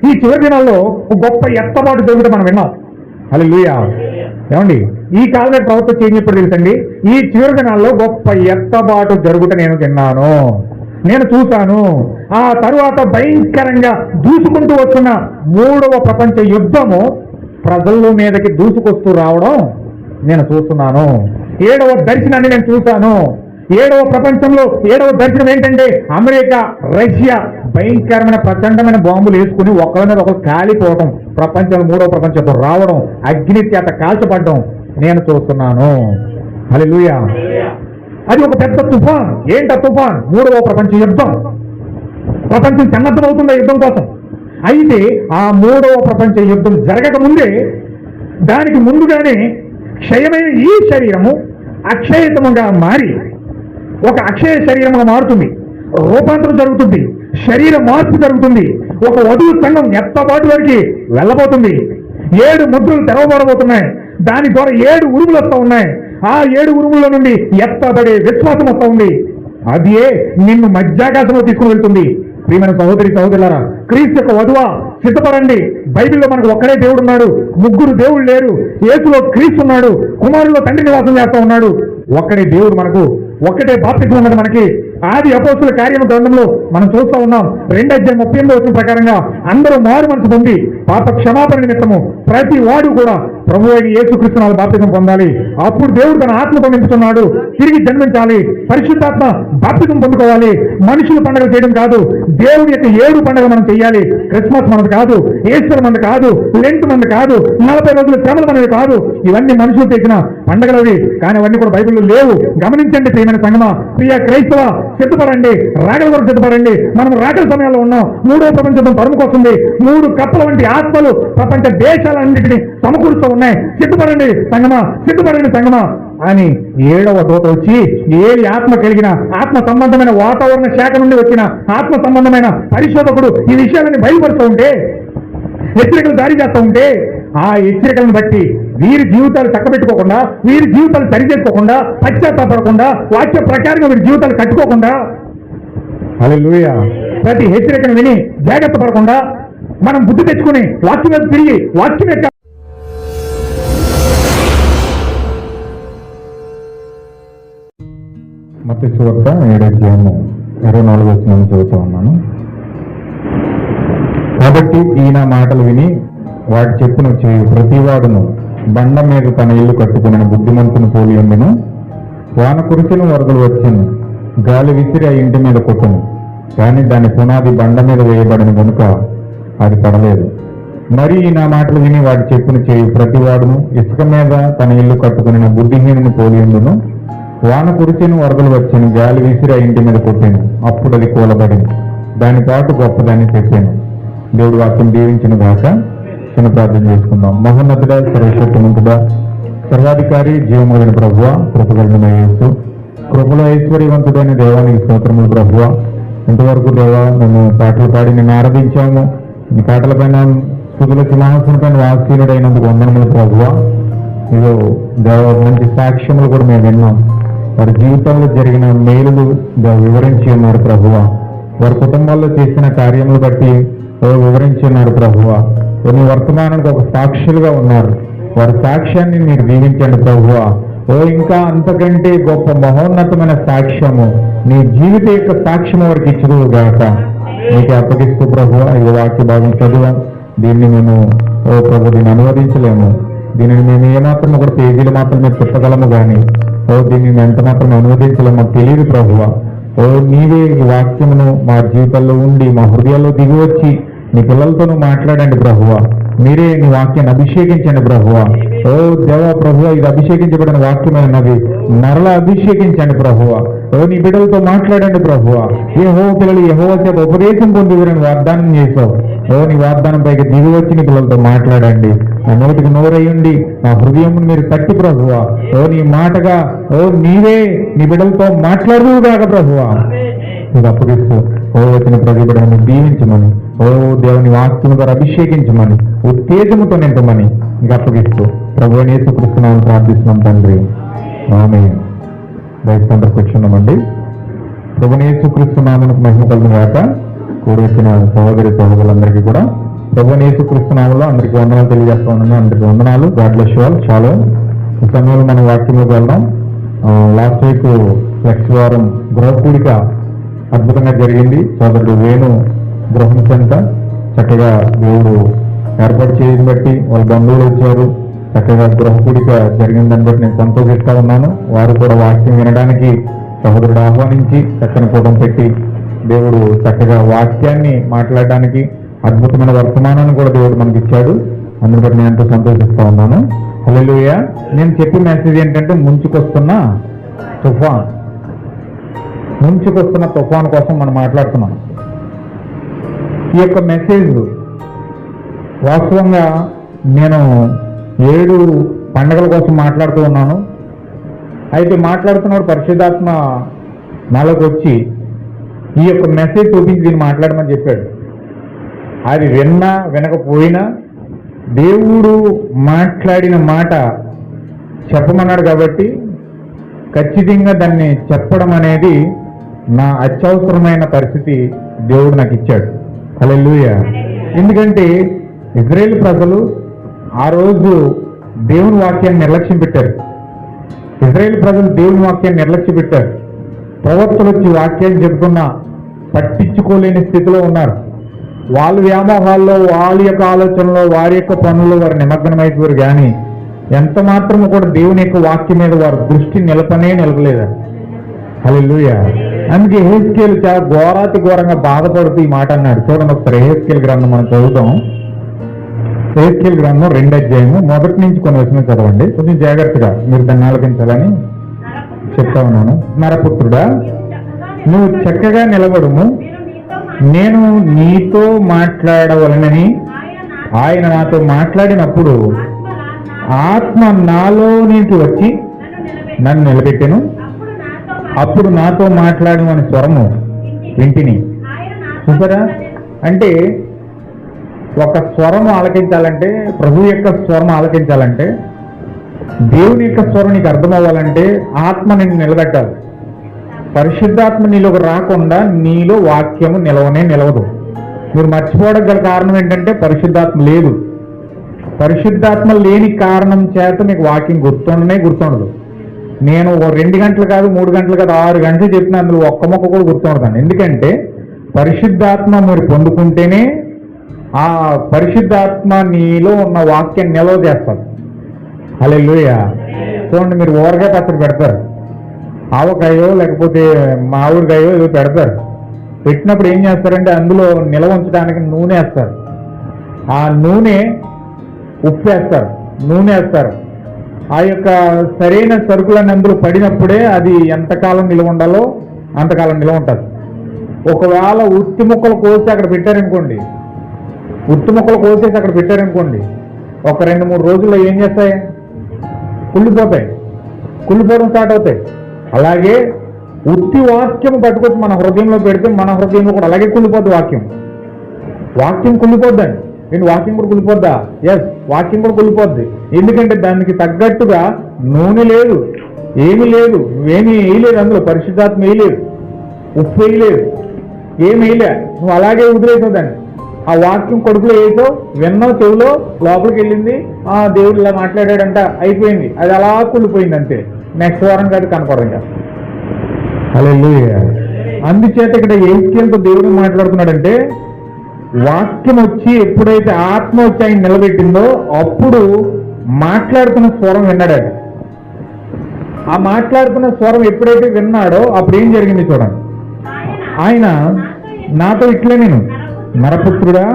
ఈ చివరి దినాల్లో ఒక గొప్ప ఎత్తబాటు జరుగుతూ మనం విన్నాం. హల్లెలూయా. ఏమండి, ఈ కాలంలో ప్రభుత్వం చేంజ్ ఎప్పుడు తెలుసండి? ఈ చివరి దినాల్లో గొప్ప ఎత్తబాటు జరుగుతూ నేను విన్నాను, నేను చూశాను. ఆ తరువాత భయంకరంగా దూసుకుంటూ వస్తున్న 3వ ప్రపంచ యుద్ధము ప్రజల మీదకి దూసుకొస్తూ రావడం నేను చూస్తున్నాను. 7వ దర్శనాన్ని నేను చూశాను. 7వ ప్రపంచంలో 7వ దర్శనం ఏంటంటే అమెరికా, రష్యా భయంకరమైన ప్రచండమైన బాంబులు వేసుకుని ఒకరి మీద ఒకరు కాలిపోవడం, ప్రపంచంలో 3వ ప్రపంచ యుద్ధం రావడం, అగ్ని చేత కాల్చబడడం నేను చూస్తున్నాను. హల్లెలూయా. అది ఒక పెద్ద తుఫాన్. ఏంట తుఫాన్? 3వ ప్రపంచ యుద్ధం. ప్రపంచం సన్నద్ధమవుతుంది యుద్ధం కోసం. అయితే ఆ 3వ ప్రపంచ యుద్ధం జరగక ముందే, దానికి ముందుగానే క్షయమైన ఈ శరీరము అక్షయతముగా మారి ఒక అక్షయ శరీరముగా మారుతుంది. రూపాంతరం జరుగుతుంది, శరీర మార్పు జరుగుతుంది. ఒక వధువు సంఘం ఎత్తబాటు వరకు వెళ్ళబోతుంది. 7 ముద్రలు తెరవబడబోతున్నాయి. దాని ద్వారా 7 ఉరుములు వస్తూ ఉన్నాయి. ఆ 7 ఉరుముల నుండి ఎత్తబడే విశ్వాసం వస్తూ ఉంది. అదే నిన్ను మధ్యాకాశంలో తీసుకుని వెళ్తుంది. ప్రియమైన సహోదరి సహోదరులారా, క్రీస్తు యొక్క వధువా సిద్ధపడండి. బైబిల్లో మనకు ఒక్కడే దేవుడు ఉన్నాడు, 3 దేవుళ్ళు లేరు. యేసులో క్రీస్తు ఉన్నాడు, కుమారులో తండ్రి నివాసం చేస్తూ ఉన్నాడు. ఒక్కడే దేవుడు, మనకు ఒక్కటే బాప్తిజం ఉన్నది. మనకి ఆది అపోస్తుల కార్యము గ్రంథంలో మనం చూస్తూ ఉన్నాం. 2:38 వచ్చిన ప్రకారంగా అందరూ మారు మనసు పొంది పాప క్షమాపణ నిమిత్తము ప్రతి వాడు కూడా ప్రభు అయిన యేసుక్రీస్తు బాప్తిజం పొందాలి. అప్పుడు దేవుడు తన ఆత్మతో నింపుతున్నాడు. తిరిగి జన్మించాలి, పరిశుద్ధాత్మ బాప్తిజం పొందుకోవాలి. మనుషులు పండుగ చేయడం కాదు, దేవుడి యొక్క 7 పండుగ మనం చేయాలి. క్రిస్మస్ మనది కాదు, ఈస్టర్ మనది కాదు, లెంట్ మనది కాదు, 40 రోజుల శ్రమలు మనది కాదు. ఇవన్నీ మనుషులు చేసిన పండుగలవి, కానీ అవన్నీ కూడా బైబిల్లో లేవు. గమనించండి ప్రియమైన సంగమా, ప్రియ క్రైస్తవ, సిద్ధపడండి, రాగల వరకు సిద్ధపడండి. మనం రాగల సమయాల్లో ఉన్నాం. 3వ ప్రపంచ యుద్ధం తరుముకొస్తుంది. 3 కప్పల వంటి ఆత్మలు ప్రపంచ దేశాలన్నింటినీ సమకూరుస్తూ ఉన్నాయి. సిద్ధపడండి సంగమా, సిద్ధపడండి సంగమా అని 7వ దూత వచ్చి ఏలి ఆత్మ కలిగిన, ఆత్మ సంబంధమైన వాతావరణ శాఖ నుండి వచ్చిన ఆత్మ సంబంధమైన పరిశోధకుడు ఈ విషయాలని బయలుపరుస్తూ ఉంటే, హెచ్చరికలు జారీ చేస్తూ ఉంటే, ఆ హెచ్చరికలను బట్టి వీరి జీవితాలు చక్కబెట్టుకోకుండా, వీరి జీవితాలు సరిచేసుకోకుండా, పశ్చాత్తాపడకుండా, వాక్య ప్రకారంగా వీరి జీవితాలు కట్టుకోకుండా, హల్లెలూయా, ప్రతి హెచ్చరికను విని జాగ్రత్త పడకుండా మనం బుద్ధి తెచ్చుకుని వాక్యం మీద తిరిగి వాక్యం యొక్క మత్తయి సువార్త 7:24 చదువుతూ ఉన్నాను. కాబట్టి ఈయన మాటలు విని వాటి చెప్పును చేయు ప్రతివాడును బండ మీద తన ఇల్లు కట్టుకుని బుద్ధిమంతుని పోలి ఉండెను. వాన కురిసిన వరదలు వచ్చెను, గాలి విసిరి ఆ ఇంటి మీద కొట్టును, కానీ దాని పునాది బండ మీద వేయబడిన కనుక అది పడలేదు. మరి ఈయన మాటలు విని వాటి చెప్పును చేయు ప్రతివాడును ఇసుక మీద తన ఇల్లు కట్టుకుని బుద్ధిహీనుని పోలి ఉండును. వాన కురిసిన వరదలు వచ్చెను, గాలి విసిరి ఆ ఇంటి మీద కొట్టాను, అప్పుడు అది కూలబడింది, దాని పాటు గొప్పదాన్ని చెప్పాను. దేవుడు వాక్యం దీవించిన దాకా చిన్న ప్రార్థన చేసుకుందాం. మహోన్నతుడా, సర్వశక్తిమంతుడా, సర్వాధికారి, జీవములైన ప్రభువ, కృపగలిగిన యేసు, కృపలో ఐశ్వర్యవంతుడైన దేవానికి స్తోత్రములు ప్రభువ. ఇంతవరకు దేవా మేము పాటలు పాడి నిన్ను ఆరాధించాము. ఈ పాటల పైన స్తుతుల సింహాసనం పైన వాసీనుడైనందుకు వందనములు ప్రభువ. ఇదో దేవ మంచి సాక్ష్యములు కూడా మేము విన్నాం. వారి జీవితంలో జరిగిన మేలులు వివరించి ఉన్నారు ప్రభువ. వారి కుటుంబాల్లో చేసిన కార్యములు బట్టి వివరించి ఉన్నారు ప్రభువ. నీ వర్తమానానికి ఒక సాక్షులుగా ఉన్నారు. వారి సాక్ష్యాన్ని మీరు దీవించండి ప్రభువ. ఇంకా అంతకంటే గొప్ప మహోన్నతమైన సాక్ష్యము, నీ జీవిత యొక్క సాక్ష్యం వారికి ఇచ్చుదువు గాక. నీకు అప్పగిస్తూ ప్రభువ ఈ వాక్య భాగం చదివాం. దీన్ని మేము ప్రభు దీన్ని అనువదించలేము. దీనిని మేము ఏమాత్రం కూడా పేజీలు మాత్రమే చెప్పగలము, కానీ దీన్ని మేము ఎంత మాత్రం అనువదించలేము, మాకు తెలియదు ప్రభువ. నీవే ఈ వాక్యమును మా జీవితాల్లో ఉండి మా హృదయాల్లో దిగి వచ్చి నీ పిల్లలతోనూ మాట్లాడండి ప్రభువ. మీరే నీ వాక్యాన్ని అభిషేకించండి ప్రభువ. దేవా ప్రభువ, ఇది అభిషేకించబడిన వాక్యమే ఉన్నది, మరలా అభిషేకించండి ప్రభువ. నీ బిడ్డలతో మాట్లాడండి ప్రభువ. యెహోవా పిల్లలు యెహోవా చేత ఉపదేశం పొందుదురని వాగ్దానం చేశావు. నీ వాగ్దానం పైకి దిగి వచ్చి నీ పిల్లలతో మాట్లాడండి. నా నోటికి నోరయ్యండి, నా హృదయం మీరు తట్టి ప్రభువ. నీ మాటగా నీవే నీ బిడ్డలతో మాట్లాడుదువుగాక ప్రభువ. ఇది అప్పగిస్తూ వచ్చిన ప్రతి బిడ్డను దీవించమని, దేవుని వాక్యం ద్వారా అభిషేకించమని, ఉత్తేజముతో నింపమని ఇంకా అప్పగిస్తూ ప్రభువైన యేసుక్రీస్తునామమున ప్రార్థిస్తున్నాం తండ్రి, ఆమేన్. దయచేసి కూర్చున్నామండి. ప్రభువైన యేసుక్రీస్తునామమునకు మహిమ కలుగును గాక. కూడి వచ్చిన సహోదరి సహోదరులందరికీ కూడా ప్రభువైన యేసుక్రీస్తు నామములో అందరికీ వందనాలు తెలియజేస్తా ఉన్నాను. అందరికీ వందనాలు. God bless you all. చాలా ఈ సమయంలో మనం వాక్యంలోకి వెళ్దాం. లాస్ట్ వీక్ ఫ్లెక్స్ వారం గృహ కూడిక అద్భుతంగా జరిగింది. సోదరుడు వేణు గృహం చెంత చక్కగా దేవుడు ఏర్పాటు చేయడం బట్టి వాళ్ళ బంధువులు వచ్చారు. చక్కగా గృహ కూడిక జరిగిందని బట్టి నేను సంతోషిస్తా ఉన్నాను. వారు కూడా వాక్యం వినడానికి సహోదరుడు ఆహ్వానించి చక్కని కూటం పెట్టి దేవుడు చక్కగా వాక్యాన్ని మాట్లాడడానికి అద్భుతమైన వర్తమానాన్ని కూడా దేవుడు మనకి ఇచ్చాడు. అందుకని నేను ఎంతో సంతోషిస్తా ఉన్నాను. హల్లెలూయా. నేను చెప్పిన మెసేజ్ ఏంటంటే ముంచుకొస్తున్న తుఫాన్ కోసం మనం మాట్లాడుతున్నాం. ఈ యొక్క మెసేజ్ వాస్తవంగా నేను 7 పండగల కోసం మాట్లాడుతూ ఉన్నాను. అయితే మాట్లాడుతున్నప్పుడు పరిశుద్ధాత్మ నాలోకి వచ్చి ఈ యొక్క మెసేజ్ చూపించి దీన్ని మాట్లాడమని చెప్పాడు. అది విన్నా వినకపోయినా దేవుడు మాట్లాడిన మాట చెప్పమన్నాడు కాబట్టి ఖచ్చితంగా దాన్ని చెప్పడం అనేది నా అత్యవసరమైన పరిస్థితి దేవుడు నాకు ఇచ్చాడు. హల్లెలూయా. ఎందుకంటే ఇజ్రాయేల్ ప్రజలు ఆ రోజు దేవుని వాక్యాన్ని నిర్లక్ష్యం పెట్టారు. ఇజ్రాయేల్ ప్రజలు దేవుని వాక్యాన్ని నిర్లక్ష్యం పెట్టారు. ప్రవక్తలు వచ్చి వాక్యాన్ని చెబుతున్నా పట్టించుకోలేని స్థితిలో ఉన్నారు. వాళ్ళ వ్యామోహాల్లో, వాళ్ళ యొక్క ఆలోచనలో, వారి యొక్క పనుల్లో వారు నిమగ్నమైపోయారు. కానీ ఎంత మాత్రము కూడా దేవుని యొక్క వాక్యం మీద వారు దృష్టి నిలపలేదు. హల్లెలూయా. అందుకే యెహెజ్కేలు చాలా ఘోరంగా బాధపడుతూ ఈ మాట అన్నాడు. చూడండి ఒకసారి యెహెజ్కేలు గ్రంథం మనం చదువుతాం. యెహెజ్కేలు గ్రంథం 2వ అధ్యాయము 1 నుంచి కొన్ని వచనాలు చదవండి. కొంచెం జాగ్రత్తగా మీరు దాన్ని ఆలకించాలని చెప్తా ఉన్నాను. నరపుత్రుడా, నువ్వు చక్కగా నిలబడుము, నేను నీతో మాట్లాడవలనని ఆయన నాతో మాట్లాడినప్పుడు ఆత్మ నాలో నుంచి వచ్చి నన్ను నిలబెట్టెను. అప్పుడు నాతో మాట్లాడు అని స్వరము వింటిని. చూసారా? అంటే ఒక స్వరం ఆలకించాలంటే, ప్రభు యొక్క స్వరం ఆలకించాలంటే, దేవుని యొక్క స్వరం నీకు అర్థం అవ్వాలంటే ఆత్మ నిన్ను నిలబెట్టాలి. పరిశుద్ధాత్మ నీలోకి రాకుండా నీలో వాక్యము నిలవదు. మీరు మర్చిపోవడం గల కారణం ఏంటంటే పరిశుద్ధాత్మ లేదు. పరిశుద్ధాత్మ లేని కారణం చేత మీకు వాక్యం గుర్తుండదు. నేను 2 గంటలు కాదు, 3 గంటలు కాదు, 6 గంటలు చెప్పిన అందులో ఒక్క మొక్క కూడా గుర్తుండదండి. ఎందుకంటే పరిశుద్ధాత్మ మీరు పొందుకుంటేనే ఆ పరిశుద్ధాత్మ నీలో ఉన్న వాక్యాన్ని నిల్వ చేస్తారు. హల్లెలూయా. చూడండి, మీరు ఊరగాయ పచ్చడి పెడతారు, ఆవకాయో లేకపోతే మామిడికాయో ఏదో పెడతారు. పెట్టినప్పుడు ఏం చేస్తారంటే అందులో నిల్వ ఉంచడానికి నూనె వేస్తారు. ఆ నూనె, ఉప్పు వేస్తారు, నూనె వేస్తారు. ఆ యొక్క సరైన సరుకులన్నీ అందులో పడినప్పుడే అది ఎంతకాలం నిల్వ ఉండాలో అంతకాలం నిల్వ ఉంటుంది. ఒకవేళ ఉత్తి ముక్కలు కోసి అక్కడ పెట్టారనుకోండి, ఒక 2-3 రోజుల్లో ఏం చేస్తాయి? కుళ్ళిపోవడం స్టార్ట్ అవుతాయి. అలాగే ఉత్తి వాక్యం పట్టుకొచ్చి మన హృదయంలో పెడితే మన హృదయంలో కూడా అలాగే కుళ్ళిపోద్ది. వాక్యం కుళ్ళిపోద్దండి. ఏంటి, వాక్యం కూడా కుళ్ళిపోద్దా? ఎస్, వాక్యం కూడా కుళ్ళిపోద్ది. ఎందుకంటే దానికి తగ్గట్టుగా నూనె లేదు, ఏమీ లేదు, నువ్వేమీ వేయలేదు, అందులో పరిశుద్ధాత్మ వేయలేదు, ఉప్పు వేయలేదు, ఏమి వేయలే. నువ్వు అలాగే వదిలేసావు దాన్ని. ఆ వాక్యం కొడుకులో వేసావు, విన్నావు, చెవులో లోపలికి వెళ్ళింది, దేవుడు ఇలా మాట్లాడాడంట, అయిపోయింది. అది అలా కుళ్ళిపోయింది అంతే. నెక్స్ట్ వారం కాదు కనపడంగా. హల్లెలూయా. అందుచేత ఇక్కడ యెహెజ్కేలుతో దేవుడు మాట్లాడుతున్నాడంటే వాక్యం వచ్చి ఎప్పుడైతే ఆత్మ వచ్చి ఆయన నిలబెట్టిందో అప్పుడు మాట్లాడుతున్న స్వరం విన్నాడు. ఆ మాట్లాడుతున్న స్వరం ఎప్పుడైతే విన్నాడో అప్పుడు ఏం జరిగింది చూడండి. ఆయన నాతో ఇట్లే, నేను నరపుత్రుడా,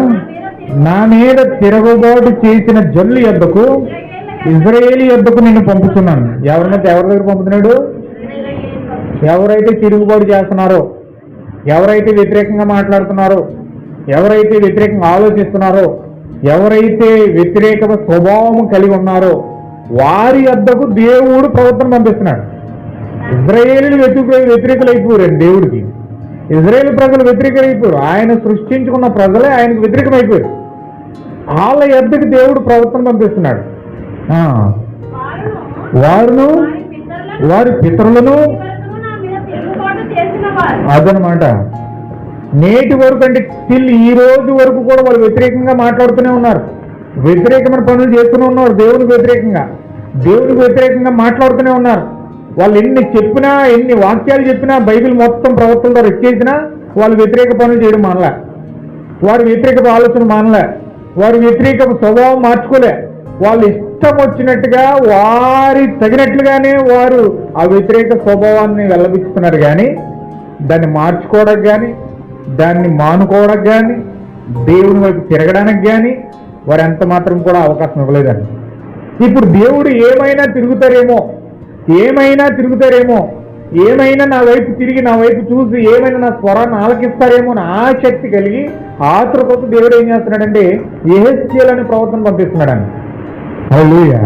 నా మీద తిరగబాటు చేసిన జల్లు యొద్దకు, ఇజ్రాయేలు యొద్దకు నిన్ను పంపుతున్నాను. ఎవరి దగ్గర పంపుతున్నాడు? ఎవరైతే తిరుగుబాటు చేస్తున్నారో, ఎవరైతే వ్యతిరేకంగా మాట్లాడుతున్నారో, ఎవరైతే వ్యతిరేకంగా ఆలోచిస్తున్నారో, ఎవరైతే వ్యతిరేక స్వభావం కలిగి ఉన్నారో వారి వద్దకు దేవుడు ప్రవర్తన పంపిస్తున్నాడు. ఇజ్రాయేలీలు వ్యతిరేకులు అయిపోయారు దేవుడికి. ఇజ్రాయేల్ ప్రజలు వ్యతిరేకులైపోయారు. ఆయన సృష్టించుకున్న ప్రజలే ఆయనకు వ్యతిరేకమైపోయారు. వాళ్ళ వద్దకు దేవుడు ప్రవర్తన పంపిస్తున్నాడు. వారును వారి పితరులను, అదనమాట. నేటి వరకు అంటే స్టిల్ ఈ రోజు వరకు కూడా వాళ్ళు వ్యతిరేకంగా మాట్లాడుతూనే ఉన్నారు, వ్యతిరేకమైన పనులు చేస్తూనే ఉన్నారు, దేవునికి వ్యతిరేకంగా మాట్లాడుతూనే ఉన్నారు. వాళ్ళు ఎన్ని చెప్పినా, ఎన్ని వాక్యాలు చెప్పినా, బైబిల్ మొత్తం ప్రవర్తనలో రెచ్చేసినా వాళ్ళు వ్యతిరేక పనులు చేయడం మానలే, వారి వ్యతిరేక ఆలోచన మానలే, వారి వ్యతిరేక స్వభావం మార్చుకోలే. వాళ్ళు ఇష్టం వచ్చినట్టుగా వారి తగినట్లుగానే వారు ఆ వ్యతిరేక స్వభావాన్ని వెల్లబిస్తున్నారు. కానీ దాన్ని మార్చుకోవడానికి కానీ, దాన్ని మానుకోవడానికి కానీ, దేవుని వైపు తిరగడానికి కానీ వారు ఎంత మాత్రం కూడా అవకాశం ఇవ్వలేదండి. ఇప్పుడు దేవుడు ఏమైనా తిరుగుతారేమో, ఏమైనా నా వైపు తిరిగి, నా వైపు చూసి ఏమైనా నా స్వరాన్ని ఆలకిస్తారేమో అని ఆసక్తి కలిగి ఆతృతతో దేవుడు ఏం చేస్తున్నాడంటే యెహెజ్కేలు అనే ప్రవక్తను పంపిస్తున్నాడండి. హల్లెలూయా.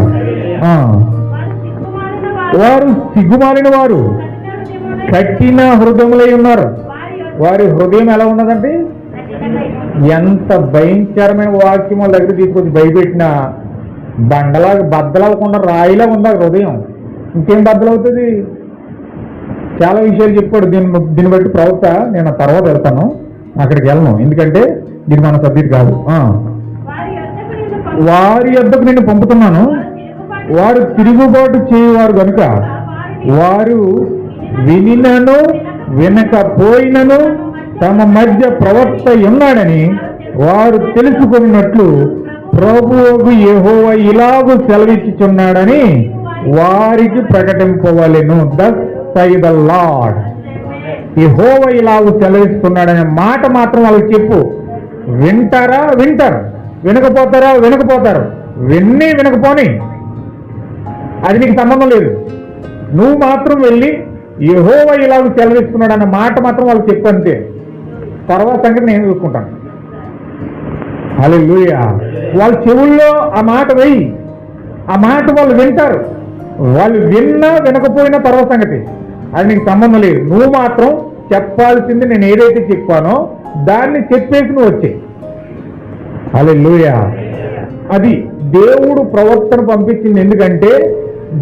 వారు సిగ్గుమాలిన వారు, కఠిన హృదయములై ఉన్నారు. వారి హృదయం ఎలా ఉన్నదంటే, ఎంత భయంకరమైన వాక్యం వాళ్ళ దగ్గర తీసుకొచ్చి భయపెట్టిన బద్దలవకుండా రాయిలా ఉంది ఆ హృదయం. ఇంకేం బద్దలవుతుంది? చాలా విషయాలు చెప్పాడు. దీన్ని బట్టి ప్రవక్త, నేను తర్వాత వెళ్తాను, అక్కడికి వెళ్ళను, ఎందుకంటే ఇది మన సబ్జెక్ట్ కాదు. వారి యొద్దకు నేను పంపుతున్నాను, వారు తిరుగుబాటు చేయవారు కనుక వారు వినినను వినకపోయినను తమ మధ్య ప్రవక్త ఉన్నాడని వారు తెలుసుకున్నట్లు ప్రభువుకు యెహోవా ఇలాగు సెలవిచ్చుచున్నాడని వారికి ప్రకటింపవలెను. దస్ సై ద లార్డ్. యెహోవా ఇలాగు సెలవిస్తున్నాడనే మాట మాత్రం వాళ్ళకి చెప్పు. వింటారా? వింటారు. వినకపోతారు. వినకపోని అది నీకు సంబంధం లేదు. నువ్వు మాత్రం వెళ్ళి యెహోవా ఇలాగ సెలవిస్తున్నాడు అన్న మాట మాత్రం వాళ్ళు చెప్పు అంతే. తర్వాత సంగతి నేను చూసుకుంటాను. హల్లెలూయా. వాళ్ళ చెవుల్లో ఆ మాట వెయ్యి, ఆ మాట వాళ్ళు వింటారు. వాళ్ళు వినకపోయినా తర్వాత సంగతి, అది నీకు సంబంధం లేదు. నువ్వు మాత్రం చెప్పాల్సింది నేను ఏదైతే చెప్పానో దాన్ని చెప్పేసి నువ్వు వచ్చే. హల్లెలూయా. అది దేవుడు ప్రవక్తను పంపించింది. ఎందుకంటే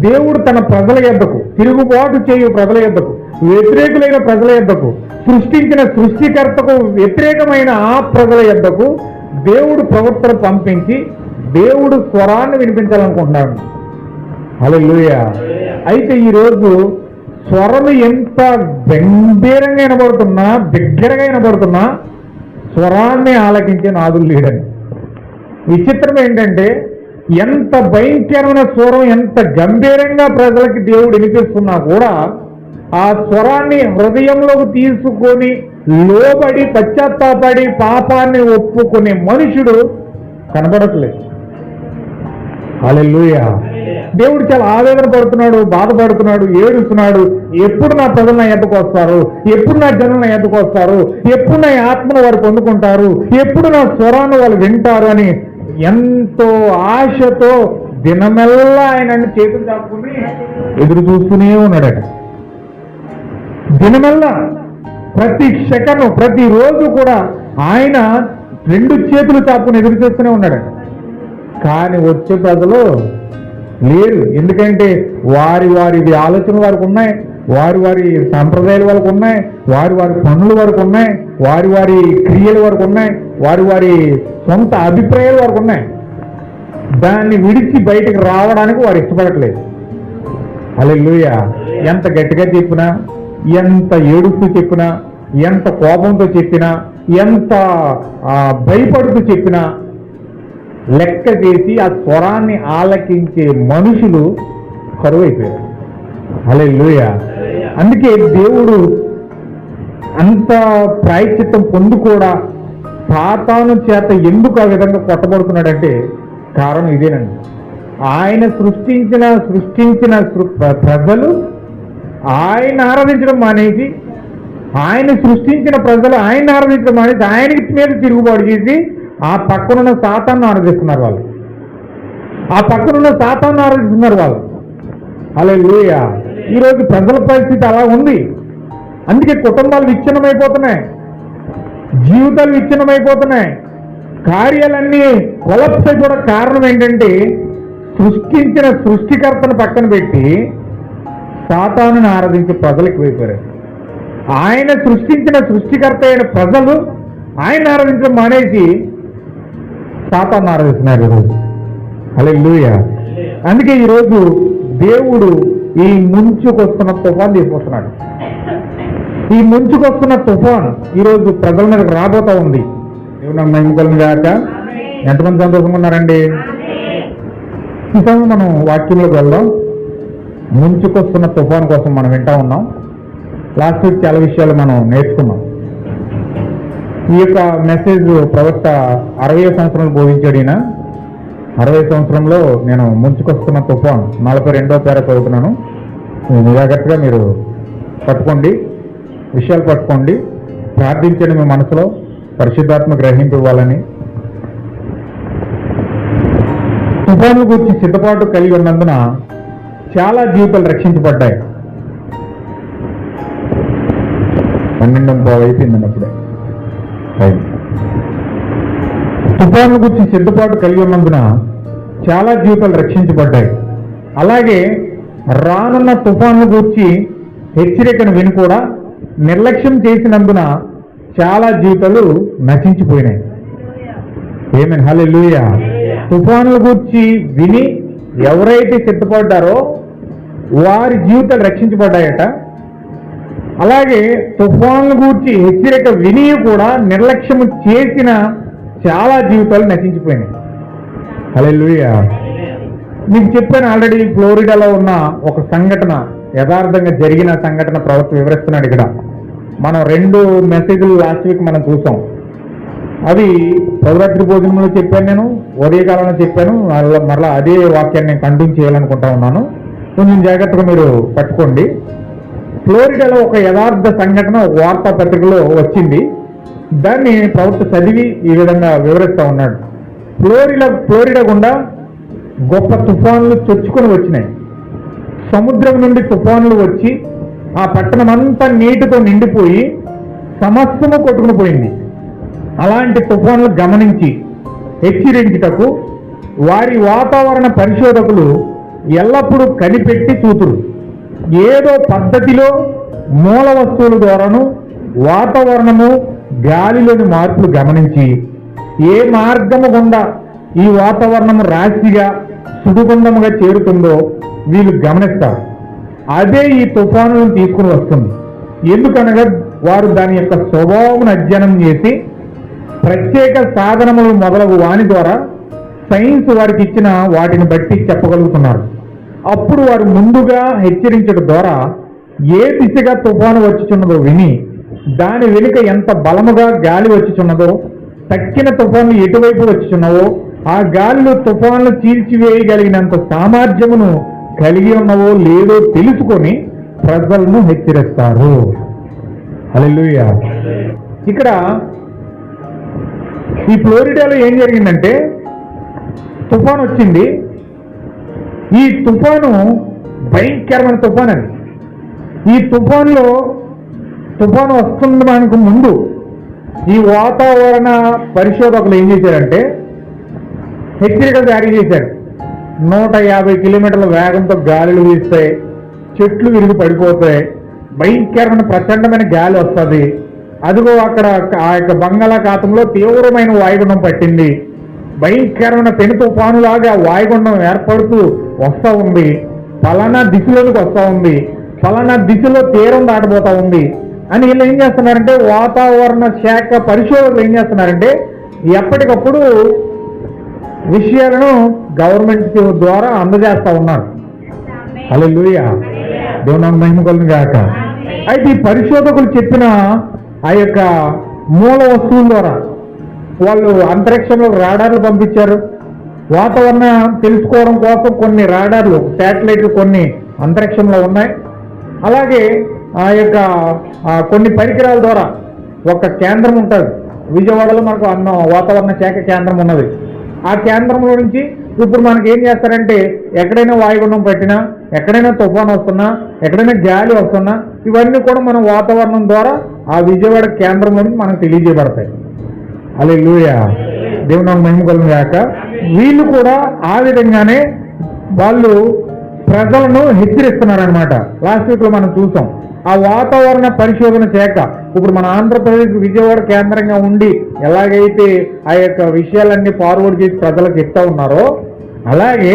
దేవుడు తన ప్రజల యొద్దకు, తిరుగుబాటు చేయు ప్రజల యొద్దకు, వ్యతిరేకులైన ప్రజల యొద్దకు, సృష్టించిన సృష్టికర్తకు వ్యతిరేకమైన ఆ ప్రజల యొద్దకు దేవుడు ప్రవక్తను పంపించి దేవుడు స్వరాన్ని వినిపించాలనుకుంటున్నాడు. హల్లెలూయా. అయితే ఈరోజు స్వరం ఎంత గంభీరంగా వినబడుతున్నా, బిగ్గరగా వినబడుతున్నా స్వరాన్ని ఆలకించే నాదులు లేడని. విచిత్రం ఏంటంటే, ఎంత భయంకరమైన స్వరం, ఎంత గంభీరంగా ప్రజలకి దేవుడు వినిపిస్తున్నా కూడా ఆ స్వరాన్ని హృదయంలోకి తీసుకొని లోబడి పశ్చాత్తాపడి పాపాన్ని ఒప్పుకునే మనుషుడు కనబడట్లేదు. హల్లెలూయా. దేవుడు చాలా ఆవేదన పడుతున్నాడు, బాధపడుతున్నాడు, ఏడుస్తున్నాడు. ఎప్పుడు నా ప్రజలు నా ఎద్దకు వస్తారు, ఎప్పుడు నా జనులు నా ఎద్దకు వస్తారు, ఎప్పుడు నా ఆత్మను వారు పొందుకుంటారు, ఎప్పుడు నా స్వరాన్ని వాళ్ళు వింటారు అని ఎంతో ఆశతో దినమెల్లా ఆయన చేతులు చాపుకుని ఎదురు చూస్తూనే ఉన్నాడట. దినమెల్లా, ప్రతి సెకను, ప్రతిరోజు కూడా ఆయన 2 చేతులు చాపుకుని ఎదురు చూస్తూనే ఉన్నాడట. కానీ వచ్చే ప్రజలు లేరు. ఎందుకంటే వారి ఆలోచనలు వారికి ఉన్నాయి, వారి సంప్రదాయాలు వాళ్ళకు ఉన్నాయి, వారి పనులు వరకు ఉన్నాయి, వారి క్రియలు వరకు ఉన్నాయి, వారి సొంత అభిప్రాయాలు వరకు ఉన్నాయి. దాన్ని విడిచి బయటకు రావడానికి వారు ఇష్టపడట్లేదు. హల్లెలూయా. ఎంత గట్టిగా చెప్పినా, ఎంత ఏడుస్తూ చెప్పినా, ఎంత కోపంతో చెప్పినా, ఎంత భయపడుతూ చెప్పినా లెక్క చేసి ఆ స్వరాన్ని ఆలకించే మనుషులు కరువైపోయారు. హల్లెలూయా. అందుకే దేవుడు అంత ప్రాయశ్చిత్తం పొంది కూడా సాతాను చేత ఎందుకు ఆ విధంగా కొట్టబడుతున్నాడంటే కారణం ఇదేనండి. ఆయన సృష్టించిన ప్రజలు ఆయన ఆరాధించడం మానేసి, ఆయన సృష్టించిన ప్రజలు ఆయన ఆరాధించడం మానేసి ఆయనకి మీద తిరుగుబాటు చేసి ఆ పక్కనున్న సాతాన్ని ఆరాధిస్తున్నారు వాళ్ళు. హల్లెలూయా. ఈరోజు ప్రజల పరిస్థితి అలా ఉంది. అందుకే కుటుంబాలు విచ్ఛిన్నమైపోతున్నాయి, జీవితాలు విచ్ఛిన్నమైపోతున్నాయి, కార్యాలన్నీ కొలప్స్ కూడా. కారణం ఏంటంటే సృష్టించిన సృష్టికర్తను పక్కన పెట్టి సాతానుని ఆరాధించే ప్రజలకు అయిపోయారు. ఆయన సృష్టించిన సృష్టికర్త అయిన ప్రజలు ఆయన ఆరాధించడం మానేసి సాతాన్ని ఆరాధిస్తున్నారు ఈరోజు. హల్లెలూయా. అందుకే ఈరోజు దేవుడు ఈ ముంచుకొస్తున్న తుఫాన్ తీసుకొస్తున్నాడు. ఈ ముంచుకొస్తున్న తుఫాన్ ఈరోజు ప్రజల మీద రాబోతా ఉంది. దేవుని మహిమ గాక. ఎంతమంది సంతోషంగా ఉన్నారండి? ఈ సమయం మనం వాక్యంలోకి వెళ్దాం. ముంచుకొస్తున్న తుఫాన్ కోసం మనం వింటా ఉన్నాం. లాస్ట్ వీక్ చాలా విషయాలు మనం నేర్చుకున్నాం. ఈ యొక్క మెసేజ్ ప్రవక్త 60 సంవత్సరాలు బోధించాడు. ఈయన 60 సంవత్సరంలో నేను ముంచుకొస్తున్న తుఫాన్ 42వ పేర చదువుతున్నాను. జాగ్రత్తగా మీరు పట్టుకోండి, విషయాలు పట్టుకోండి, ప్రార్థించండి. మీ మనసులో పరిశుద్ధాత్మ గ్రహింపు ఇవ్వాలని. తుఫాను గురించి సిద్ధపాటు కలిగి ఉన్నందున చాలా జీవితాలు రక్షించబడ్డాయి. 12:15 అయిపోయిందండి అప్పుడే. తుఫాను గురించి సిద్ధపాటు కలిగి ఉన్నందున చాలా జీవితాలు రక్షించబడ్డాయి. అలాగే రానున్న తుఫాను గురించి హెచ్చరికను విని కూడా నిర్లక్ష్యం చేసినందున చాలా జీవితాలు నశించిపోయినాయి. ఆమేన్. హల్లెలూయా. తుఫానుల గురించి విని ఎవరైతే సిద్ధపడ్డారో వారి జీవితాలు రక్షించబడ్డాయట. అలాగే తుఫానుల గురించి హెచ్చరిక విని కూడా నిర్లక్ష్యం చేసిన చాలా జీవితాలు నశించిపోయినాయి. హల్లెలూయా. మీకు చెప్పాను ఆల్రెడీ. ఫ్లోరిడాలో ఉన్న ఒక సంఘటన, యథార్థంగా జరిగిన సంఘటన ప్రవక్త వివరిస్తున్నాడు ఇక్కడ. మనం 2 మెసేజ్లు లాస్ట్ వీక్ మనం చూసాం. అవి పౌరాత్రి భోజనంలో చెప్పాను, నేను ఉదయకాలంలో చెప్పాను. మరలా అదే వాక్యాన్ని నేను కంటిన్యూ చేయాలనుకుంటా ఉన్నాను. కొంచెం జాగ్రత్తగా మీరు పట్టుకోండి. ఫ్లోరిడాలో ఒక యథార్థ సంఘటన వార్తాపత్రికలో వచ్చింది. దాన్ని ప్రవక్త చదివి ఈ విధంగా వివరిస్తూ ఉన్నాడు. ఫ్లోరిడా గుండా గొప్ప తుఫాన్లు చొచ్చుకొని వచ్చినాయి. సముద్రం నుండి తుఫాన్లు వచ్చి ఆ పట్టణం అంతా నీటితో నిండిపోయి సమస్తము కొట్టుకుని పోయింది. అలాంటి తుఫాన్లు గమనించి హెచ్చరించుటకు వారి వాతావరణ పరిశోధకులు ఎల్లప్పుడూ కనిపెట్టి చూతురు. ఏదో పద్ధతిలో మూల వస్తువుల ద్వారాను వాతావరణము గాలిలోని మార్పులు గమనించి ఏ మార్గము గుండా ఈ వాతావరణము రాశిగా సుడిగుండముగా చేరుతుందో వీళ్ళు గమనిస్తారు. అదే ఈ తుఫానులను తీసుకుని వస్తుంది. ఎందుకనగా వారు దాని యొక్క స్వభావం అధ్యయనం చేసి ప్రత్యేక సాధనములు మొదలగు వాని ద్వారా సైన్స్ వారికి ఇచ్చిన వాటిని బట్టి చెప్పగలుగుతున్నారు. అప్పుడు వారు ముందుగా హెచ్చరించడం ద్వారా ఏ దిశగా తుఫాను వచ్చిచున్నదో విని దాని వెనుక ఎంత బలముగా గాలి వచ్చిచున్నదో, తక్కిన తుఫాన్లు ఎటువైపు వచ్చిచున్నవో, ఆ గాలిలో తుఫాన్లు చీల్చివేయగలిగినంత సామర్థ్యమును కలిగి ఉన్నవో లేదో తెలుసుకొని ప్రజలను హెచ్చరిస్తారు. హల్లెలూయా. ఇక్కడ ఈ ఫ్లోరిడాలో ఏం జరిగిందంటే తుఫాను వచ్చింది. ఈ తుఫాను భయంకరమైన తుఫాను అది. ఈ తుఫాను వస్తుండడానికి ముందు ఈ వాతావరణ పరిశోధకులు ఏం చేశారంటే హెచ్చరికలు జారీ చేశారు. 150 కిలోమీటర్ల వేగంతో గాలులు వీస్తాయి, చెట్లు విరిగి పడిపోతాయి, భయంకరమైన ప్రచండమైన గాలి వస్తుంది. అదిగో అక్కడ ఆ యొక్క బంగాళాఖాతంలో తీవ్రమైన వాయుగుండం పట్టింది. భయంకరమైన పెను తుఫానులాగా వాయుగుండం ఏర్పడుతూ వస్తూ ఉంది. ఫలానా దిశలోకి వస్తూ ఉంది, ఫలానా దిశలో తీరం దాటబోతా ఉంది అని వీళ్ళు ఏం చేస్తున్నారంటే వాతావరణ శాఖ పరిశోధకులు ఏం చేస్తున్నారంటే ఎప్పటికప్పుడు విషయాలను గవర్నమెంట్ ద్వారా అందజేస్తా ఉన్నారు. హల్లెలూయా. దేవుని మహిమ కలుగును గాక. అయితే ఈ పరిశోధకులు చెప్పిన ఆ యొక్క మూల వస్తువుల ద్వారా వాళ్ళు అంతరిక్షంలో రాడార్లు పంపించారు. వాతావరణం తెలుసుకోవడం కోసం కొన్ని రాడార్లు, శాటిలైట్లు కొన్ని అంతరిక్షంలో ఉన్నాయి. అలాగే ఆ యొక్క కొన్ని పరికరాల ద్వారా ఒక కేంద్రం ఉంటుంది. విజయవాడలో మనకు వాతావరణ శాఖ కేంద్రం ఉన్నది. ఆ కేంద్రంలో నుంచి ఇప్పుడు మనకి ఏం చేస్తారంటే ఎక్కడైనా వాయుగుండం పట్టినా, ఎక్కడైనా తుఫాను వస్తున్నా, ఎక్కడైనా గాలి వస్తున్నా ఇవన్నీ కూడా మనం వాతావరణం ద్వారా ఆ విజయవాడ కేంద్రంలో నుంచి మనకు తెలియజేయబడతాయి. హల్లెలూయా. దేవుని మహిమ కలుగును గాక. వీళ్ళు కూడా ఆ విధంగానే వాళ్ళు ప్రజలను హెచ్చరిస్తున్నారనమాట. లాస్ట్ వీక్ లో మనం చూసాం. ఆ వాతావరణ పరిశోధన శాఖ ఇప్పుడు మన ఆంధ్రప్రదేశ్ విజయవాడ కేంద్రంగా ఉండి ఎలాగైతే ఆ యొక్క విషయాలన్నీ ఫార్వర్డ్ చేసి ప్రజలకు చెప్తా ఉన్నారో, అలాగే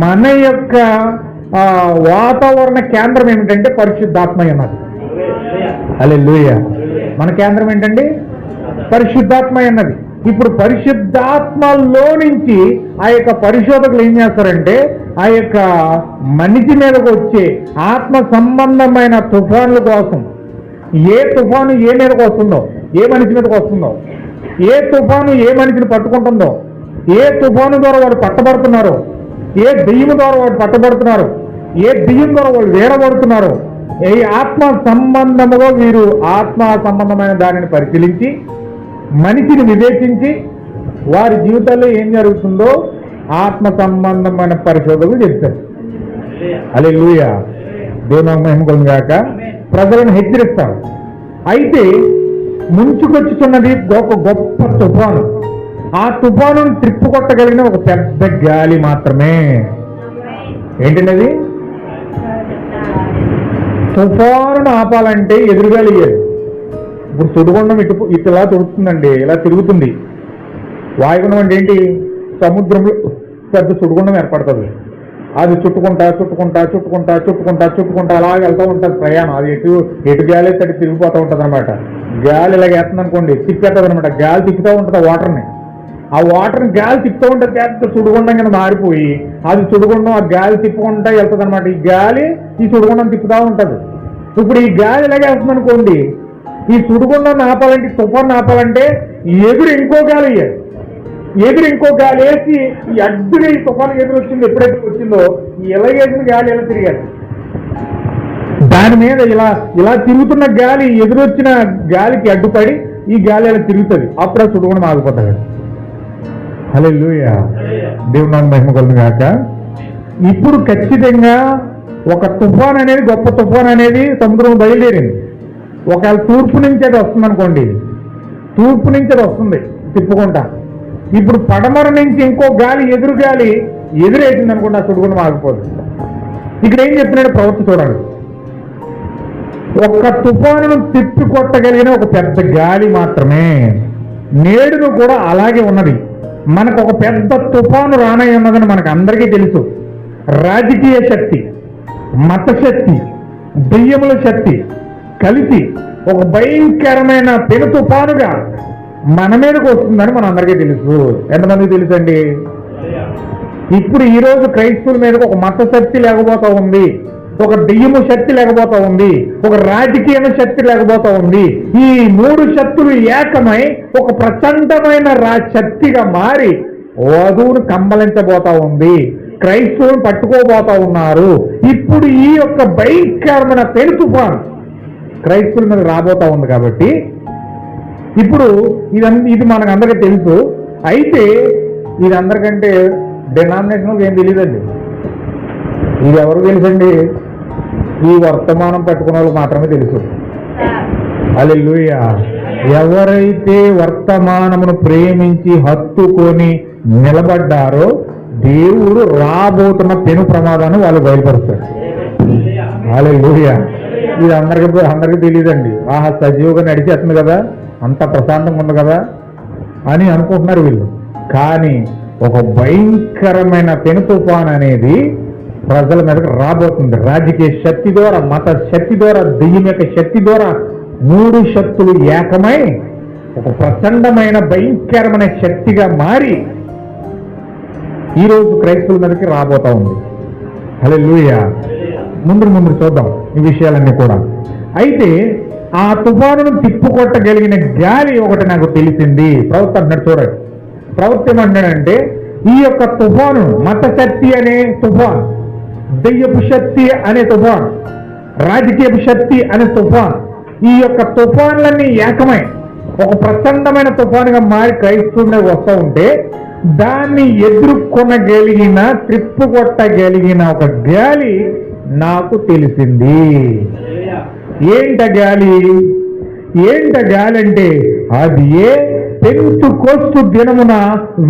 మన యొక్క వాతావరణ కేంద్రం ఏమిటంటే పరిశుద్ధాత్మ అన్నది. హల్లెలూయా. మన కేంద్రం ఏంటండి? పరిశుద్ధాత్మ అన్నది. ఇప్పుడు పరిశుద్ధాత్మలో నుంచి ఆ యొక్క పరిశోధకులు ఏం చేస్తారంటే, ఆ యొక్క మనిషి మీదకు వచ్చే ఆత్మ సంబంధమైన తుఫానుల కోసం, ఏ తుఫాను ఏ మీదకు వస్తుందో, ఏ మనిషి మీదకు వస్తుందో, ఏ తుఫాను ఏ మనిషిని పట్టుకుంటుందో, ఏ తుఫాను ద్వారా వాడు పట్టబడుతున్నారో, ఏ దెయ్యం ద్వారా వాడు పట్టబడుతున్నారు, ఏ దెయ్యం ద్వారా వాళ్ళు వేరబడుతున్నారు, ఏ ఆత్మ సంబంధముగా వీరు ఆత్మ సంబంధమైన దానిని పరిశీలించి మనిషిని వివేచించి వారి జీవితాల్లో ఏం జరుగుతుందో ఆత్మ సంబంధమైన పరిశోధకులు చెప్తారు. హల్లెలూయా. దేవుని మహిమ కలుగును గాక. ప్రజలను హెచ్చరిస్తారు. అయితే ముంచుకొచ్చుతున్నది ఒక గొప్ప తుఫాను. ఆ తుఫానును త్రిప్పుకొట్టగలిగిన ఒక పెద్ద గాలి మాత్రమే. ఏంటండి అది? తుఫానును ఆపాలంటే ఎదురుగాలి ఇయ్యాలి. ఇప్పుడు సుడిగుండం ఇటులా తిరుగుతుందండి, ఇలా తిరుగుతుంది. వాయుగుండం అంటే ఏంటి? సముద్రంలో పెద్ద సుడిగుండం ఏర్పడుతుంది. అది చుట్టుకుంటా చుట్టుకుంటా చుట్టుకుంటా చుట్టుకుంటా చుట్టుకుంటా అలా వెళ్తూ ఉంటుంది ప్రయాణం. అది ఎటు గాలి అయితే అటు తిరిగిపోతూ ఉంటుంది అనమాట. గాలి ఇలాగ వేస్తుంది అనుకోండి, తిప్పేస్తుంది అనమాట. గాలి తిప్పుతూ ఉంటుంది ఆ వాటర్ని. ఆ వాటర్ని గాలి తిప్పుతూ ఉంటుంది, పెద్ద సుడిగుండం కింద మారిపోయి అది సుడిగుండం ఆ గాలి తిప్పుకుంటా వెళ్తుంది అనమాట. ఈ గాలి ఈ సుడిగుండం తిప్పుతూ ఉంటుంది. ఇప్పుడు ఈ గాలి ఇలాగే వెళ్తుంది అనుకోండి, ఈ సుడిగుండాన్ని ఆపాలంటే, తుఫాన్ని ఆపాలంటే ఎదురు ఇంకో గాలి వేయాలి. ఎదురు ఇంకో గాలి వేసి ఈ అడ్డుగా ఈ తుఫాను ఎదురు వచ్చింది, ఎప్పుడైతే వచ్చిందో ఎలాగేసిన గాలి ఎలా తిరిగాలి, దాని మీద ఇలా ఇలా తిరుగుతున్న గాలి ఎదురొచ్చిన గాలికి అడ్డుపడి ఈ గాలి అలా తిరుగుతుంది. అప్పుడు ఆ సుడిగుండం ఆగిపోతాడు. హల్లెలూయా. దేవుని నామమున మహిమ కలుగును గాక. ఇప్పుడు ఖచ్చితంగా ఒక తుఫాన్ అనేది, గొప్ప తుఫాన్ అనేది సముద్రం బయలుదేరింది. ఒకవేళ తూర్పు నుంచి అది వస్తుంది అనుకోండి, తూర్పు నుంచి అది వస్తుంది తిప్పుకుంటా. ఇప్పుడు పడమర నుంచి ఇంకో గాలి, ఎదురు గాలి ఎదురేసింది అనుకోండి, ఆ సుడిగుండం ఆగిపోదు. ఇక్కడ ఏం చెప్తున్నాడు ప్రవక్త చూడండి. ఒక్క తుఫానును తిప్పి కొట్టగలిగిన ఒక పెద్ద గాలి మాత్రమే. నేడును కూడా అలాగే ఉన్నది. మనకు ఒక పెద్ద తుఫాను రానై ఉన్నదని మనకు అందరికీ తెలుసు. రాజకీయ శక్తి, మత శక్తి, దెయ్యముల శక్తి కలిసి ఒక భయంకరమైన పెను తుఫానుగా మన మీదకు వస్తుందని మన అందరికీ తెలుసు. ఎంతమందికి తెలుసండి? ఇప్పుడు ఈరోజు క్రైస్తవుల మీదకు ఒక మత శక్తి లేకపోతా ఉంది, ఒక దెయ్యము శక్తి లేకపోతా ఉంది, ఒక రాజకీయ శక్తి లేకపోతా ఉంది. ఈ మూడు శక్తులు ఏకమై ఒక ప్రచండమైన శక్తిగా మారి వధువును కంబలించబోతా ఉంది, క్రైస్తవుని పట్టుకోబోతా ఉన్నారు. ఇప్పుడు ఈ యొక్క భయంకరమైన పెను తుఫాను క్రైస్తవుల మీద రాబోతా ఉంది. కాబట్టి ఇప్పుడు ఇది మనకు అందరికీ తెలుసు. అయితే ఇది అందరికంటే డినామినేషన్ ఏం తెలియదండి. ఇది ఎవరు తెలుసండి? ఈ వర్తమానం పట్టుకున్న వాళ్ళకి మాత్రమే తెలుసు. హల్లెలూయా. ఎవరైతే వర్తమానమును ప్రేమించి హత్తుకొని నిలబడ్డారో దేవుడు రాబోతున్న పెను ప్రమాదాన్ని వాళ్ళు బయలుపరుస్తారు. హల్లెలూయా. ఇది అందరికీ తెలియదండి. ఆహా, సజీవుగా నడిచేస్తుంది కదా, అంత ప్రశాంతంగా ఉంది కదా అని అనుకుంటున్నారు వీళ్ళు. కానీ ఒక భయంకరమైన పెను తుఫాన్ అనేది ప్రజల మీదకి రాబోతుంది. రాజకీయ శక్తి ద్వారా, మత శక్తి ద్వారా, దెయ్యం యొక్క శక్తి ద్వారా మూడు శక్తులు ఏకమై ఒక ప్రచండమైన భయంకరమైన శక్తిగా మారి ఈరోజు క్రైస్తవుల మీదకి రాబోతా ఉంది. హల్లెలూయా. ముందు చూద్దాం ఈ విషయాలన్నీ కూడా. అయితే ఆ తుఫానును తిప్పుకొట్టగలిగిన గాలి ఒకటి నాకు తెలిసింది. ప్రవక్త అంటున్నాడు చూడండి. ప్రవక్త ఏమంటున్నాడంటే, ఈ యొక్క తుఫాను మత శక్తి అనే తుఫాన్, దెయ్యపు శక్తి అనే తుఫాన్, రాజకీయపు శక్తి అనే తుఫాన్, ఈ యొక్క తుఫాన్లన్నీ ఏకమై ఒక ప్రచండమైన తుఫానుగా మారి క్రైస్తవుని వస్తూ ఉంటే దాన్ని ఎదుర్కొనగలిగిన, త్రిప్పుకొట్టగలిగిన ఒక గాలి నాకు తెలిసింది. ఏంట గాలి? అంటే అది పెంతుకొస్తు దినమున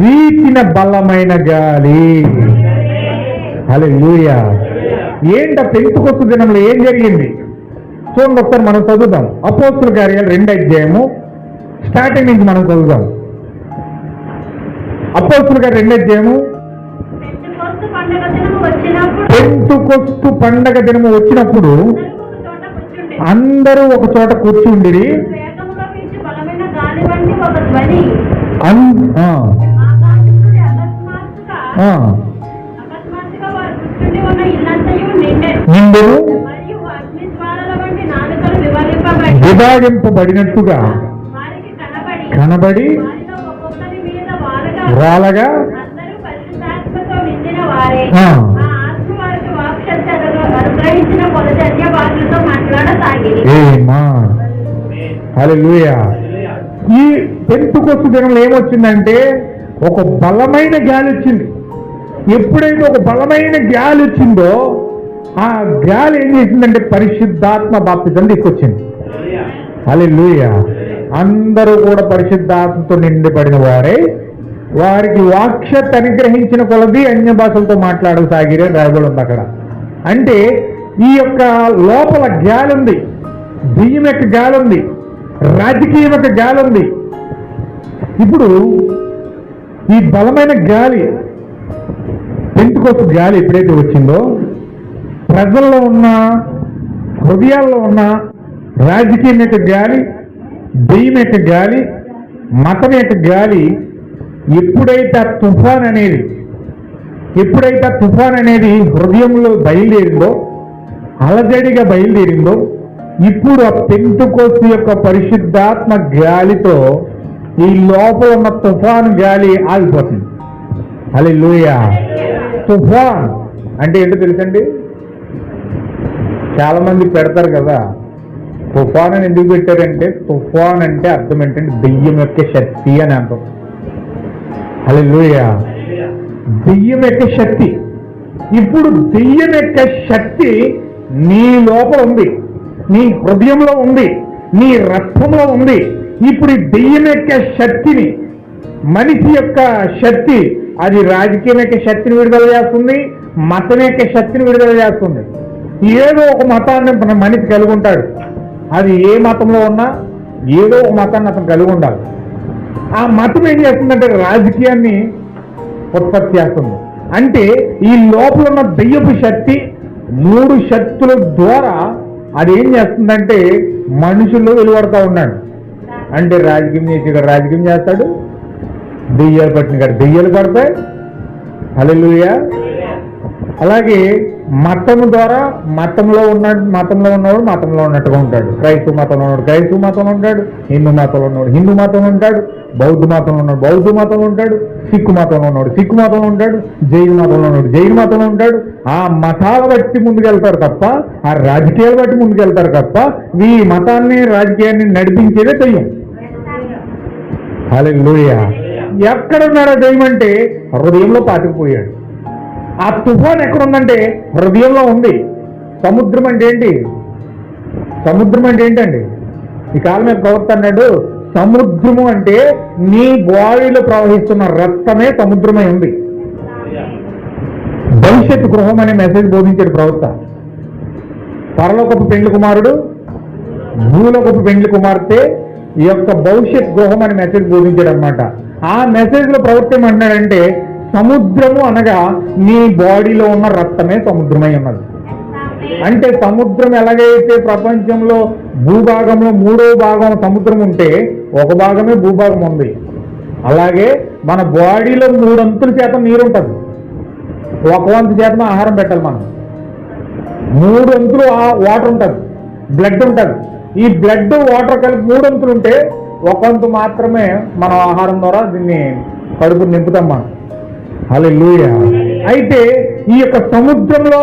వీచిన బలమైన గాలి. హల్లెలూయా. పెంతుకొస్తు దినంలో ఏం జరిగింది? చూడండి ఒకసారి మనం చదువుదాం. అపోస్తుల కార్యాలు 2వ అధ్యాయము స్టార్టింగ్ నుంచి మనం చదువుదాం. అపోస్తుల కార్యాలు 2వ అధ్యాయము. పెంతుకొస్తు పండగ దినము వచ్చినప్పుడు అందరూ ఒక చోట కూర్చుండిరి. నిండును విభాగింపబడినట్టుగా కనబడి వాళ్ళగా హల్లెలూయా. ఈ పెంతుకొస్తు దినంలో ఏమొచ్చిందంటే ఒక బలమైన గాలి వచ్చింది. ఎప్పుడైతే ఒక బలమైన గాలి వచ్చిందో ఆ గాలి ఏం చేసిందంటే పరిశుద్ధాత్మ బాప్తిజం తీసుకొచ్చింది. హల్లెలూయా. అందరూ కూడా పరిశుద్ధాత్మతో నిండిపడిన వారే వారికి వాక్యత అనుగ్రహించిన కొలది అన్య భాషలతో మాట్లాడసాగిరే రాయబడి ఉంది అక్కడ. అంటే ఈ యొక్క లోపల గాలి ఉంది, బియ్యం యొక్క గాలి ఉంది, రాజకీయం యొక్క గాలి ఉంది. ఇప్పుడు ఈ బలమైన గాలి పెంతుకొస్తు గాలి ఎప్పుడైతే వచ్చిందో ప్రజల్లో ఉన్న హృదయాల్లో ఉన్న రాజకీయం యొక్క గాలి, బియ్యం యొక్క గాలి, మతం యొక్క గాలి ఎప్పుడైతే ఆ తుఫాన్ అనేది హృదయంలో బయలుదేరిందో, అలజడిగా బయలుదేరిందో, ఇప్పుడు ఆ పెంతుకొస్తు యొక్క పరిశుద్ధాత్మ గాలితో ఈ లోపల ఉన్న తుఫాన్ గాలి ఆగిపోతుంది. హల్లెలూయా. తుఫాన్ అంటే ఏంటో తెలుసండి? చాలా మంది పెడతారు కదా, తుఫాన్ అని ఎందుకు పెట్టారంటే తుఫాన్ అంటే అర్థం ఏంటంటే దెయ్యం యొక్క శక్తి అని అంటాం. హల్లెలూయా. దెయ్యం యొక్క శక్తి. ఇప్పుడు దెయ్యం యొక్క శక్తి నీ లోపల ఉంది, నీ హృదయంలో ఉంది, నీ రక్తంలో ఉంది. ఇప్పుడు ఈ దెయ్యం యొక్క శక్తిని, మనిషి యొక్క శక్తి, అది రాజకీయం యొక్క శక్తిని విడుదల చేస్తుంది, మతం యొక్క శక్తిని విడుదల చేస్తుంది. ఏదో ఒక మతాన్ని మనిషి కలిగి ఉంటాడు. అది ఏ మతంలో ఉన్నా ఏదో ఒక మతాన్ని అతను కలిగి ఉండాలి. ఆ మతం ఏం చేస్తుందంటే రాజకీయాన్ని ఉత్పత్తి చేస్తుంది. అంటే ఈ లోపల ఉన్న దెయ్యపు శక్తి 3 శక్తుల ద్వారా అది ఏం చేస్తుందంటే మనుషుల్లో వెలువడతా ఉన్నాడు. అంటే రాజకీయం చేసేవాడు రాజకీయం చేస్తాడు, దెయ్యాలు పట్టిన కాదు దెయ్యాలు పడతాయి. హల్లెలూయా. అలాగే మతము ద్వారా మతంలో ఉన్నవాడు మతంలో ఉన్నట్టుగా ఉంటాడు. క్రైస్తవ మతంలో ఉన్నాడు క్రైస్తవ మతంలో ఉంటాడు, హిందూ మతంలో ఉన్నవాడు హిందూ మతంలో ఉంటాడు, బౌద్ధ మతంలో ఉన్నాడు బౌద్ధ మతంలో ఉంటాడు, సిక్కు మతంలో ఉన్నవాడు సిక్కు మతంలో ఉంటాడు, జైన్ మతంలో ఉన్నాడు జైన్ మతంలో ఉంటాడు. ఆ మతాల బట్టి ముందుకెళ్తారు తప్ప, ఆ రాజకీయాలు బట్టి ముందుకెళ్తారు తప్ప, ఈ మతాన్ని రాజకీయాన్ని నడిపించేదే దెయ్యం. హల్లెలూయా. ఎక్కడున్నాడో దెయ్యం అంటే హృదయంలో పాతుకుపోయాడు. ఆ తుఫాన్ ఎక్కడుందంటే హృదయంలో ఉంది. సముద్రం అంటే ఏంటి? సముద్రం అంటే ఏంటండి? ఈ కాలం మీద ప్రవక్త అన్నాడు, సముద్రము అంటే నీ బాడీలో ప్రవహిస్తున్న రక్తమే సముద్రమై ఉంది. భవిష్యత్ గృహం అనే మెసేజ్ బోధించాడు ప్రవక్త. పరలోకపు పెండ్లి కుమారుడు, భూలోకపు పెండ్లి కుమార్తె ఈ యొక్క భవిష్యత్ గృహం అనే మెసేజ్ బోధించాడు అనమాట. ఆ మెసేజ్ లో ప్రవక్త ఏమంటున్నాడంటే సముద్రము అనగా నీ బాడీలో ఉన్న రక్తమే సముద్రమై ఉన్నది. అంటే సముద్రం ఎలాగైతే ప్రపంచంలో భూభాగంలో 3వ భాగం సముద్రం ఉంటే 1 భాగమే భూభాగం ఉంది, అలాగే మన బాడీలో 3% నీరు ఉంటుంది, 1% ఆహారం పెట్టాలి. మనం 3 వాటర్ ఉంటుంది, బ్లడ్ ఉంటుంది. ఈ బ్లడ్ వాటర్ కలిపి 3 ఉంటే 1 మాత్రమే మనం ఆహారం ద్వారా దీన్ని కడుపు నింపుతాం మనం. హల్లెలూయా. అయితే ఈ యొక్క సముద్రంలో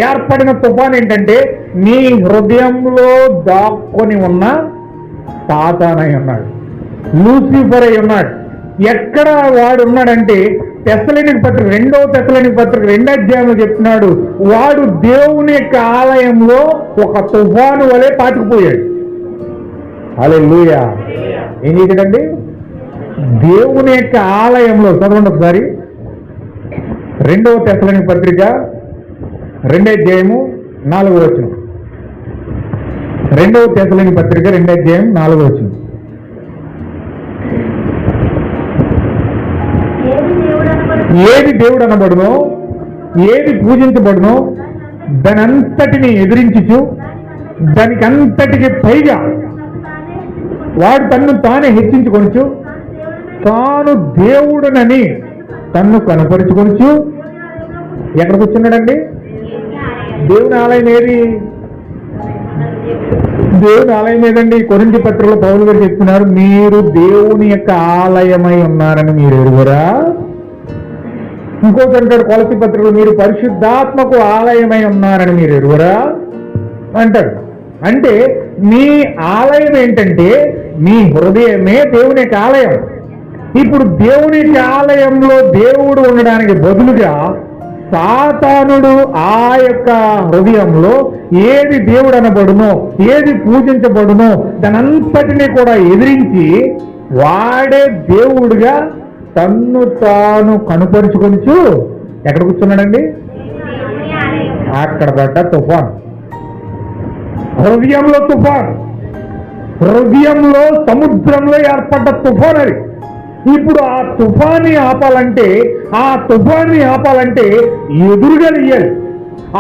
ఏర్పడిన తుఫాన్ ఏంటంటే నీ హృదయంలో దాక్కొని ఉన్న సాతానై ఉన్నాడు, లూసిఫర్ అయి ఉన్నాడు. ఎక్కడ వాడు ఉన్నాడంటే తెస్సలోనికీ పత్రిక 2వ తెస్సలోనికీ పత్రిక 2వ అధ్యాయంలో చెప్తున్నాడు, వాడు దేవుని యొక్క ఆలయంలో ఒక తుఫాను వలె పాతుకుపోయాడు. హల్లెలూయా. ఏం చేశాడండి? దేవుని యొక్క ఆలయంలో. చదవండి ఒకసారి 2వ తెస్సలోనికీ పత్రిక 2వ అధ్యాయము 4వ వచనం. రెండవ తెస్సలోని పత్రిక 2:4. ఏది దేవుడు అనబడునో, ఏది పూజించబడునో దాని అంతటిని ఎదిరించుచు దానికంతటికి పైగా వాడు తన్ను తానే హెచ్చించుకొనుచు తాను దేవుడునని తన్ను కనపరుచుకొనుచు ఎక్కడ కూర్చున్నాడండి? దేవుని ఆలయం ఏది? దేవుని ఆలయం ఏదండి? కొరింథీ పత్రికలో పౌలు గారు చెప్తున్నారు, మీరు దేవుని యొక్క ఆలయమై ఉన్నారని మీరు ఎరుగురా. ఇంకోటి అంటాడు కొలసీ పత్రికలో, మీరు పరిశుద్ధాత్మకు ఆలయమై ఉన్నారని మీరు ఎరుగురా అంటాడు. అంటే మీ ఆలయం ఏంటంటే మీ హృదయమే దేవుని యొక్క ఆలయం. ఇప్పుడు దేవుని యొక్క ఆలయంలో దేవుడు ఉండడానికి బదులుగా సాతానుడు ఆ యొక్క హృదయంలో ఏది దేవుడు అనబడునో, ఏది పూజించబడునో దానంతటినీ కూడా ఎదిరించి వాడే దేవుడుగా తన్ను తాను కనుపరుచుకొనుచు ఎక్కడ కూర్చున్నాడండి? అక్కడ పడ్డ తుఫాన్, హృదయంలో తుఫాన్, హృదయంలో సముద్రంలో ఏర్పడ్డ తుఫాన్ అది. ఇప్పుడు ఆ తుఫాన్ని ఆపాలంటే ఎదురుగాలు ఇయ్యాలి.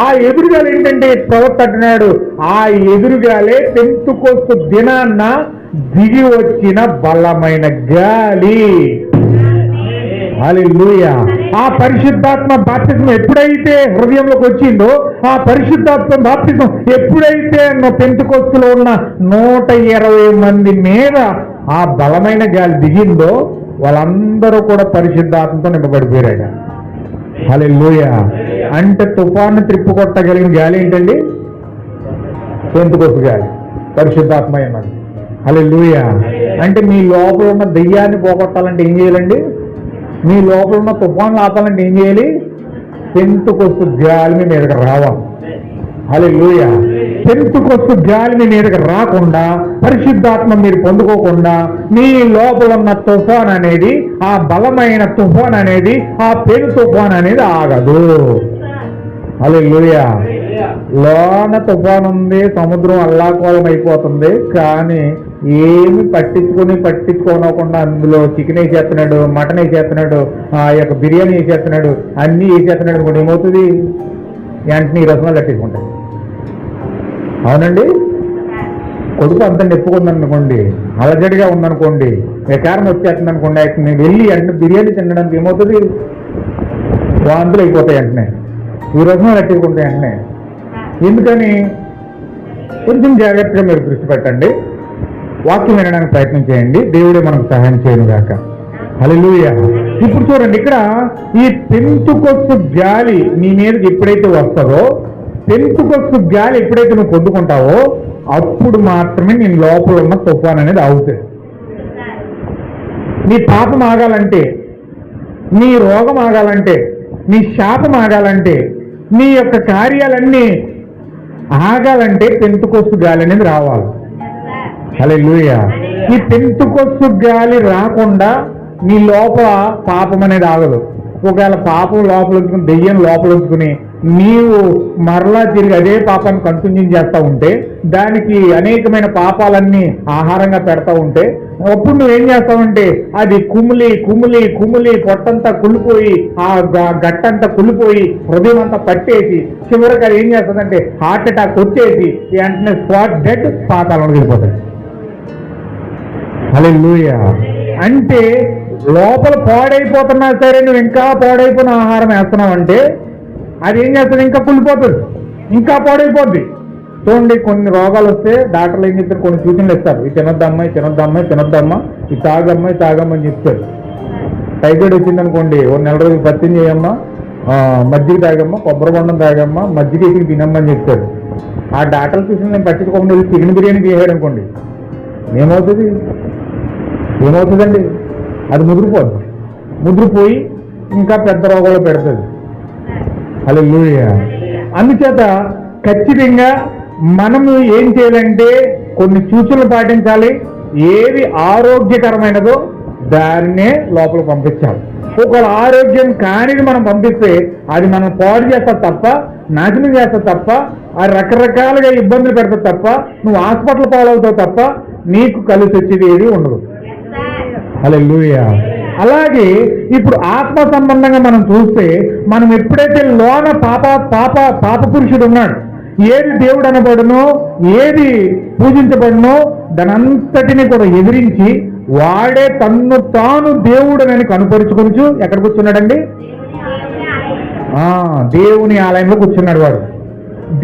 ఆ ఎదురుగాలు ఏంటంటే ప్రవక్త అంటున్నాడు, ఆ ఎదురుగాలే పెంతుకొస్తు దినాన్న దిగి వచ్చిన బలమైన గాలి. హల్లెలూయా. ఆ పరిశుద్ధాత్మ బాప్తిజం ఎప్పుడైతే హృదయంలోకి వచ్చిందో, ఆ పరిశుద్ధాత్మ బాప్తిజం ఎప్పుడైతే పెంతుకొస్తులో ఉన్న 120 మంది మీద ఆ బలమైన గాలి దిగిందో వాళ్ళందరూ కూడా పరిశుద్ధాత్మతో నింపబడిపోయారు. హల్లెలూయా. అంటే తుఫాను త్రిప్పుకొట్టగలిగిన గాలి ఏంటండి? పెంతుకొస్తు గాలి, పరిశుద్ధాత్మ అన్నది. హల్లెలూయా. అంటే మీ లోపల ఉన్న దెయ్యాన్ని పోగొట్టాలంటే ఏం చేయాలండి? మీ లోపల ఉన్న తుఫాన్లు ఆపాలంటే ఏం చేయాలి? పెంతుకొస్తు గాలి మీ మీదకి రావాలి. హల్లెలూయా. పెంతుకొస్తు గాలి మీ మీదకి రాకుండా, పరిశుద్ధాత్మ మీరు పొందుకోకుండా మీ లోపల ఉన్న తుఫాన్ అనేది, ఆ బలమైన తుఫాన్ అనేది, ఆ పెను తుఫాన్ అనేది ఆగదు. హల్లెలూయా. లోన తుఫాన్ ఉంది, సముద్రం అల్లాకోలం అయిపోతుంది, కానీ ఏమి పట్టించుకోనకుండా అందులో చికెన్ వేసేస్తున్నాడు, మటన్ వేసేస్తున్నాడు, ఆ యొక్క బిర్యానీ వేసేస్తున్నాడు, అన్నీ వేసేస్తున్నాడు అనుకోండి, ఏమవుతుంది? వెంటనే ఈ రసనాలు కట్టించుకుంటాయి. అవునండి. కొడుకు అంత నెప్పుకుందనుకోండి, అలజడిగా ఉందనుకోండి, వికారం వచ్చేస్తుంది అనుకోండి, నేను వెళ్ళి వెంటనే బిర్యానీ తినడానికి ఏమవుతుంది? వాంతులు అయిపోతాయి వెంటనే, ఈ రసనాలు కట్టించుకుంటాయి వెంటనే. ఎందుకని? కొంచెం జాగ్రత్తగా మీరు దృష్టి పెట్టండి, వాక్యం వినడానికి ప్రయత్నం చేయండి, దేవుడే మనకు సహాయం చేయను గాక. హల్లెలూయా. ఇప్పుడు చూడండి, ఇక్కడ ఈ పెంతుకొస్తు గాలి నీ మీదకి ఎప్పుడైతే వస్తుందో, పెంతుకొస్తు గాలి ఎప్పుడైతే నువ్వు పొందుకుంటావో అప్పుడు మాత్రమే నీ లోపల ఉన్న తుఫాన్ అనేది అవుతుంది. నీ పాపం ఆగాలంటే, నీ రోగం ఆగాలంటే, నీ శాపం ఆగాలంటే, నీ యొక్క కార్యాలన్నీ ఆగాలంటే పెంతుకొస్తు గాలి అనేది రావాలి. హల్లెలూయా. ఈ పెంతుకొస్తు గాలి రాకుండా నీ లోపల పాపం అనేది ఆగదు. ఒకవేళ పాపం లోపల ఉంచుకుని, దెయ్యం లోపల ఉంచుకుని నీవు మరలా తిరిగి అదే పాపాన్ని కంటిన్యూ చేస్తూ ఉంటే, దానికి అనేకమైన పాపాలన్నీ ఆహారంగా పెడతా ఉంటే, అప్పుడు నువ్వేం చేస్తావంటే అది కుమిలి కుమిలి కుమిలి పొట్టంతా కుళ్ళిపోయి, ఆ గట్టంతా కుళ్ళిపోయి, హృదయం అంతా పట్టేసి చివరికి అది ఏం చేస్తుందంటే హార్ట్ అటాక్ వచ్చేసి వెంటనే స్పాట్ డెడ్, పాతాళంలో వెళ్ళిపోతుంది. హల్లెలూయా. అంటే లోపల పాడైపోతున్నా సరే నువ్వు ఇంకా పాడైపోయిన ఆహారం వేస్తున్నావు అంటే అది ఏం చేస్తుంది? ఇంకా కుళ్ళిపోతుంది, ఇంకా పాడైపోద్ది. చూడండి, కొన్ని రోగాలు వస్తే డాక్టర్లు ఏం చెప్తారు? కొన్ని సూచనలు ఇస్తారు, ఇది తినొద్దమ్మా, ఇది తినొద్దమ్మా, ఇది తినొద్దమ్మా, ఇది తాగమ్మా, ఇది తాగమ్మా అని చెప్తారు. టైఫాయిడ్ వచ్చిందనుకోండి, 1 నెల రోజులు పత్యం చేయమ్మా, మజ్జిగ తాగమ్మా, కొబ్బరి బొండం తాగమ్మా, మజ్జిగ వేసి తినమ్మని చెప్తారు. ఆ డాక్టర్ల సూచనలు నేను పట్టించుకోకుండా చికెన్ బిర్యానీ చేసాడు అనుకోండి, ఏమవుతుందండి? అది ముదిరిపోయి ఇంకా పెద్ద రోగాలు పెడుతుంది. హల్లెలూయా. అందుచేత ఖచ్చితంగా మనము ఏం చేయాలంటే కొన్ని సూచనలు పాటించాలి. ఏది ఆరోగ్యకరమైనదో దాన్నే లోపల పంపించాలి. ఒకవేళ ఆరోగ్యం కానిది మనం పంపిస్తే అది మనం పాడు చేస్తా తప్ప, నాశనం చేస్తా తప్ప, ఆ రకరకాలుగా ఇబ్బందులు పెడతావు తప్ప, నువ్వు హాస్పిటల్ పాలవుతావు తప్ప నీకు కలిసి వచ్చేది ఏది ఉండదు. హల్లెలూయా. అలాగే ఇప్పుడు ఆత్మ సంబంధంగా మనం చూస్తే, మనం ఎప్పుడైతే లోన పాప పురుషుడు ఉన్నాడు, ఏది దేవుడు అనబడునో, ఏది పూజించబడునో దాని అంతటిని కూడా ఎదిరించి వాడే తన్ను తాను దేవుడనని కనుపరుచుకొనుచు ఎక్కడ కూర్చున్నాడండి? దేవుని ఆలయంలో కూర్చున్నాడు. వాడు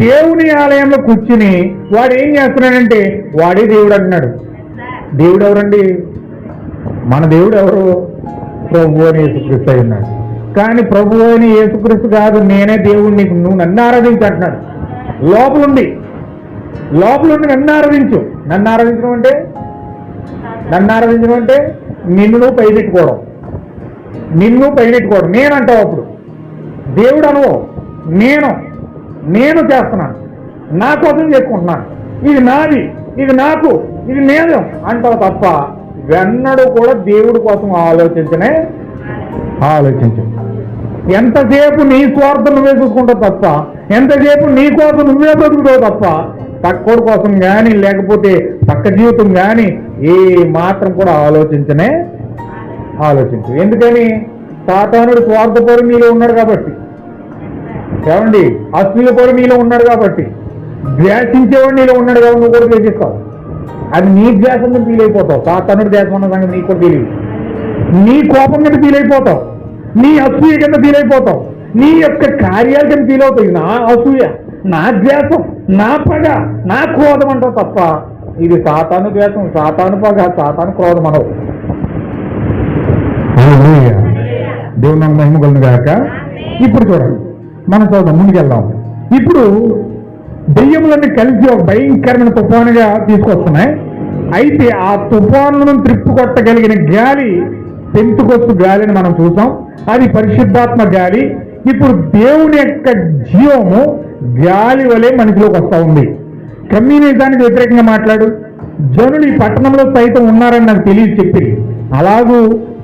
దేవుని ఆలయంలో కూర్చుని వాడు ఏం చేస్తున్నాడంటే వాడే దేవుడు అంటున్నాడు. దేవుడు ఎవరండి? మన దేవుడు ఎవరు? ప్రభు అని యేసుక్రీస్తు అయి ఉన్నాడు. కానీ ప్రభు అని యేసుక్రీస్తు కాదు, నేనే దేవుడు, నీకు నువ్వు నన్ను ఆరాధించు అంటున్నాడు. లోపలుండి నన్ను ఆరాధించు. నన్ను ఆరాధించడం అంటే నిన్ను నువ్వు పైనెట్టుకోవడం. నేనంటావు. అప్పుడు దేవుడు అనవు. నేను చేస్తున్నాను, నా కోసం చేసుకుంటున్నాను, ఇది నాది, ఇది నాకు, ఇది నేను అంటావు తప్ప వెన్నడూ కూడా దేవుడి కోసం ఆలోచించు. ఎంతసేపు నీ స్వార్థం నువ్వే చూసుకుంటావు తప్ప, ఎంతసేపు నీ కోసం నువ్వే బతుకుతావు తప్ప పక్కోడి కోసం కానీ లేకపోతే పక్క జీవితం కానీ ఏ మాత్రం కూడా ఆలోచించు. ఎందుకని? సాతానుడు స్వార్థపరుడు నీలో ఉన్నాడు కాబట్టి, ఏమండి, అసూయపరుడు నీలో ఉన్నాడు కాబట్టి, ద్వేషించేవాడు నీలో ఉన్నాడు కాబట్టి నువ్వు కూడా ద్వేషిస్తావు. అది నీ ద్వేషం కింద ఫీల్ అయిపోతావు. సాతానుడు ద్వేషం ఉన్న సంగతి నీకు కూడా తెలియదు. నీ కోపం కింద ఫీల్ అయిపోతావు, నీ అసూయ కింద ఫీల్ అయిపోతావు, నీ యొక్క కార్యాల కింద ఫీల్ అవుతాయి. నా అసూయ, నా ద్వేషం, నా పగ, నా క్రోధం అంటావు తప్ప ఇది సాతాను ద్వేషం, సాతాను పగ, సాతాను క్రోధం అనవు. దేవుని మహిమ కలుగును గాక. ఇప్పుడు చూడండి, మన చూద్దాం, ముందుకెళ్దాం. ఇప్పుడు దెయ్యములన్నీ కలిసి ఒక భయంకరమైన తుఫానుగా తీసుకొస్తున్నాయి. అయితే ఆ తుఫానులను త్రిప్పుకొట్టగలిగిన గాలి పెంతుకొస్తు గాలిని మనం చూసాం. అది పరిశుద్ధాత్మ గాలి. ఇప్పుడు దేవుని యొక్క జీవము గాలి వలె మనిషిలోకి వస్తూ ఉంది. కమ్యూనిజానికి వ్యతిరేకంగా మాట్లాడు. జనులు ఈ పట్టణంలో సైతం ఉన్నారని నాకు తెలియదు చెప్పి, అలాగూ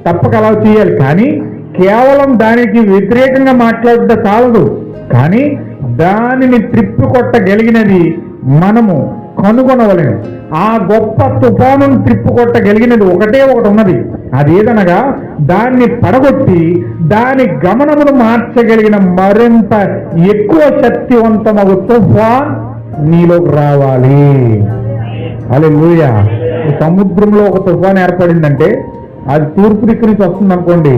తప్పక అలా చేయాలి. కానీ కేవలం దానికి వ్యతిరేకంగా మాట్లాడుట చాలదు, కానీ దానిని త్రిప్పుకొట్టగలిగినది మనము కనుగొనవలేము. ఆ గొప్ప తుఫానును త్రిప్పుకొట్టగలిగినది ఒకటే ఒకటి ఉన్నది. అదేదనగా దాన్ని పడగొట్టి దాని గమనమును మార్చగలిగిన మరింత ఎక్కువ శక్తివంతమగు తుఫాన్ నీలోకి రావాలి. హల్లెలూయా. సముద్రంలో ఒక తుఫాన్ ఏర్పడిందంటే అది తూర్పు దిక్కు నుంచి వస్తుంది అనుకోండి,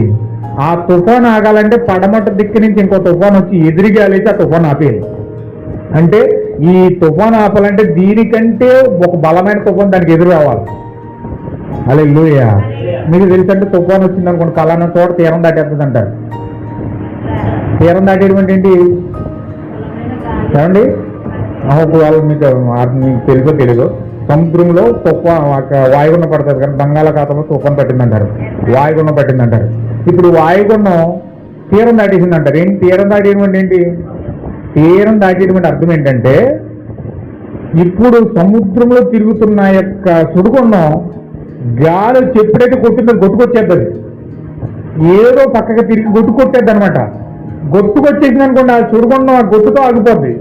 ఆ తుఫాన్ ఆగాలంటే పడమట దిక్కు నుంచి ఇంకో తుఫాన్ వచ్చి ఎదిరిగాలేసి ఆ తుఫాన్ ఆపేయాలి. అంటే ఈ తుఫాన్ ఆపాలంటే దీనికంటే ఒక బలమైన తుఫాన్ దానికి ఎదురు రావాలి. హల్లెలూయా. మీకు తెలుసంటే తుఫాన్ వచ్చింది అనుకోండి, కలానా చోట తీరం దాటేస్తుంది అంటారు. తీరం దాటేయడం ఏంటి? ఏమండి, ఒకవేళ మీకు తెలుసో సముద్రంలో తుఫాన్ వాయుగుండం పడుతుంది కానీ బంగాళాఖాతంలో తుఫాన్ పట్టిందంటారు, వాయుగుండం పట్టిందంటారు. ఇప్పుడు వాయుగుండం తీరం దాటేసిందంటారు. ఏంటి తీరం దాటేయడం ఏంటి? తీరం దాటేటువంటి అర్థం ఏంటంటే ఇప్పుడు సముద్రంలో తిరుగుతున్న యొక్క సుడిగుండం గాలి ఎప్పుడైతే కొట్టిందో కొట్టుకొచ్చేద్దది, ఏదో పక్కగా తిరిగి కొట్టుకొచ్చేద్ది అనమాట. కొట్టుకొచ్చేసింది అనుకోండి, ఆ సుడిగుండం ఆ గొట్టుతో ఆగిపోద్ది.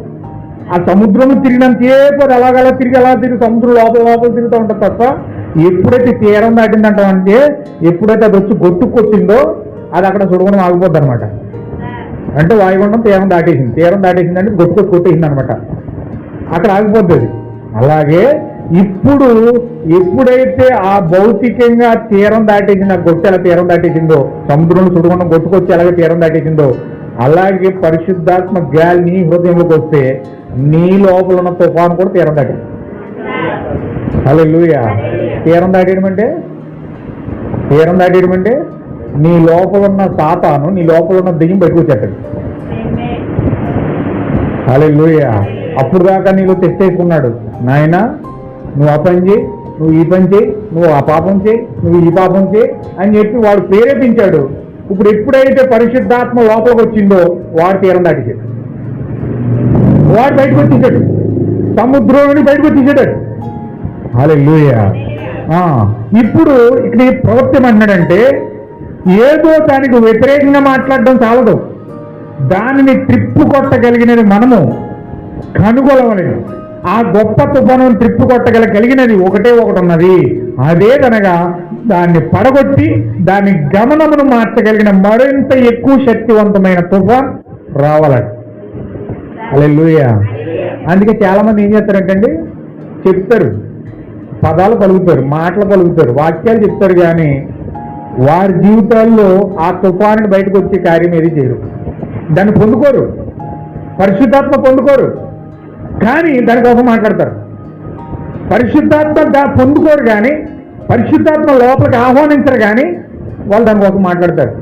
ఆ సముద్రంలో తిరిగినంతసేపు అది అలా తిరిగి సముద్రం లోపల తిరుగుతూ ఉంటుంది తప్ప ఎప్పుడైతే తీరం దాటిందంటే ఎప్పుడైతే అది వచ్చి గొట్టుకొచ్చిందో అది అక్కడ సుడిగుండం ఆగిపోద్ది అనమాట. అంటే వాయుగుండం తీరం దాటేసింది అంటే కొట్టేసింది అనమాట, అక్కడ ఆగిపోద్ది అది. అలాగే ఇప్పుడు ఎప్పుడైతే ఆ భౌతికంగా తీరం దాటేసింది, ఆ గొట్టెల తీరం దాటేసిందో, సముద్రంలో సుడిగుండం కొట్టుకొచ్చి అలాగే తీరం దాటేసిందో, అలాగే పరిశుద్ధాత్మ గాలి నీ హృదయంలోకి వస్తే నీ లోపల ఉన్న తుఫాను కూడా తీరం దాటేది. హల్లెలూయా. తీరం దాటేయడం అంటే నీ లోపల ఉన్న సాతాను, నీ లోపల ఉన్న దెయ్యం బయటకు వచ్చేటది. హల్లెలూయా. అప్పుడు దాకా నీలో తెచ్చేసుకున్నాడు, నాయన నువ్వు ఆ పని చేయి, నువ్వు ఈ పని చేయి, నువ్వు ఆ పాపం చేయి, నువ్వు ఈ పాపం చేయి అని చెప్పి వాడు ప్రేరేపించాడు. ఇప్పుడు ఎప్పుడైతే పరిశుద్ధాత్మ లోపలికి వచ్చిందో వాడు తీరం దాటించాడు, వాడు బయటకు వచ్చేసాడు, సముద్రం నుండి బయటకు వచ్చేసాడు. హల్లెలూయా. ఇప్పుడు ఇక్కడ ప్రవక్త అన్నాడంటే ఏదో దానికి వ్యతిరేకంగా మాట్లాడడం చాలదు, దానిని త్రిప్పు కొట్టగలిగినది మనము. కనుగొలవలేదు. ఆ గొప్ప తుఫాను ట్రిప్పు కొట్టగలిగినది ఒకటే ఒకటి ఉన్నది, అదేదనగా దాన్ని పడగొట్టి దాని గమనమును మార్చగలిగిన మరింత ఎక్కువ శక్తివంతమైన తుఫాన్ రావాలట. హల్లెలూయా. అందుకే చాలా మంది ఏం చేస్తారంటండి, చెప్తారు, పదాలు పలుకుతారు, మాటలు పలుకుతారు, వాక్యాలు చెప్తారు, కానీ వారి జీవితాల్లో ఆ తుఫానుని బయటకు వచ్చే కార్యం ఏది చేయరు. దాన్ని పొందుకోరు, పరిశుద్ధాత్మ పొందుకోరు, కానీ దానికోసం మాట్లాడతారు. పరిశుద్ధాత్మ పొందుకోరు కానీ పరిశుద్ధాత్మ లోపలికి ఆహ్వానించరు, కానీ వాళ్ళు దానికోసం మాట్లాడతారు.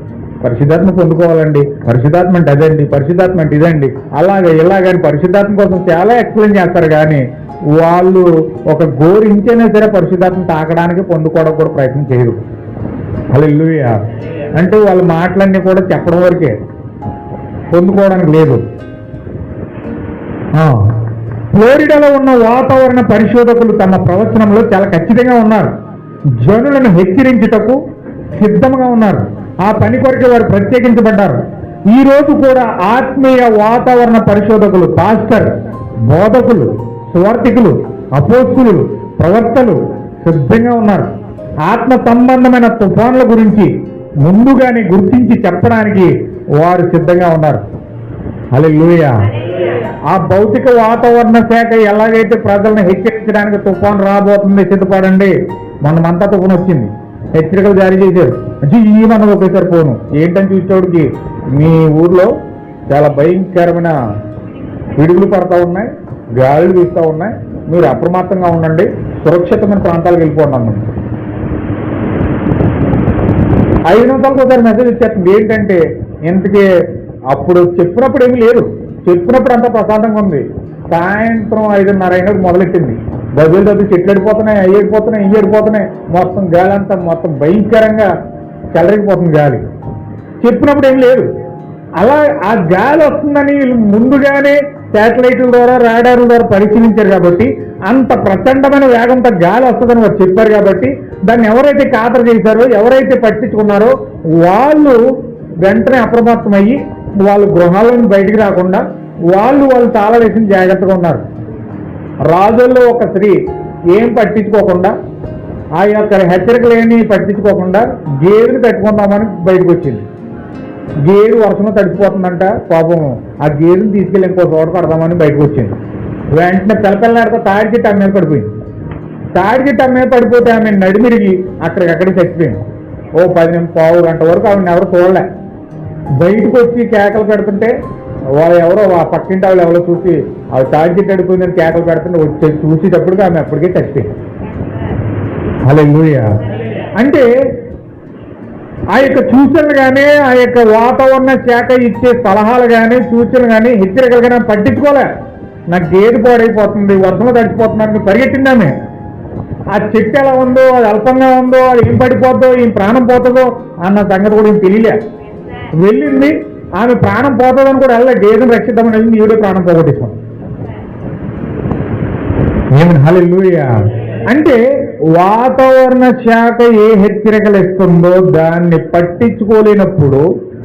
పరిశుద్ధాత్మ పొందుకోవాలండి, పరిశుద్ధాత్మ అంటే అదండి, పరిశుద్ధాత్మ అంటే ఇదండి, అలాగే ఇలాగని పరిశుద్ధాత్మ కోసం చాలా ఎక్స్ప్లెయిన్ చేస్తారు, కానీ వాళ్ళు ఒక గోరించైనా సరే పరిశుద్ధాత్మ తాకడానికి పొందుకోవడం కూడా ప్రయత్నం చేయరు. హల్లెలూయా. అంటే వాళ్ళ మాటలన్నీ కూడా చెప్పడం వరకే, పొందుకోవడానికి లేదు. ఫ్లోరిడాలో ఉన్న వాతావరణ పరిశోధకులు తమ ప్రవచనంలో చాలా ఖచ్చితంగా ఉన్నారు. జనులను హెచ్చరించుటకు సిద్ధంగా ఉన్నారు. ఆ పని కొరకు వారు ప్రత్యేకించబడ్డారు. ఈ రోజు కూడా ఆత్మీయ వాతావరణ పరిశోధకులు, పాస్టర్, బోధకులు, సువార్తికులు, అపోస్తులు, ప్రవక్తలు సిద్ధంగా ఉన్నారు. ఆత్మ సంబంధమైన తుఫాన్ల గురించి ముందుగానే గుర్తించి చెప్పడానికి వారు సిద్ధంగా ఉన్నారు. హల్లెలూయా. ఆ భౌతిక వాతావరణ శాఖ ఎలాగైతే ప్రజలను హెచ్చరించడానికి తుఫాన్ రాబోతుంది, సిద్ధపడండి, మనమంతా తుఫాన్ వచ్చింది, హెచ్చరికలు జారీ చేశారు, ఈ మనం ఒకేసారి పోను ఏంటని చూసేవాడికి మీ ఊర్లో చాలా భయంకరమైన పిడుగులు పడతా ఉన్నాయి, గాలులు వీస్తూ ఉన్నాయి, మీరు అప్రమత్తంగా ఉండండి, సురక్షితమైన ప్రాంతాలకు వెళ్ళిపోండి అన్నాను. 5 నిమిషాలకు ఒకసారి మెసేజ్ ఇచ్చేస్తుంది. ఏంటంటే ఇంతకీ అప్పుడు చెప్పినప్పుడు ఏమీ లేదు, చెప్పినప్పుడు అంతా ప్రశాంతంగా ఉంది. సాయంత్రం 5:30 అయినప్పుడు మొదలెట్టింది, బదులు డబ్బులు చెట్లు ఎడిపోతున్నాయి, అవి ఎడిపోతున్నాయి, ఇవి ఎడిపోతున్నాయి, మొత్తం గాలి అంతా మొత్తం భయంకరంగా చెలరిగిపోతుంది గాలి. చెప్పినప్పుడు ఏం లేదు. అలా ఆ గాలి వస్తుందని వీళ్ళు ముందుగానే శాటిలైట్ల ద్వారా, రాడార్ల ద్వారా పరిశీలించారు కాబట్టి, అంత ప్రచండమైన వేగంతో గాలి వస్తుందని వారు చెప్పారు కాబట్టి, దాన్ని ఎవరైతే ఖాతరు చేశారో, ఎవరైతే పట్టించుకున్నారో వాళ్ళు వెంటనే అప్రమత్తమయ్యి వాళ్ళు గృహాలను బయటికి రాకుండా వాళ్ళు తాళ వేసిన జాగ్రత్తగా ఉన్నారు. రాజుల్లో ఒక స్త్రీ ఏం పట్టించుకోకుండా, ఆ యొక్క హెచ్చరికలు ఏమీ పట్టించుకోకుండా గేదెని పెట్టుకుందామని బయటకు వచ్చింది. గేదె వర్షంలో తడిచిపోతుందంట, పాపం ఆ గేదెని తీసుకెళ్ళి ఇంకో చోట పడదామని బయటకు వచ్చింది. వెంటనే పిల్లపిల్లాడితో తాడి చెట్టు ఆమె మీద పడిపోయింది. తాడి చెట్టు ఆమె మీద పడిపోతే ఆమె నడిమిరిగి అక్కడికక్కడికి చచ్చిపోయింది. ఓ 10 గంట వరకు ఆమెను ఎవరు చూడలే. బయటకు వచ్చి కేకలు పెడుతుంటే వాళ్ళు ఎవరో ఆ పక్కింటి వాళ్ళు ఎవరో చూసి అవి తాడి చెట్టు అడిపోయిందని కేకలు పెడుతుంటే వచ్చి చూసేటప్పటికి ఆమె అప్పటికే చచ్చిపోయింది. హల్లెలూయా. అంటే ఆ యొక్క సూచనలు కానీ, ఆ యొక్క వాతావరణ శాఖ ఇచ్చే సలహాలు కానీ, సూచనలు కానీ, హెచ్చరికలు కానీ పట్టించుకోలే. నాకు గేదె పాడైపోతుంది, వర్షంలో తడిచిపోతున్నాను పరిగెట్టిందామే. ఆ చెట్టు ఎలా ఉందో, అది అల్పంగా ఉందో, అది ఏం పడిపోద్దో, ఏం ప్రాణం పోతుందో అన్న సంగతి కూడా ఏం తెలియలే. వెళ్ళింది, ఆమె ప్రాణం పోతుందని కూడా వెళ్ళే, గేదెను రక్షిద్దామని వెళ్ళింది, ఈవిడే ప్రాణం పోగొట్టేసుకోండి. ఏమని హల్లెలూయా. అంటే వాతావరణ శాఖ ఏ హెచ్చరికలు ఇస్తుందో దాన్ని పట్టించుకోలేనప్పుడు,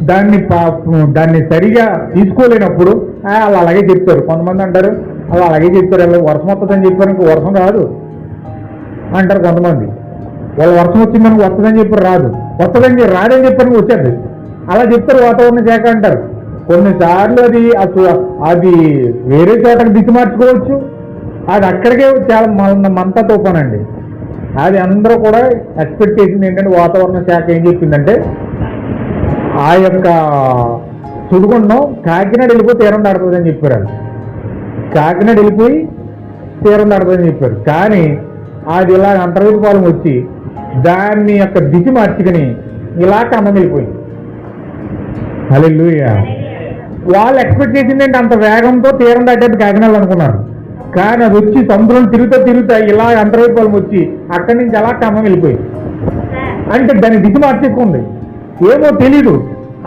దాన్ని సరిగా తీసుకోలేనప్పుడు వాళ్ళు అలాగే చెప్తారు. కొంతమంది అంటారు వాళ్ళు అలాగే చెప్తారు, వర్షం వస్తుందని చెప్పారు, ఇంకో వర్షం రాదు అంటారు. కొంతమంది వాళ్ళు వర్షం వచ్చిందని వస్తుందని చెప్పారు, రాదు, వస్తుందని రాదని చెప్పారు, వచ్చేది. అలా చెప్తారు వాతావరణ శాఖ అంటారు. కొన్నిసార్లు అది వేరే చోటకి దిశ మార్చుకోవచ్చు, అది అక్కడికే చాలా మంతా తుఫానండి. అది అందరూ కూడా ఎక్స్పెక్ట్ చేసింది ఏంటంటే, వాతావరణ శాఖ ఏం చెప్పిందంటే ఆ యొక్క సుడిగుండం కాకినాడ వెళ్ళిపోయి తీరం దాడుతుందని చెప్పారు. కాకినాడ వెళ్ళిపోయి తీరం దాడుతుందని చెప్పారు. కానీ అది ఇలా అంతర్వేదిపాలెం వచ్చి దాన్ని యొక్క దిశ మార్చుకుని ఇలా ఖమ్మం వెళ్ళిపోయింది. హల్లెలూయా. వాళ్ళు ఎక్స్పెక్ట్ చేసింది ఏంటి, అంత వేగంతో తీరం దాటేది కాకినాడ అనుకున్నారు. కానీ అది వచ్చి సముద్రం తిరుగుతా ఇలా అంతర్వేదిపాలెం వచ్చి అక్కడి నుంచి అలా ఖమ్మం వెళ్ళిపోయింది. అంటే దాన్ని దిశ మార్చేసుకుంది. ఏమో తెలీదు,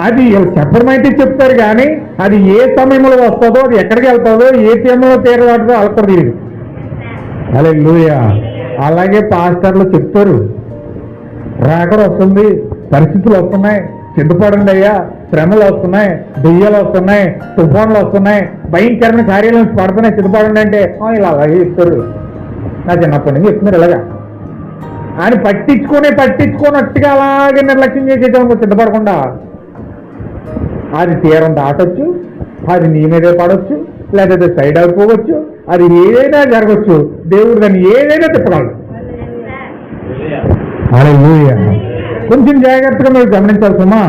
అది చెప్పడం అయితే చెప్తారు, కానీ అది ఏ సమయంలో వస్తుందో, అది ఎక్కడికి వెళ్తుందో, ఏ సమయంలో తీరవాడుతో అక్కడ తెలియదు. హల్లెలూయా. అలాగే పాస్టర్లు చెప్తారు, రాకడ వస్తుంది, పరిస్థితులు వస్తున్నాయి, సిద్ధపడండి అయ్యా, శ్రమలు వస్తున్నాయి, దెయ్యాలు వస్తున్నాయి, తుఫాన్లు వస్తున్నాయి, భయంకరమైన కార్యాలు పడుతున్నాయి, సిద్ధపడండి అంటే ఇలా అలాగే చెప్తారు. నా చిన్నప్పటి నుంచి చెప్తున్నారు ఇలాగా. ఆయన పట్టించుకోనట్టుగా అలాగే నిర్లక్ష్యం చేసేటప్పుడు సిద్ధపడకుండా అది తీరం దాటొచ్చు, అది నీ మీదే పడవచ్చు, లేకపోతే సైడ్ అయిపోవచ్చు, అది ఏదైనా జరగచ్చు. దేవుడు దాన్ని ఏదైనా తిప్పగలడు. హల్లెలూయా. కొంచెం జాగ్రత్తగా మీరు గమనించాల్సమ్మా.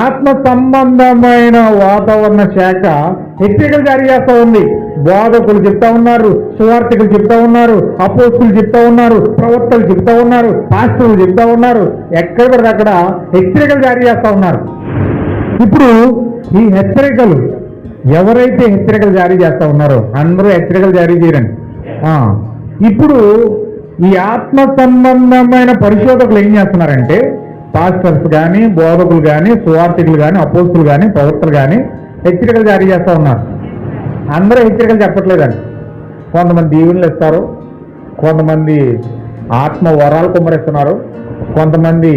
ఆత్మ సంబంధమైన వాతావరణ శాఖ హెచ్చరికలు జారీ చేస్తూ ఉంది. బోధకులు చెప్తా ఉన్నారు, సువార్థికులు చెప్తా ఉన్నారు, అపోస్తులు చెప్తా ఉన్నారు, ప్రవక్తలు చెప్తా ఉన్నారు, పాస్టర్లు చెప్తా ఉన్నారు. ఎక్కడ పడితే అక్కడ హెచ్చరికలు జారీ చేస్తూ ఉన్నారు. ఇప్పుడు ఈ హెచ్చరికలు ఎవరైతే హెచ్చరికలు జారీ చేస్తూ ఉన్నారో అందరూ హెచ్చరికలు జారీ చేయరండి. ఇప్పుడు ఈ ఆత్మ సంబంధమైన పరిశోధకులు ఏం చేస్తున్నారంటే, పాస్టర్స్ కానీ, బోధకులు కానీ, సువార్థికులు కానీ, అపోస్తులు కానీ, ప్రవక్తలు కానీ హెచ్చరికలు జారీ చేస్తూ ఉన్నారు. అందరూ హెచ్చరికలు చెప్పట్లేదండి. కొంతమంది దీవెనలు ఇస్తారు, కొంతమంది ఆత్మ వరాలు కుమ్మరిస్తున్నారు, కొంతమంది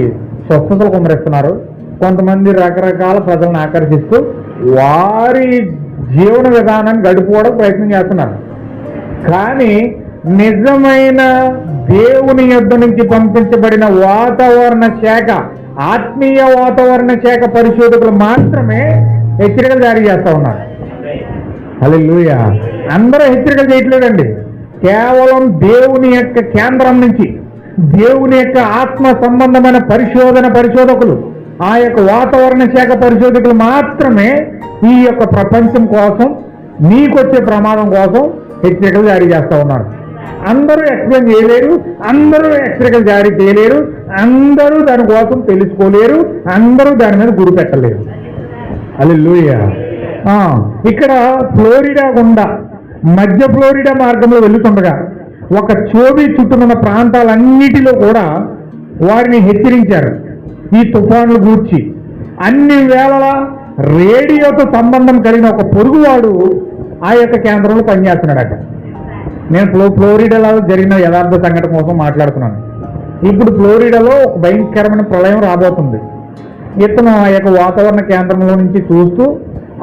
స్వస్థతలు కుమ్మరిస్తున్నారు, కొంతమంది రకరకాల ప్రజలను ఆకర్షిస్తూ వారి జీవన విధానాన్ని గడుపుకోవడం ప్రయత్నం చేస్తున్నారు. కానీ నిజమైన దేవుని యొద్ద నుంచి పంపించబడిన వాతావరణ శాఖ, ఆత్మీయ వాతావరణ శాఖ పరిశోధకులు మాత్రమే హెచ్చరికలు జారీ చేస్తూ ఉన్నారు. హల్లెలూయా. అందరూ హెచ్చరికలు చేయట్లేదండి. కేవలం దేవుని యొక్క కేంద్రం నుంచి, దేవుని యొక్క ఆత్మ సంబంధమైన పరిశోధకులు, ఆ యొక్క వాతావరణ శాఖ పరిశోధకులు మాత్రమే ఈ యొక్క ప్రపంచం కోసం, నీకొచ్చే ప్రమాదం కోసం హెచ్చరికలు జారీ చేస్తూ ఉన్నారు. అందరూ ఎక్స్ప్లెయిన్ చేయలేరు, అందరూ హెచ్చరికలు జారీ చేయలేరు, అందరూ దాని కోసం తెలుసుకోలేరు, అందరూ దాని మీద గురి పెట్టలేరు. హల్లెలూయా. ఇక్కడ ఫ్లోరిడా గుండా మధ్య ఫ్లోరిడా మార్గంలో వెళ్తుండగా ఒక చోబీ చుట్టూనున్న ప్రాంతాలన్నిటిలో కూడా వారిని హెచ్చరించారు. ఈ తుఫానులు గూర్చి అన్ని వేళలా రేడియోతో సంబంధం కలిగిన ఒక పొరుగువాడు ఆ యొక్క కేంద్రంలో పనిచేస్తున్నాడట. నేను ఫ్లోరిడాలో జరిగిన యథార్థ సంఘటన కోసం మాట్లాడుతున్నాను. ఇప్పుడు ఫ్లోరిడాలో ఒక భయంకరమైన ప్రళయం రాబోతుంది. ఇతను ఆ యొక్క వాతావరణ కేంద్రంలో నుంచి చూస్తూ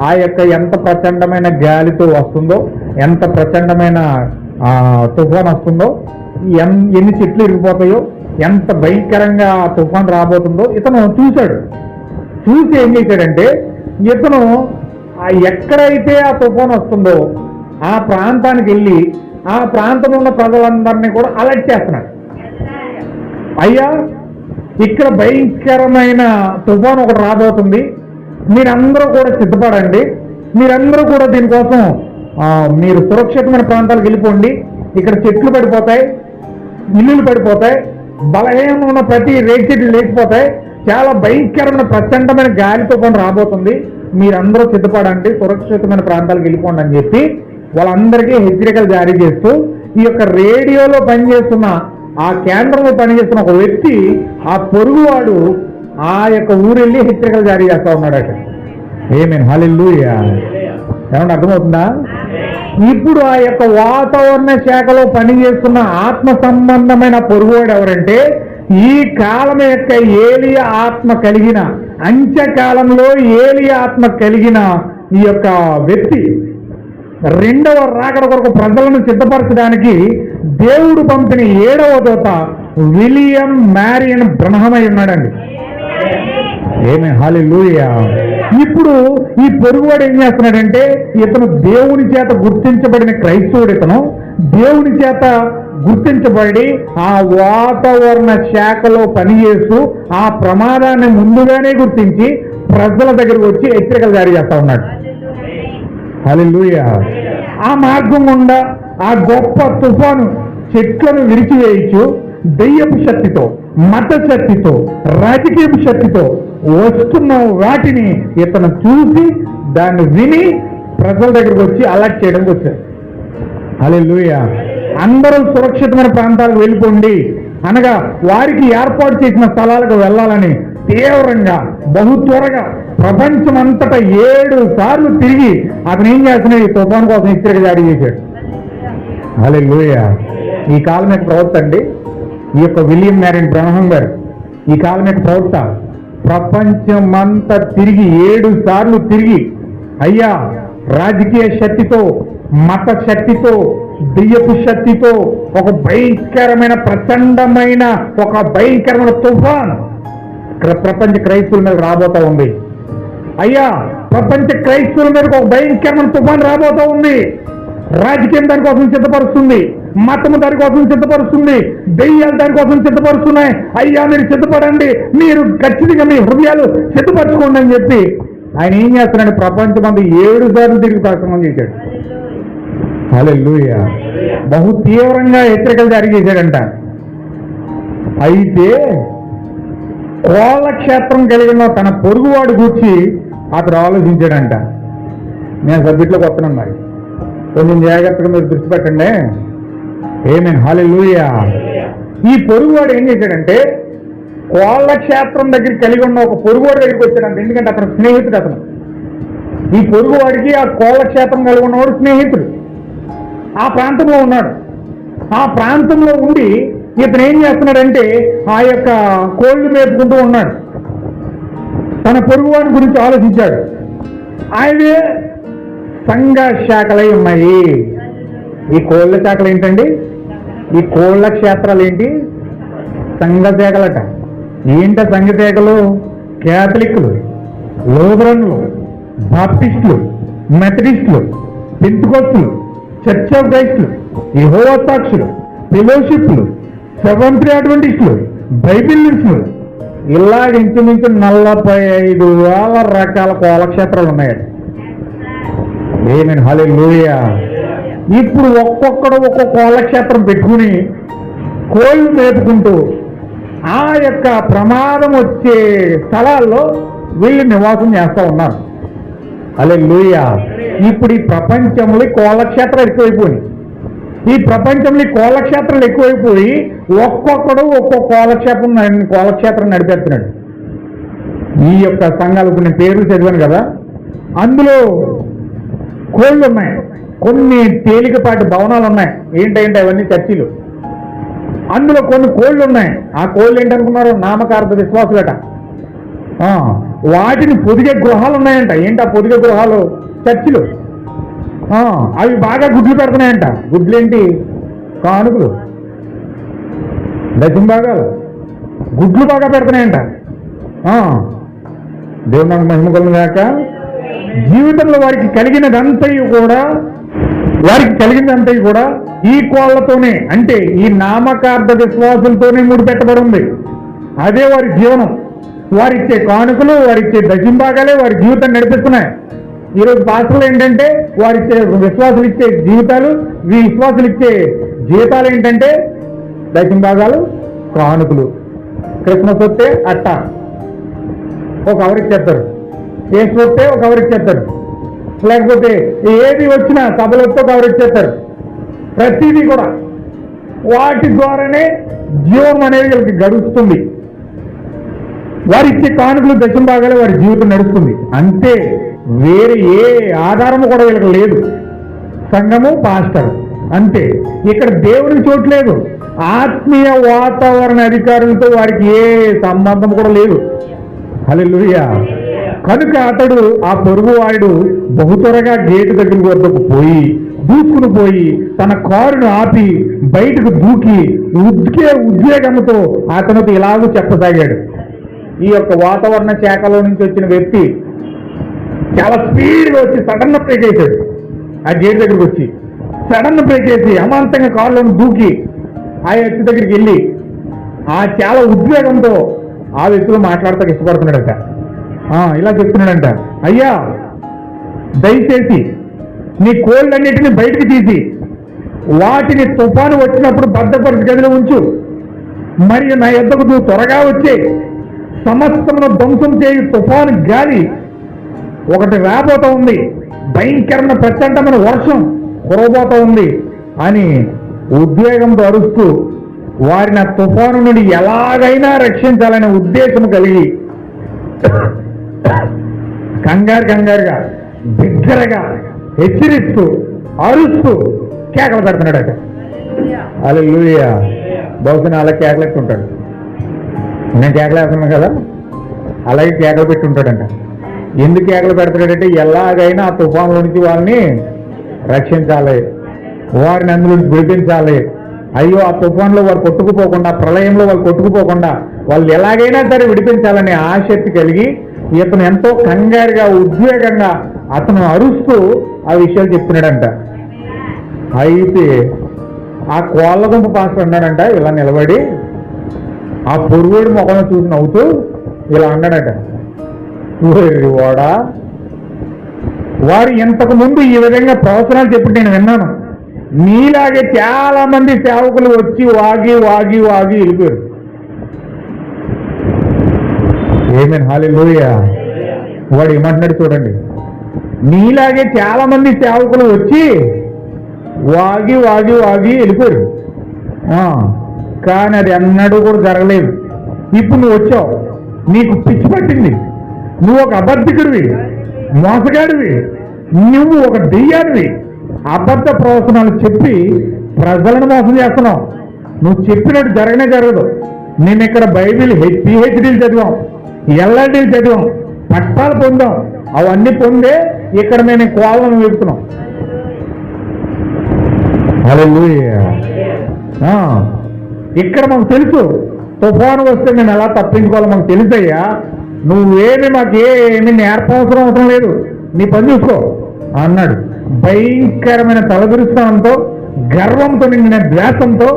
ఆ యొక్క ఎంత ప్రచండమైన గాలితో వస్తుందో, ఎంత ప్రచండమైన తుఫాన్ వస్తుందో, ఎన్ని చెట్లు ఇరిగిపోతాయో, ఎంత భయంకరంగా ఆ తుఫాన్ రాబోతుందో ఇతను చూశాడు. చూసి ఏం చేశాడంటే, ఇతను ఎక్కడైతే ఆ తుఫాన్ వస్తుందో ఆ ప్రాంతానికి వెళ్ళి ఆ ప్రాంతంలో ఉన్న ప్రజలందరినీ కూడా అలర్ట్ చేస్తున్నాడు. అయ్యా, ఇక్కడ భయంకరమైన తుఫాన్ ఒకటి రాబోతుంది, మీరందరూ కూడా సిద్ధపడండి, మీరందరూ కూడా దీనికోసం మీరు సురక్షితమైన ప్రాంతాలకు వెళ్ళిపోండి. ఇక్కడ చెట్లు పడిపోతాయి, ఇల్లులు పడిపోతాయి, బలహీనంగా ఉన్న ప్రతి రేగు చెట్లు లేకపోతాయి, చాలా భయంకరమైన ప్రచండమైన గాలి తుఫాను రాబోతుంది, మీరందరూ సిద్ధపడండి, సురక్షితమైన ప్రాంతాలకు వెళ్ళిపోండి అని చెప్పి వాళ్ళందరికీ హెచ్చరికలు జారీ చేస్తూ ఈ యొక్క రేడియోలో పనిచేస్తున్న, ఆ కేంద్రంలో పనిచేస్తున్న ఒక వ్యక్తి, ఆ పొరుగువాడు ఆ యొక్క ఊరెళ్ళి హెచ్చరికలు జారీ చేస్తూ ఉన్నాడట. ఆమేన్. హల్లెలూయా. ఏమన్నా అర్థమవుతుందా? ఇప్పుడు ఆ యొక్క వాతావరణ శాఖలో పనిచేస్తున్న ఆత్మ సంబంధమైన పొరుగువాడు ఎవరంటే, ఈ కాలం యొక్క ఏలియా ఆత్మ కలిగిన, అంత్యకాలంలో ఏలియా ఆత్మ కలిగిన ఈ యొక్క వ్యక్తి రెండవ రాకడ కొరకు ప్రజలను సిద్ధపరచడానికి దేవుడు పంపిన 7వ దూత విలియం మ్యారియన్ బ్రహ్మం అయి ఉన్నాడండి. ఆమేన్. హల్లెలూయా. ఇప్పుడు ఈ పొరుగువాడు ఏం చేస్తున్నాడంటే, ఇతను దేవుని చేత గుర్తించబడిన క్రైస్తవుడు, ఇతను దేవుని చేత గుర్తించబడి ఆ వాతావరణ శాఖలో పనిచేస్తూ ఆ ప్రమాదాన్ని ముందుగానే గుర్తించి ప్రజల దగ్గరకు వచ్చి హెచ్చరికలు జారీ చేస్తా ఉన్నాడు. హల్లెలూయా. ఆ మార్గం గుండా ఆ గొప్ప తుఫాను చెట్లను విరిచివేయచ్చు, దెయ్యపు శక్తితో, మత శక్తితో, రాజకీయపు శక్తితో వస్తున్న వాటిని ఇతను చూసి దాన్ని విని ప్రజల దగ్గరకు వచ్చి అలర్ట్ చేయడానికి వచ్చారు. హల్లెలూయా. అందరూ సురక్షితమైన ప్రాంతాలకు వెళ్ళిపోండి అనగా వారికి ఏర్పాటు చేసిన స్థలాలకు వెళ్ళాలని తీవ్రంగా, బహు త్వరగా ప్రపంచం అంతటా 7 సార్లు తిరిగి అతను ఏం చేస్తున్నాడు, ఈ తుఫాను కోసం హెచ్చరిక జారీ చేశాడు. హల్లెలూయా. ఈ కాలం యొక్క ప్రవక్త అండి, ఈ యొక్క విలియం మ్యారియన్ బ్రహ్మం గారు ఈ కాలం యొక్క ప్రవక్త. ప్రపంచమంతా తిరిగి 7 సార్లు తిరిగి, అయ్యా రాజకీయ శక్తితో, మత శక్తితో, దెయ్యపు శక్తితో ఒక భయంకరమైన ప్రచండమైన ఒక భయంకరమైన తుఫాన్ ప్రపంచ క్రైస్తవుల మీద రాబోతా ఉంది. అయ్యా ప్రపంచ క్రైస్తవుల మీద ఒక భయంకరమైన తుఫాన్ రాబోతా ఉంది. రాజకీయం దానికోసం సిద్ధపరుస్తుంది, మతము దానికోసం సిద్ధపరుస్తుంది, దెయ్యాలు దానికోసం సిద్ధపరుస్తున్నాయి. అయ్యా మీరు సిద్ధపడండి, మీరు ఖచ్చితంగా మీ హృదయాలు సిద్ధపరచుకోండి అని చెప్పి ఆయన ఏం చేస్తున్నాడు? ప్రపంచమంతా 7 సార్లు తిరిగి ప్రసంగం చేశాడు. హల్లెలూయా. బహు తీవ్రంగా హెచ్చరికలు జారీ చేశాడంట. అయితే కోళ్ళ క్షేత్రం కలిగిన తన పొరుగువాడు గూర్చి అతడు ఆలోచించాడంట. నేను సబ్జెక్ట్లోకి వస్తున్నాను, మరి కొంచెం జాగ్రత్తగా మీరు దృష్టి పెట్టండి. ఆమేన్. హల్లెలూయా. ఈ పొరుగువాడు ఏం చేశాడంటే కోళ్ళ క్షేత్రం దగ్గర కలిగి ఉన్న ఒక పొరుగువాడి దగ్గరికి వచ్చాడంట. ఎందుకంటే అతను స్నేహితుడు. అతను ఈ పొరుగువాడికి ఆ కోళ్ళ క్షేత్రం కలిగి ఉన్నవాడు స్నేహితుడు. ఆ ప్రాంతంలో ఉన్నాడు. ఆ ప్రాంతంలో ఉండి ఇతను ఏం చేస్తున్నాడంటే ఆ యొక్క కోళ్ళు మేపుకుంటూ ఉన్నాడు. తన పొరుగువాడి గురించి ఆలోచించాడు. ఆయనే సంఘ శాఖలై ఉన్నాయి. ఈ కోళ్ళ శాఖలు ఏంటండి? ఈ కోళ్ళ క్షేత్రాలు ఏంటి? సంఘ శాఖలట. ఏంట సంఘ శాఖలు? క్యాథలిక్లు, లూథరన్లు, బాప్టిస్టులు, మెథడిస్టులు, పెంతెకోస్తులు, చర్చ్ ఆఫ్ క్రైస్టులు, యెహోవా సాక్షులు, ఫెలోషిప్లు, సెవెంత్ డే అడ్వెంటిస్టులు, బైబిలిస్టులు, ఇలా ఇంచుమించు 45,000 రకాల కోళ్ళ క్షేత్రాలు ఉన్నాయండి. ఆమేన్. హల్లెలూయా. ఇప్పుడు ఒక్కొక్కడు ఒక్కొక్క కోళ్ళ క్షేత్రం పెట్టుకుని కోళ్ళు మేపుకుంటూ ఆ యొక్క ప్రమాదం వచ్చే స్థలాల్లో వీళ్ళు నివాసం చేస్తూ ఉన్నారు. హల్లెలూయా. ఇప్పుడు ఈ ప్రపంచంలో కోళ్ళ క్షేత్రాలు ఎక్కువైపోయినాయి. ఈ ప్రపంచంలో కోళ్ళ క్షేత్రాలు ఎక్కువైపోయి ఒక్కొక్కడు ఒక్కొక్క కోళ్ళ క్షేత్రం నడిపేస్తున్నాడు. ఈ యొక్క సంఘాలకు నేను పేర్లు చదివాను కదా, అందులో కోళ్ళు ఉన్నాయి, కొన్ని తేలికపాటి భవనాలు ఉన్నాయి. ఏంటంటే అవన్నీ చర్చిలు. అందులో కొన్ని కోళ్ళు ఉన్నాయి. ఆ కోళ్ళు ఏంటనుకున్నారు? నామకార్థ విశ్వాసులట. వాటిని పొదిగే గృహాలు ఉన్నాయంట. ఏంటి ఆ పొదిగే గృహాలు? చర్చిలు. అవి బాగా గుడ్లు పెడుతున్నాయంట. గుడ్లేంటి? కానుకలు, దశంభాగాలు, గుడ్లు బాగా పెడుతున్నాయంట. దేవుడు నాకు మహిమ కలుగును గాక. జీవితంలో వారికి కలిగినదంతయు కూడా ఈ కోళ్లతోనే, అంటే ఈ నామకార్థ విశ్వాసులతోనే ముడిపెట్టబడి ఉంది. అదే వారి జీవనం. వారిచ్చే కానుకలు, వారిచ్చే దశంభాగాలే వారి జీవితాన్ని నడిపిస్తున్నాయి. ఈరోజు పాస్టర్లు ఏంటంటే వారిచ్చే విశ్వాసులు ఇచ్చే జీవితాలు, విశ్వాసులు ఇచ్చే జీతాలు ఏంటంటే దశంభాగాలు, కానుకలు. క్రిస్మస్ వస్తే అట్ట ఒక కవర్ ఇచ్చేస్తారు, కేసు వస్తే ఒక కవర్ ఇచ్చేస్తారు, లేకపోతే ఏది వచ్చినా సభలు వస్తే కవర్ ఇచ్చేస్తారు. ప్రతిదీ కూడా వాటి ద్వారానే జీవం అనేది వీళ్ళకి గడుస్తుంది. వారిచ్చే కానుకలు, దశంభాగాలు వారి జీవితం నడుస్తుంది. అంతే, వేరే ఏ ఆధారము కూడా వీళ్ళకి లేదు. సంఘము, పాస్టర్, అంతే. ఇక్కడ దేవునికి చోటు లేదు. ఆత్మీయ వాతావరణ అధికారులతో వారికి ఏ సంబంధం కూడా లేదు. హల్లెలూయా. కనుక అతడు, ఆ పొరుగువాడు బహు త్వరగా గేటు దగ్గరికి వద్దకు పోయి దూసుకుని పోయి తన కారును ఆపి బయటకు దూకి ఉద్వేగంతో అతనితో ఇలాగూ చెప్పసాగాడు. ఈ యొక్క వాతావరణ శాఖలో నుంచి వచ్చిన వ్యక్తి చాలా స్పీడ్గా వచ్చి సడన్ బ్రేక్ వేసాడు. ఆ గేట్ దగ్గరికి వచ్చి సడన్ బ్రేక్ వేసి అమాంతంగా కారులోని దూకి ఆ వ్యక్తి దగ్గరికి వెళ్ళి చాలా ఉద్వేగంతో ఆ వ్యక్తిలో మాట్లాడతాక ఇష్టపడుతున్నాడట. ఇలా చెప్తున్నాడంట, అయ్యా దయచేసి నీ కోళ్ళన్నిటిని బయటికి తీసి వాటిని తుఫాను వచ్చినప్పుడు భద్రపరిచి గదిలో ఉంచు. మరియు నా యొద్దకు నువ్వు త్వరగా వచ్చే సమస్తమును ధ్వంసం చేయు తుఫాను గాలి ఒకటి రాబోతా ఉంది, భయంకరమైన ప్రచండమైన వర్షం కురవబోతా ఉంది అని ఉద్వేగంతో అరుస్తూ వారిని ఆ తుఫాను నుండి ఎలాగైనా రక్షించాలనే ఉద్దేశం కలిగి కంగారుగా బిగ్గరగా హెచ్చరిస్తూ అరుస్తూ కేకలు పెడుతున్నాడట. హల్లెలూయా. బహుశా అలా కేకలెట్టు ఉంటాడు. నేను కేకలేస్తున్నాను కదా, అలాగే కేకలు పెట్టి ఉంటాడంట. ఎందుకు కేకలు పెడతాడంటే ఎలాగైనా ఆ తుఫాన్లో నుంచి వాళ్ళని రక్షించాలి, వారిని అందులో నుంచి విడిపించాలి. అయ్యో ఆ తుఫాన్లో వారు కొట్టుకుపోకుండా, ప్రళయంలో వాళ్ళు కొట్టుకుపోకుండా వాళ్ళు ఎలాగైనా సరే విడిపించాలనే ఆసక్తి కలిగి ఇతను ఎంతో కంగారుగా, ఉద్వేగంగా అతను అరుస్తూ ఆ విషయాలు చెప్తున్నాడంట. అయితే ఆ కోళ్ళ గుంపు పాస్టర్ అన్నాడంట, ఇలా నిలబడి ఆ పొరుగుడు ముఖం చూసి నవ్వుతూ ఇలా అన్నాడట, వాడా వారు ఇంతకు ముందు ఈ విధంగా ప్రవచనాలు చెప్పి నేను విన్నాను. నీలాగే చాలా మంది సేవకులు వచ్చి వాగి వాగి వాగి వెళ్ళిపోయారు. ఆమేన్, హల్లెలూయా. వాడు ఏమంటున్నాడు చూడండి, నీలాగే చాలా మంది సేవకులు వచ్చి వాగి వాగి వాగి వెళ్ళిపోయారు, కానీ అది అన్నడూ కూడా జరగలేదు. ఇప్పుడు నువ్వు వచ్చావు, నీకు పిచ్చి పట్టింది, నువ్వు ఒక అబద్ధికుడివి, మోసగాడివి, నువ్వు ఒక దెయ్యానివి, అబద్ధ ప్రవచనాలు చెప్పి ప్రజలను మోసం చేస్తున్నావు. నువ్వు చెప్పినట్టు జరగనే జరగదు. నేను ఇక్కడ బైబిల్ పిహెచ్డీలు చదివాం, ఎల్ఎల్డీలు చదివాం, పట్టాలు పొందాం, అవన్నీ పొందే ఇక్కడ నేను కోళ్ళను వెళ్తున్నాం. హల్లెలూయా. ఇక్కడ మాకు తెలుసు తుఫాను వస్తే నేను ఎలా తప్పించుకోవాలో మాకు తెలుసయ్యా. నువ్వేమి మాకు ఏమి నేర్పవసరం అవసరం లేదు, నీ పని చూసుకో అన్నాడు. భయంకరమైన తలదురుస్తానంతో, గర్వంతో నిండిన ద్వేషంతో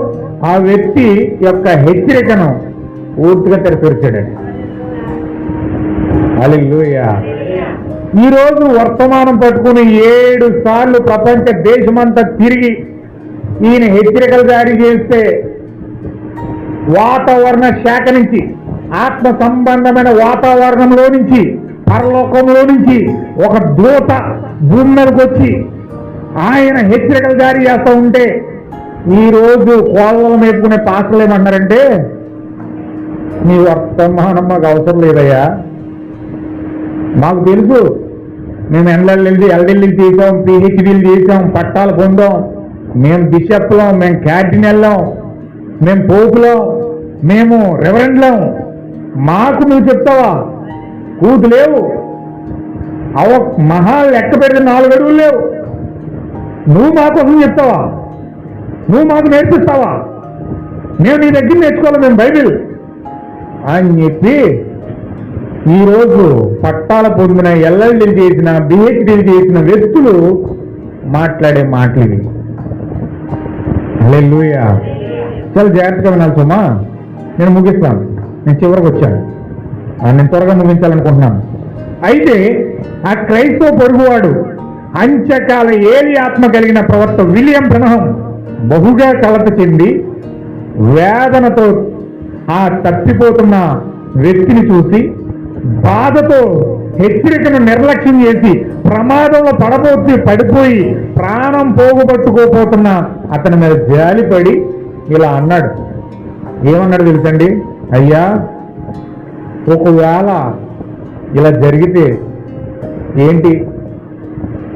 ఆ వ్యక్తి యొక్క హెచ్చరికను పూర్తిగా తెరపరిచాడండి. హల్లెలూయా. ఈరోజు వర్తమానం పట్టుకుని 7 సార్లు ప్రపంచ దేశమంతా తిరిగి ఈయన హెచ్చరికలు జారీ చేస్తే వాతావరణ శాఖ నుంచి, ఆత్మ సంబంధమైన వాతావరణంలో నుంచి, పరలోకంలో నుంచి ఒక దూత భూమి మీదకి వచ్చి ఆయన హెచ్చరికలు జారీ చేస్తూ ఉంటే ఈరోజు కోళ్ళను మేపుకునే పాటలు ఏమన్నారంటే, నీ వర్తమానం మాకు అవసరం లేదయ్యా, మాకు తెలుసు, మేము ఎల్డెల్లు చేసాం, పిహెచ్డీలు చేసాం, పట్టాలు పొందాం, మేము బిషప్లం, మేము క్యార్డినల్లం, మేము పోపులం, మేము రెవరెండ్లం, మాకు నువ్వు చెప్తావా? కూతు లేవు, మహా లెక్క పెడితే 4 అడుగులు లేవు, నువ్వు మా కోసం చెప్తావా? నువ్వు మాకు నేర్పిస్తావా? మేము నీ దగ్గర నేర్చుకోవాలి, మేము బైబిల్ అని చెప్పి ఈరోజు పట్టాల పొందిన, ఎల్ఎల్డీలు చేసిన, బిహెచ్డీలు చేసిన వ్యక్తులు మాట్లాడే మాటలు ఇవి. హల్లెలూయా. చాలా జాగ్రత్తగా వినాలి సుమా. నేను ముగిస్తాను, నేను చివరికి వచ్చాను, నేను త్వరగా ముగించాలనుకుంటున్నాను. అయితే ఆ క్రైస్తవ పొరుగువాడు, అంత్యకాల ఏలి ఆత్మ కలిగిన ప్రవక్త విలియం బ్రహ్మం బహుగా కలత చెంది వేదనతో ఆ తప్పిపోతున్న వ్యక్తిని చూసి బాధతో హెచ్చరికను నిర్లక్ష్యం చేసి ప్రమాదంలో పడిపోయి ప్రాణం పోగుపట్టుకోపోతున్న అతని మీద జాలిపడి ఇలా అన్నాడు. ఏమన్నాడు తెలుసండి? అయ్యా, ఒకవేళ ఇలా జరిగితే ఏంటి?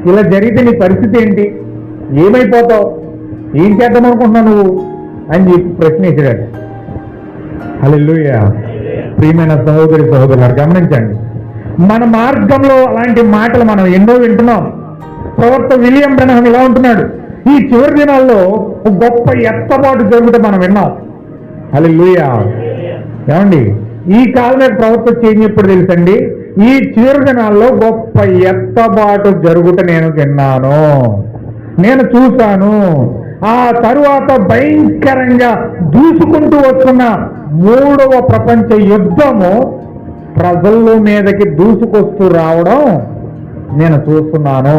ఇలా జరిగితే నీ పరిస్థితి ఏంటి? ఏమైపోతావు? ఏం చేద్దాం అనుకుంటున్నావు నువ్వు అని చెప్పి ప్రశ్న వేసాడు. హల్లెలూయా. ప్రియమైన సహోదరి సహోదరులారు, గమనించండి, మన మార్గంలో అలాంటి మాటలు మనం ఎన్నో వింటున్నాం. ప్రవక్త విలియం బ్రహ్మం ఇలా ఉంటున్నాడు. ఈ చివరి దినాల్లో ఒక గొప్ప ఎత్తబాటు జరుగుతూ మనం విన్నాం. హల్లెలూయా. ఏమండి, ఈ కాలమే ప్రవక్త చేంజ్ ఎప్పుడు తెలుసండి? ఈ చివరి దినాల్లో గొప్ప ఎత్తబాటు జరుగుట నేను విన్నాను, నేను చూశాను. ఆ తరువాత భయంకరంగా దూసుకుంటూ వస్తున్న 3వ ప్రపంచ యుద్ధము ప్రజల మీదకి దూసుకొస్తూ రావడం నేను చూస్తున్నాను.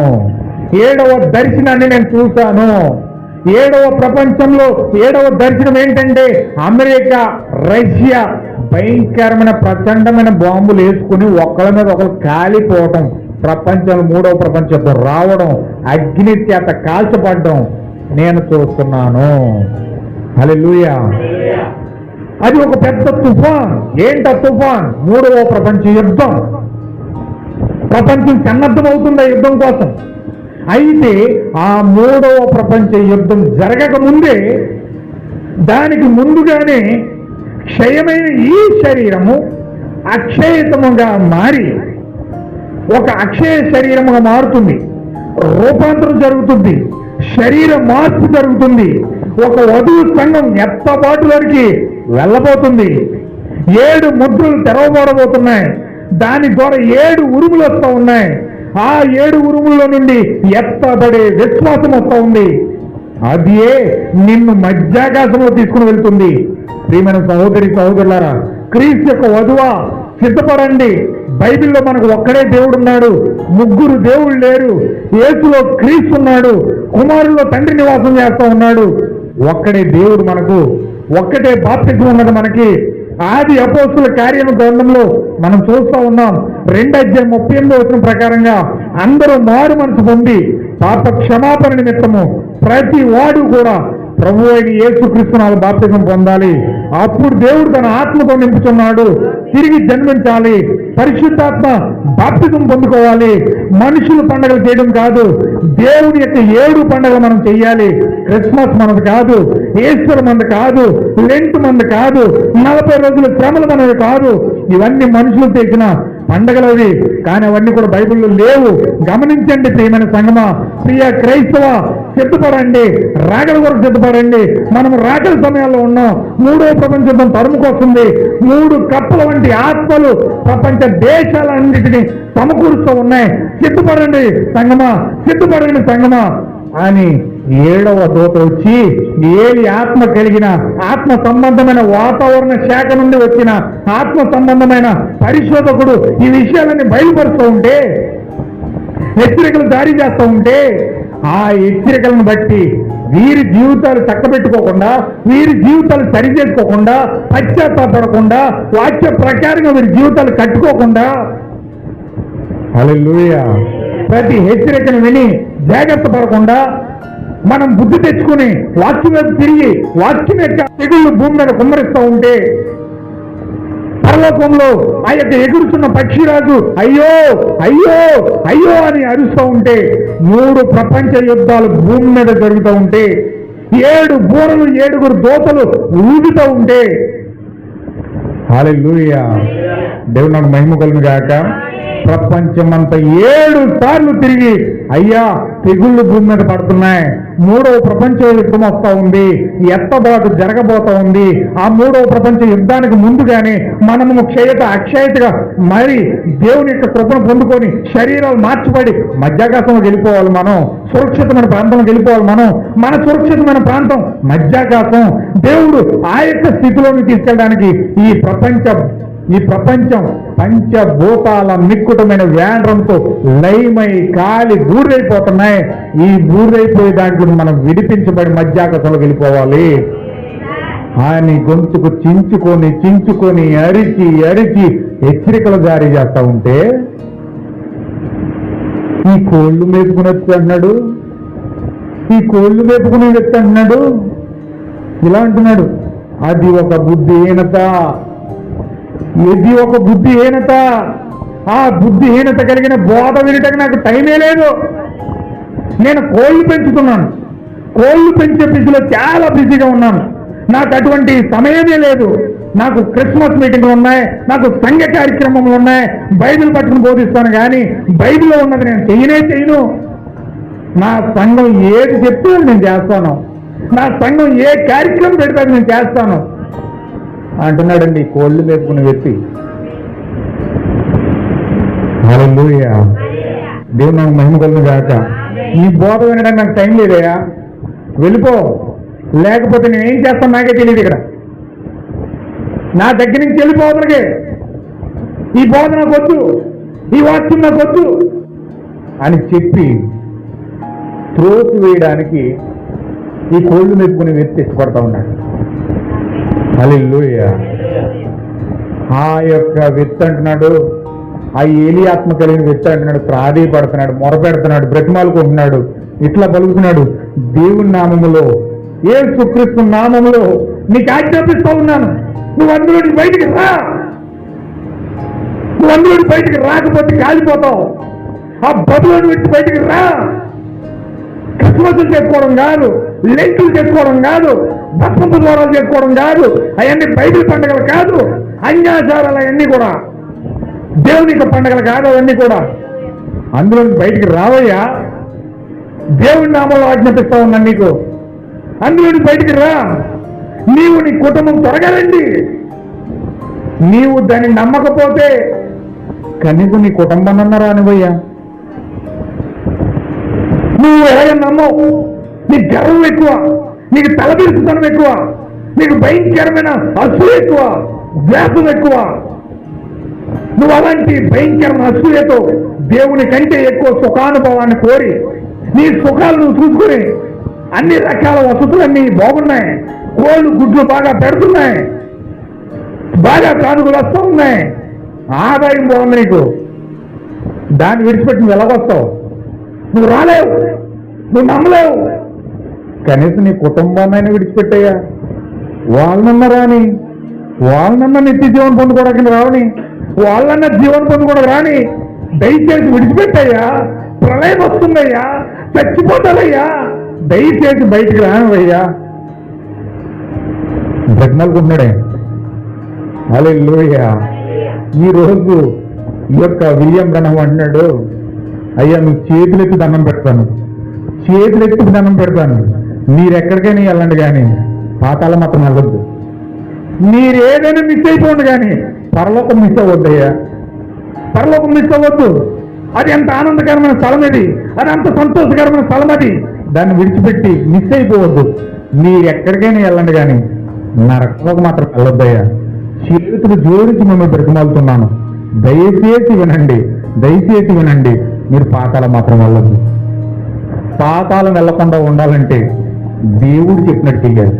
7వ దర్శనాన్ని నేను చూశాను. 7వ ప్రపంచంలో 7వ దర్శనం ఏంటంటే అమెరికా, రష్యా భయంకరమైన ప్రచండమైన బాంబులు వేసుకుని ఒకళ్ళ మీద ఒకరు కాలిపోవటం, ప్రపంచంలో 3వ ప్రపంచ యుద్ధం రావడం, అగ్ని చేత కాల్చబడడం నేను చూస్తున్నాను. హల్లెలూయా. అది ఒక పెద్ద తుఫాన్. ఏంట తుఫాన్? 3వ ప్రపంచ యుద్ధం. ప్రపంచం సన్నద్ధమవుతుంది ఆ యుద్ధం కోసం. అయితే ఆ 3వ ప్రపంచ యుద్ధం జరగక ముందే, దానికి ముందుగానే క్షయమైన ఈ శరీరము అక్షయతముగా మారి ఒక అక్షయ శరీరముగా మారుతుంది. రూపాంతరం జరుగుతుంది, శరీర మార్పు జరుగుతుంది. ఒక వధువు సంఘం ఎత్తబాటులోనికి వెళ్ళబోతుంది. 7 ముద్రలు తెరవబడబోతున్నాయి. దాని ద్వారా 7 ఉరుములు వస్తూ ఉన్నాయి. ఆ 7 ఉరుముల నుండి ఎత్తబడే విశ్వాసం వస్తూ ఉంది. అదే నిన్ను మధ్యాకాశంలో తీసుకుని వెళ్తుంది. ప్రియమైన సహోదరి సహోదరులారా, క్రీస్తు యొక్క వధువా సిద్ధపడండి. బైబిల్లో మనకు ఒక్కడే దేవుడు ఉన్నాడు, 3 దేవుళ్ళు లేరు. యేసులో క్రీస్తు ఉన్నాడు, కుమారుల్లో తండ్రి నివాసం చేస్తూ ఉన్నాడు. ఒక్కడే దేవుడు మనకు, ఒక్కటే బాప్తిజం ఉన్నది మనకి. ఆది అపోస్తుల కార్యము గ్రంథంలో మనం చూస్తూ ఉన్నాం. 2:38 ప్రకారంగా అందరూ మారు మనసు పొంది పాప క్షమాపణ నిమిత్తము ప్రతి వాడు కూడా ప్రభు అయిన యేసుక్రీస్తునాలు బాప్తిజం పొందాలి. అప్పుడు దేవుడు తన ఆత్మతో నింపుతున్నాడు. తిరిగి జన్మించాలి, పరిశుద్ధాత్మ బాప్తిజం పొందుకోవాలి. మనుషులు పండుగలు చేయడం కాదు, దేవుని యొక్క 7 పండుగలు మనం చెయ్యాలి. క్రిస్మస్ మనది కాదు, ఈస్టర్ మనది కాదు, లెంట్ మనది కాదు, 40 రోజుల శ్రమలు మనది కాదు. ఇవన్నీ మనుషులు చేసిన పండగలవి, కానీ అవన్నీ కూడా బైబిల్లో లేవు. గమనించండి ప్రియమైన సంగమా, ప్రియ క్రైస్తవ, సిద్ధపడండి, రాకడ కొరకు సిద్ధపడండి. మనం రాకడ సమయాల్లో ఉన్నాం. 3వ ప్రపంచ యుద్ధం తరుముకొస్తుంది. 3 కప్పల వంటి ఆత్మలు ప్రపంచ దేశాలన్నిటినీ సమకూరుస్తూ ఉన్నాయి. సిద్ధపడండి సంగమా, సిద్ధపడండి సంగమా అని 7వ దూత వచ్చి ఏలి ఆత్మ కలిగిన, ఆత్మ సంబంధమైన వాతావరణ శాఖ నుండి వచ్చిన ఆత్మ సంబంధమైన పరిశోధకుడు ఈ విషయాలన్నీ బయలుపరుస్తూ ఉంటే, హెచ్చరికలు జారీ చేస్తూ ఉంటే, ఆ హెచ్చరికలను బట్టి వీరి జీవితాలు చక్కబెట్టుకోకుండా, వీరి జీవితాలు సరిచేసుకోకుండా, పశ్చాత్తాపడకుండా, వాక్య ప్రకారంగా వీరి జీవితాలు కట్టుకోకుండా, హల్లెలూయా, ప్రతి హెచ్చరికను విని జాగ్రత్త పడకుండా మనం బుద్ధి తెచ్చుకుని వాక్యం వైపు తిరిగి వాక్యం యొక్క తెగుళ్ళు భూమి మీద కుమ్మరిస్తూ ఉంటే, పరలోకంలో ఆ యొక్క ఎగురుతున్న పక్షిరాజు అయ్యో అయ్యో అయ్యో అని అరుస్తూ ఉంటే, 3 ప్రపంచ యుద్ధాలు భూమి మీద జరుగుతూ ఉంటే, 7 బూరలు 7 దోతలు ఊగుతూ ఉంటే, హల్లెలూయా, దేవుడు నాకు మహిమ కలుగును గాక. ప్రపంచమంతా 7 సార్లు తిరిగి అయ్యా తెగుళ్ళు భూమి మీద పడుతున్నాయి, 3వ ప్రపంచ యుద్ధం వస్తూ ఉంది, ఎత్తబాటు జరగబోతా ఉంది. ఆ 3వ ప్రపంచ యుద్ధానికి ముందుగానే మనము క్షయత అక్షయతగా మరి దేవుని యొక్క కృపను పొందుకొని శరీరాలు మార్చబడి మధ్యాకాశంలోకి వెళ్ళిపోవాలి. మనం సురక్షితమైన ప్రాంతంలోకి వెళ్ళిపోవాలి. మన సురక్షితమైన ప్రాంతం మధ్యాకాశం. దేవుడు ఆ యొక్క స్థితిలోకి తీసుకెళ్ళడానికి ఈ ప్రపంచం పంచభూతాల మిక్కుటమైన వ్యాండ్రంతో లయమై కాలి బూరైపోతున్నాయి. ఈ బూరైపోయే దాంట్లో మనం విడిపించబడి మధ్యాకాశంలోకి వెళ్ళిపోవాలి అని గొంతుకు చించుకొని అరిచి హెచ్చరికలు జారీ చేస్తా ఉంటే, ఈ కోళ్ళు మేపుకుని వచ్చి అంటున్నాడు, ఈ కోళ్ళు మేపుకుని వ్యక్తి అంటున్నాడు, ఇలా అంటున్నాడు. అది ఒక బుద్ధిహీనత, ఇది ఒక బుద్ధిహీనత. ఆ బుద్ధిహీనత కలిగిన బోధ వినటకు నాకు టైమే లేదు. నేను కోళ్ళు పెంచుతున్నాను, కోళ్ళు పెంచే బిజీలో చాలా బిజీగా ఉన్నాను. నాకు అటువంటి సమయమే లేదు. నాకు క్రిస్మస్ మీటింగ్లు ఉన్నాయి, నాకు సంఘ కార్యక్రమములు ఉన్నాయి, బైబిల్ పట్టుకుని బోధిస్తాను. కానీ బైబిల్లో ఉన్నది నేను చేయను. నా సంఘం ఏది చెప్తే నేను చేస్తాను, నా సంఘం ఏ కార్యక్రమం పెడితే నేను చేస్తాను అంటున్నాడండి కోళ్ళు మేపుకుని వ్యక్తి. హల్లెలూయా, దేవుడు నాకు మహిమ కలుగును గాక. ఈ బోధ వినడానికి నాకు టైం లేదయా, వెళ్ళిపో, లేకపోతే నేనేం చేస్తాను నాకే తెలియదు. ఇక్కడ నా దగ్గర నుంచి వెళ్ళిపోవడానికి ఈ బోధ నాకు వద్దు, ఈ వాక్యం నాకు వద్దు అని చెప్పి త్రోసి వేయడానికి ఈ కోళ్ళు మేపుకునే వ్యక్తి ఇష్టపడతా ఉన్నాడు. హల్లెలూయా. ఆ యొక్క వ్యక్తి అంటున్నాడు, ఆ ఏలి ఆత్మ కలిగిన వ్యక్తి అంటున్నాడు, ప్రాధేయపడుతున్నాడు, మొరపెడుతున్నాడు, బ్రతిమాలుకుంటున్నాడు, ఇట్లా పలుకుతున్నాడు, దేవుని నామములో, యేసుక్రీస్తు నామములో నీకు ఆజ్ఞాపిస్తూ ఉన్నాను, నువ్వు అందులోని బయటికి రా. నువ్వు అందులోని బయటికి రాకపోతే కాలిపోతావు. ఆ బదులోని వచ్చి బయటికి రా. క్రిస్మస్లు చేసుకోవడం కాదు, లెంకులు చేసుకోవడం కాదు, భస్మపు ద్వారాలు చేసుకోవడం కాదు, అవన్నీ బైబిల్ పండుగలు కాదు, అన్యాచారాలు అవన్నీ కూడా దేవుని యొక్క పండగలు కాదు అవన్నీ కూడా. అందులో బయటికి రావయ్యా. దేవుని నామంలో ఆజ్ఞాపిస్తా ఉన్నాను నీకు, అందులో బయటికి రా. నీవు నీ కుటుంబం త్వరగా రండి. నీవు దాన్ని నమ్మకపోతే కనీసం నీ కుటుంబాన్ని రానివయ్యా. నువ్వు ఎలాగ నమ్మవు, నీకు గర్వం ఎక్కువ, నీకు తలబిరుచుతనం ఎక్కువ, నీకు భయంకరమైన అసూయ ఎక్కువ, ద్వేషం ఎక్కువ. నువ్వు అలాంటి భయంకరమైన అసూయతో దేవుని కంటే ఎక్కువ సుఖానుభవాన్ని కోరి నీ సుఖాలు నువ్వు చూసుకుని అన్ని రకాల వసతులన్నీ బాగున్నాయి, కోళ్ళు గుడ్లు బాగా పెడుతున్నాయి, బాగా కానుకలు వస్తూ ఉన్నాయి, ఆదాయం బాగుంది నీకు. దాన్ని విడిచిపెట్టి నువ్వు ఎలాగొస్తావు? నువ్వు రాలేవు, నువ్వు నమ్మలేవు. కనీసం నీ కుటుంబాన్ని విడిచిపెట్టయ్యా. వాళ్ళనన్నా రాని, వాళ్ళనన్నా నిత్య జీవనం పొందుకోవడానికి రావని, వాళ్ళన్నా జీవనం పొందుకోవడం రాని. దయచేసి విడిచిపెట్టయ్యా. ప్రళయం వస్తుందయ్యా, చచ్చిపోతాడయ్యా, దయచేసి బయటికి రానవయ్యా. బ్రహ్మలుకున్నాడే. హల్లెలూయా. ఈరోజు ఈ యొక్క విలియం బ్రహ్మ అంటున్నాడు, అయ్యా నువ్వు చేతులెత్తి దండం పెడతాను, చేతులెత్తి దండం పెడతాను, మీరెక్కడికైనా వెళ్ళండి కానీ పాతాళం మాత్రం వెళ్ళొద్దు. మీరు ఏదైనా మిస్ అయిపోండి కానీ పరలోకం మిస్ అవ్వద్దయ్యా. పరలోకం మిస్ అవ్వద్దు. అది ఎంత ఆనందకరమైన స్థలం అది, అది అంత సంతోషకరమైన స్థలం అది. దాన్ని విడిచిపెట్టి మిస్ అయిపోవద్దు. మీరు ఎక్కడికైనా వెళ్ళండి కానీ నరకంలోకి మాత్రం వెళ్ళొద్దయ్యా. చేతులు జోడించి మిమ్మల్ని బ్రతిమాలుతున్నాను, దయచేసి వినండి, దయచేసి వినండి. మీరు పాతాళం మాత్రం వెళ్ళొద్దు. పాతాళం వెళ్లకుండా ఉండాలంటే దేవుడు చెప్పినట్టు చెయ్యాలి.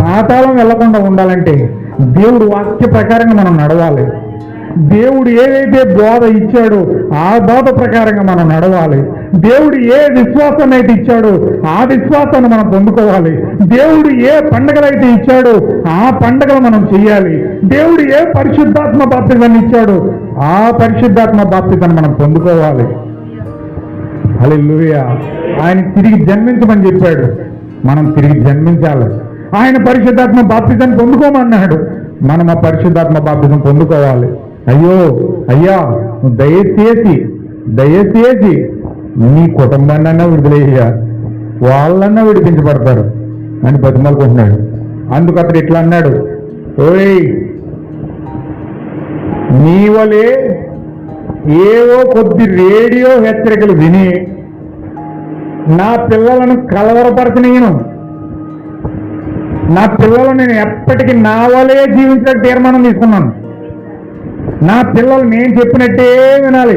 పాతాళం వెళ్లకుండా ఉండాలంటే దేవుడు వాక్య ప్రకారంగా మనం నడవాలి. దేవుడు ఏదైతే బోధ ఇచ్చాడో ఆ బోధ ప్రకారంగా మనం నడవాలి. దేవుడు ఏ విశ్వాసాన్ని అయితే ఇచ్చాడో ఆ విశ్వాసాన్ని మనం పొందుకోవాలి. దేవుడు ఏ పండగలైతే ఇచ్చాడో ఆ పండగలు మనం చెయ్యాలి. దేవుడు ఏ పరిశుద్ధాత్మ బాప్తిజాన్ని ఇచ్చాడో ఆ పరిశుద్ధాత్మ బాప్తిజాన్ని మనం పొందుకోవాలి. హల్లెలూయా. ఆయన తిరిగి జన్మించమని చెప్పాడు, మనం తిరిగి జన్మించాలి. ఆయన పరిశుద్ధాత్మ బాప్తిజాన్ని పొందుకోమన్నాడు, మనం ఆ పరిశుద్ధాత్మ బాప్తిజం పొందుకోవాలి. అయ్యో అయ్యా నువ్వు దయచేసి దయచేసి నీ కుటుంబాన్నన్నా విడుదలయ్యా, వాళ్ళన్నా విడిపించబడతారు అని బతిమాలుకుంటున్నాడు. అందుకు అతడు ఇట్లా అన్నాడు, ఓయ్ నీ వలే ఏవో కొద్ది రేడియో హెచ్చరికలు విని నా పిల్లలను కలవరపరచనీయను. నా పిల్లలు నేను ఎప్పటికీ నా వలే జీవించడానికి తీర్మానం తీసుకున్నాను. నా పిల్లలు నేను చెప్పినట్టే వినాలి,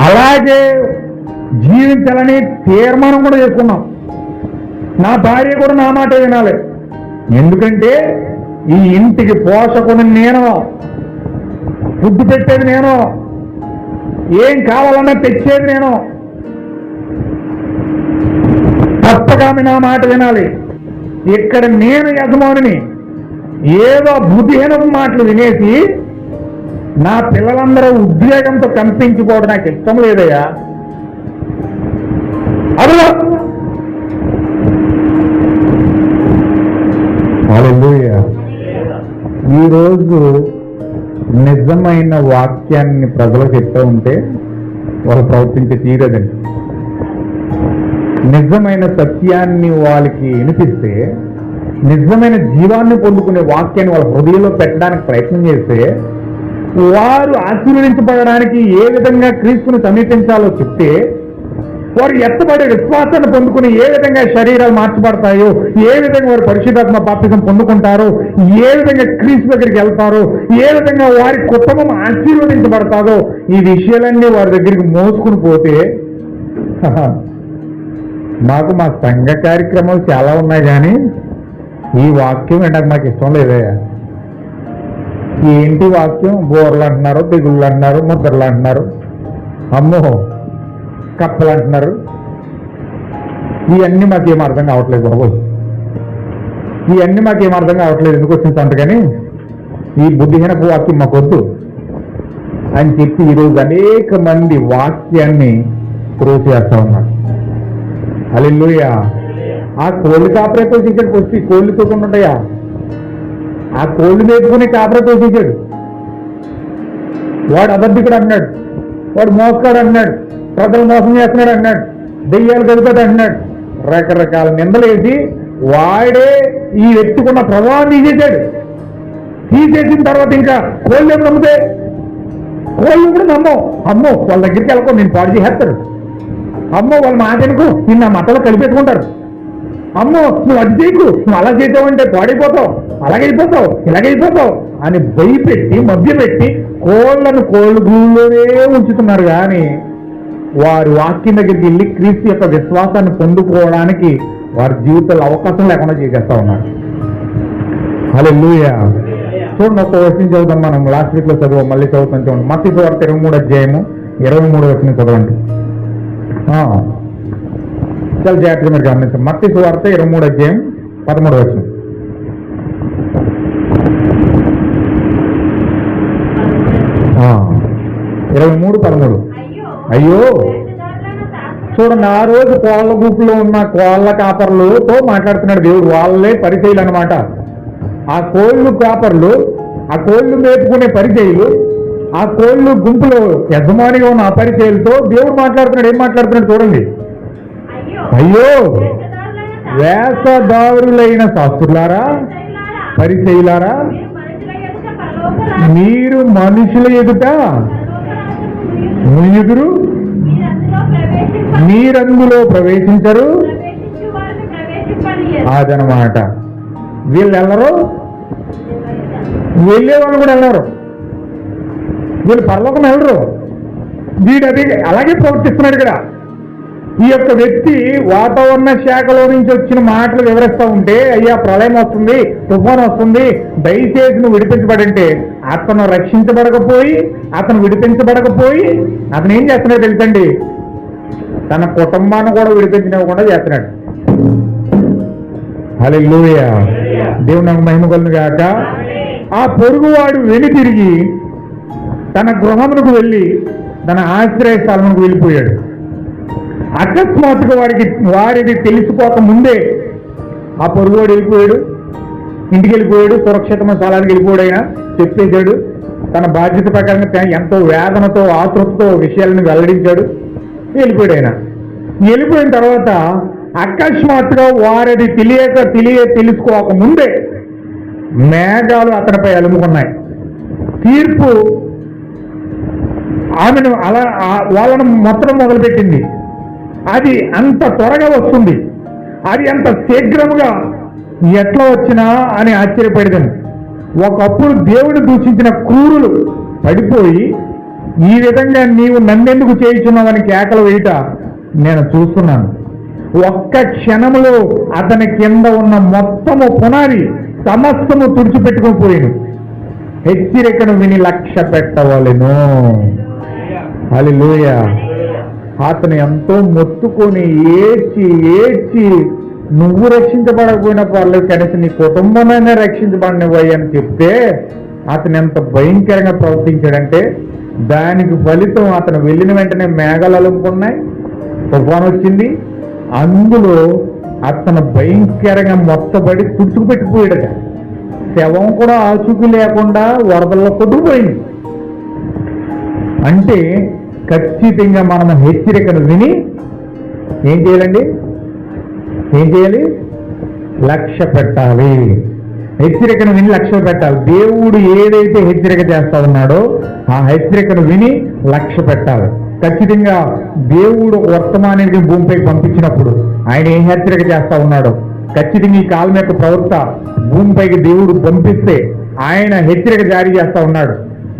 అలాగే జీవించాలని తీర్మానం కూడా చేసుకున్నాం. నా భార్య కూడా నా మాట వినాలి. ఎందుకంటే ఈ ఇంటికి పోషకుని నేను, ఫుడ్ పెట్టేది నేను, ఏం కావాలన్నా తెచ్చేది నేను. తప్పక ఆమె నా మాట వినాలి. ఇక్కడ నేను యజమానిని. ఏదో బుద్ధిహీన మాటలు వినేసి నా పిల్లలందరూ ఉద్వేగంతో కంపించుకోవడం నాకు ఇష్టం లేదయ్యా. అదిలో హల్లెలూయా. ఈరోజు నిజమైన వాక్యాన్ని ప్రజలకు చెప్తూ ఉంటే వాళ్ళు ప్రవర్తించే తీరదండి. నిజమైన సత్యాన్ని వాళ్ళకి వినిపిస్తే, నిజమైన జీవాన్ని పొందుకునే వాక్యాన్ని వాళ్ళ హృదయంలో పెట్టడానికి ప్రయత్నం చేస్తే, వారు ఆశీర్వదించబడడానికి ఏ విధంగా క్రీస్తుని సమీపించాలో చెప్తే, వారు ఎత్తబడే విశ్వాసాన్ని పొందుకుని ఏ విధంగా శరీరాలు మార్చబడతాయో, ఏ విధంగా వారు పరిశుద్ధాత్మ బాప్తిజం పొందుకుంటారో, ఏ విధంగా క్రీస్తు దగ్గరికి వెళ్తారో, ఏ విధంగా వారి కుటుంబం ఆశీర్వదించబడతారో, ఈ విషయాలన్నీ వారి దగ్గరికి మోసుకుని పోతే, మాకు మా సంఘ కార్యక్రమాలు చాలా ఉన్నాయి కానీ ఈ వాక్యం ఏంటంటే మాకు ఇష్టం లేదయ్యా. ఏంటి వాక్యం? బోర్లు అంటున్నారు, తెగుళ్ళు అంటున్నారు, ముద్రలు అంటున్నారు, అమ్మో కప్పలు అంటున్నారు. ఇవన్నీ మాకేం అర్థం కావట్లేదు బాబు, ఇవన్నీ మాకేం అర్థం కావట్లేదు. ఎందుకు వచ్చింది అంతకని ఈ బుద్ధిహీనపు వాక్యం మాకొద్దు అని చెప్పి ఈరోజు అనేక మంది వాక్యాన్ని ప్రూవ్ చేస్తా ఉన్నారు. హల్లెలూయా. ఆ కోళ్ళు కాపరేతో ఇక్కడికి వచ్చి కోళ్ళు తోకుంటాయా? ఆ కోళ్ళు మేపుకుని కాపర తోసేశాడు. వాడు అబద్ధికుడు అన్నాడు, వాడు మోసగాడు అన్నాడు, ప్రజలు మోసం చేస్తున్నాడు అన్నాడు, దెయ్యాలు కలుగుతాడు అన్నాడు. రకరకాల నిందలేసి వాడే ఈ వ్యక్తికున్న ప్రభావం తీసేశాడు. తీసేసిన తర్వాత ఇంకా కోళ్ళు ఏమి నమ్ముతాయి? కోళ్ళు కూడా నమ్మో. అమ్మో వాళ్ళ దగ్గరికి వెళ్ళకో, నేను పాడు చేసేస్తాడు. అమ్మో వాళ్ళ మాటనుకో, నిన్న మతలో కలిపెట్టుకుంటారు. అమ్మో నువ్వు అది చేయకు, నువ్వు అలా చేసావంటే పాడైపోతావు, అలాగైపోతావు, ఇలాగైపోతావు అని భయపెట్టి మభ్యపెట్టి కోళ్లను కోళ్ళు గూళ్ళోనే ఉంచుతున్నారు. కానీ వారి వాక్యం దగ్గరికి వెళ్ళి క్రీస్తు యొక్క విశ్వాసాన్ని పొందుకోవడానికి వారి జీవితంలో అవకాశం లేకుండా చేసేస్తా ఉన్నారు. హల్లెలూయా. చూడండి, ఒక వచనం చదువుతాం. మనం లాస్ట్ వీక్ లో చదువు, మళ్ళీ చదువుతాం. చూడండి, మత్తయి సువార్త 23వ అధ్యాయము 23వ వచనం చదవండి. చాలా జాగ్రత్తగా మీరు గమనించండి. మత్తయి సువార్త 23వ అధ్యాయం 13వ వచనం. ఆ 23:13. అయ్యో చూడండి, ఆ రోజు కోళ్ళ గుంపులో ఉన్న కోళ్ళ కాపర్లతో మాట్లాడుతున్నాడు దేవుడు. వాళ్ళే పరిచయులు అనమాట. ఆ కోళ్ళు కాపర్లు, ఆ కోళ్ళు మేపుకునే పరిచయులు, ఆ కోళ్ళు గుంపులో యజమానిగా ఉన్న ఆ పరిచయులతో దేవుడు మాట్లాడుతున్నాడు. ఏం మాట్లాడుతున్నాడు చూడండి. అయ్యో వేషధారులైన శాస్త్రులారా, పరిచయులారా, మీరు మనుషుల ఎదుట మునిగురు, మీరందులో ప్రవేశించరు. అదనమాట. వీళ్ళు వెళ్ళరు, వెళ్ళేవాళ్ళు కూడా వెళ్ళరు. వీళ్ళు పరలోకం వెళ్ళరు. వీడు అది అలాగే ప్రవర్తిస్తున్నాడు ఇక్కడ. ఈ యొక్క వ్యక్తి వాతావరణ శాఖలో నుంచి వచ్చిన మాటలు వివరిస్తూ ఉంటే, అయ్యా ప్రళయం వస్తుంది, తుఫాను వస్తుంది, దయచేసి నువ్వు విడిపించబడంటే అతను రక్షించబడకపోయి, అతను విడిపించబడకపోయి అతను ఏం చేస్తున్నాడు తెలుసండి? తన కుటుంబాన్ని కూడా విడిపించనివ్వకుండా చేస్తున్నాడు. హల్లెలూయా. దేవుని నాకు మహిమ కలుగును గాక. ఆ పొరుగువాడు వెనుతిరిగి తన గృహమునకు వెళ్ళి తన ఆశ్రయస్థలమునకు వెళ్ళిపోయాడు. అకస్మాత్తుగా వారిది తెలిసిపోక ముందే ఆ పొరుగువాడు వెళ్ళిపోయాడు, ఇంటికి వెళ్ళిపోయాడు, సురక్షితమైన స్థలానికి వెళ్ళిపోయాడు. అయినా చెప్పేశాడు, తన బాధ్యత ప్రకారంగా ఎంతో వేదనతో ఆతృతతో విషయాలను వెల్లడించాడు, వెళ్ళిపోయాడు. ఆయన వెళ్ళిపోయిన తర్వాత అకస్మాత్తుగా వారిది తెలుసుకోక ముందే మేఘాలు అతనిపై అలుముకున్నాయి. తీర్పు ఆమెను అలా వాళ్ళను మొత్తం మొదలుపెట్టింది. అది అంత త్వరగా వస్తుంది, అది అంత శీఘ్రముగా ఎట్లా వచ్చినా అని ఆశ్చర్యపడేదాన్ని. ఒకప్పుడు దేవుడు దూషించిన క్రూరులు పడిపోయి ఈ విధంగా నీవు నన్నెందుకు చేయించున్నావని కేకలు వేయట నేను చూస్తున్నాను. ఒక్క క్షణములో అతని కింద ఉన్న మొత్తము పునాది సమస్తము తుడిచిపెట్టుకుని పోయాను. హెచ్చరికను విని లక్ష్య పెట్టవలెను. హల్లెలూయా. అతను ఎంతో మొత్తుకొని ఏడ్చి నువ్వు రక్షించబడకపోయినా పర్లేదు, కనీసం నీ కుటుంబమైనా రక్షించబడినవ్వయ్యి అని చెప్తే అతను ఎంత భయంకరంగా ప్రవర్తించాడంటే దానికి ఫలితం అతను వెళ్ళిన వెంటనే మేఘాలు అలుముకున్నాయి, తుఫాను వచ్చింది. అందులో అతను భయంకరంగా మొత్తబడి తుడుచుకుపెట్టిపోయాడట. శవం కూడా ఆచూకీ లేకుండా వరదల్లో కొట్టుకుపోయింది. అంటే ఖచ్చితంగా మనం హెచ్చరికను విని ఏం చేయాలండి? ఏం చేయాలి? లక్ష్య పెట్టాలి. హెచ్చరికను విని లక్ష్య పెట్టాలి. దేవుడు ఏదైతే హెచ్చరిక చేస్తా ఉన్నాడో ఆ హెచ్చరికను విని లక్ష్య పెట్టాలి. ఖచ్చితంగా దేవుడు వర్తమానానికి భూమిపైకి పంపించినప్పుడు ఆయన ఏం హెచ్చరిక చేస్తా ఉన్నాడో, ఖచ్చితంగా ఈ కాలం యొక్క ప్రవక్త భూమిపైకి దేవుడు పంపిస్తే ఆయన హెచ్చరిక జారీ చేస్తా ఉన్నాడు.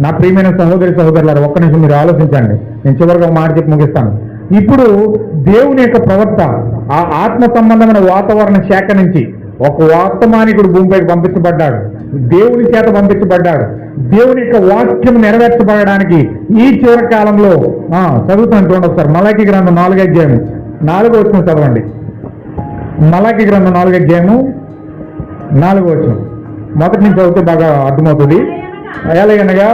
నా ప్రియమైన సహోదరులారా, ఒక్క నిమిషం మీరు ఆలోచించండి. నేను చివరిగా ఒక మాట చెప్పి ముగిస్తాను. ఇప్పుడు దేవుని యొక్క ప్రవక్త ఆ ఆత్మ సంబంధమైన వాతావరణ శాఖ నుంచి ఒక వర్తమానికుడు భూమిపైకి పంపించబడ్డాడు, దేవుని చేత పంపించబడ్డాడు. దేవుని యొక్క వాక్యం నెరవేర్చబడడానికి ఈ చివరి కాలంలో చదువుతాను చూడండి ఒకసారి. మలాకి గ్రంథం 4వ అధ్యాయము 4వ వచనం చదవండి. మలాకి గ్రంథం 4వ అధ్యాయము 4వ వచనం మొదటి నుంచి చదివితే బాగా అర్థమవుతుంది. ఎలాగనగా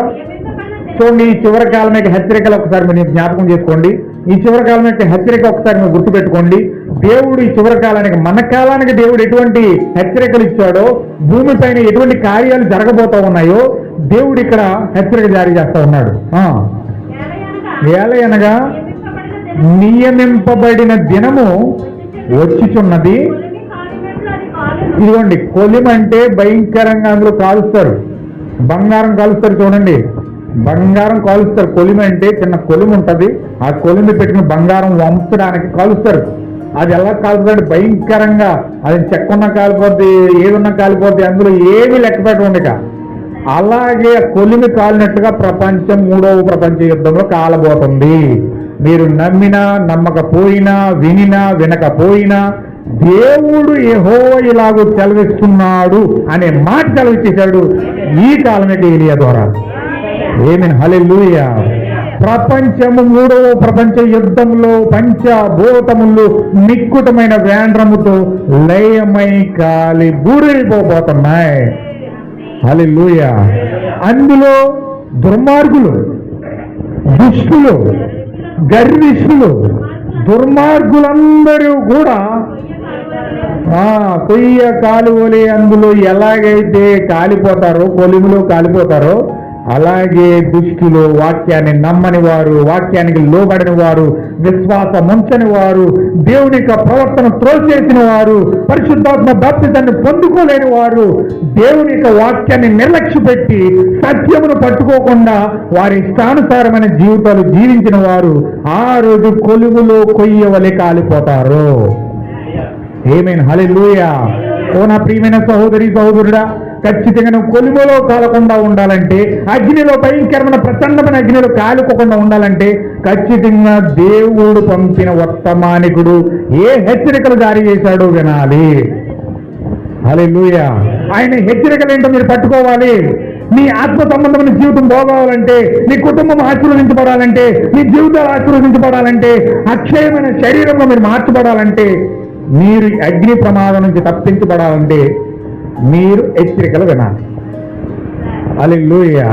చూడండి, ఈ చివరి కాలం యొక్క హెచ్చరికలు ఒకసారి మీరు జ్ఞాపకం చేసుకోండి. ఈ చివరి కాలం యొక్క హెచ్చరిక ఒకసారి మీరు గుర్తుపెట్టుకోండి. దేవుడు ఈ చివరి కాలానికి, మన కాలానికి దేవుడు ఎటువంటి హెచ్చరికలు ఇచ్చాడో, భూమిపైన ఎటువంటి కార్యాలు జరగబోతా ఉన్నాయో దేవుడు ఇక్కడ హెచ్చరిక జారీ చేస్తా ఉన్నాడు. ఏలయనగా నియమింపబడిన దినము వచ్చిచున్నది. ఇదిగోండి, కొలిమంటే భయంకరంగా అందులో కాలుస్తారు, బంగారం కాలుస్తారు. చూడండి, బంగారం కాలుస్తారు. కొలిమి అంటే చిన్న కొలిమి ఉంటుంది, ఆ కొలిమి పెట్టిన బంగారం వంచడానికి కాలుస్తారు. అది ఎలా కాలుతుంది? భయంకరంగా, అది చెక్కున్న కాలిపోద్ది, ఏదున్నా కాలిపోద్ది, అందులో ఏమీ లెక్క పెట్టకుండా. అలాగే కొలిమి కాలినట్టుగా ప్రపంచం 3వ ప్రపంచ యుద్ధంలో కాలబోతుంది. మీరు నమ్మినా నమ్మకపోయినా, వినినా వినకపోయినా, దేవుడు యెహోవా ఇలాగూ సెలవిస్తున్నాడు అనే మాట సెలవిచ్చేశాడు ఈ కాలమే ఏలియా ద్వారా. ఆమేన్, హల్లెలూయా. ప్రపంచము 3వ ప్రపంచ యుద్ధంలో పంచభూతములు నిక్కుటమైన వేండ్రముతో లయమై కాలి బూడిపోతున్నాయి. హల్లెలూయా. అందులో దుర్మార్గులు, దుష్టులు, గర్విష్ఠులు, దుర్మార్గులందరూ కూడా కొయ్య కాలువలే అందులో ఎలాగైతే కాలిపోతారో, కొలిమిలో కాలిపోతారో, అలాగే దుష్టులు, వాక్యాన్ని నమ్మని వారు, వాక్యానికి లోబడిన వారు, విశ్వాసం ఉంచని వారు, దేవుని యొక్క ప్రవర్తన త్రోసేసిన వారు, పరిశుద్ధాత్మ బాప్తిసాన్ని పొందుకోలేని వారు, దేవుని యొక్క వాక్యాన్ని నిర్లక్ష్య పెట్టి సత్యమును పట్టుకోకుండా వారి ఇష్టానుసారమైన జీవితాలు జీవించిన వారు ఆ రోజు కొలువులో కొయ్యవలే కాలిపోతారు. ఆమేన్, హల్లెలూయా. ఓ నా ప్రియమైన సహోదరి సహోదరుడా, ఖచ్చితంగా నువ్వు కొలిమిలో కాలకుండా ఉండాలంటే, అగ్నిలో భయంకరమైన ప్రచండమైన అగ్నిలో కాలిపోకుండా ఉండాలంటే ఖచ్చితంగా దేవుడు పంపిన వర్తమానికుడు ఏ హెచ్చరికలు జారీ చేశాడో వినాలి. హల్లెలూయా. ఆయన హెచ్చరికలు ఏంటో మీరు పట్టుకోవాలి. నీ ఆత్మ సంబంధమైన జీవితం బాగోవాలంటే, నీ కుటుంబం ఆశీర్వదించబడాలంటే, నీ జీవితాలు ఆశీర్వదించబడాలంటే, అక్షయమైన శరీరంలో మీరు మార్చబడాలంటే, మీరు అగ్ని ప్రమాదం నుంచి తప్పించబడాలంటే మీరు హెచ్చరికలు వినాలి. హల్లెలూయా.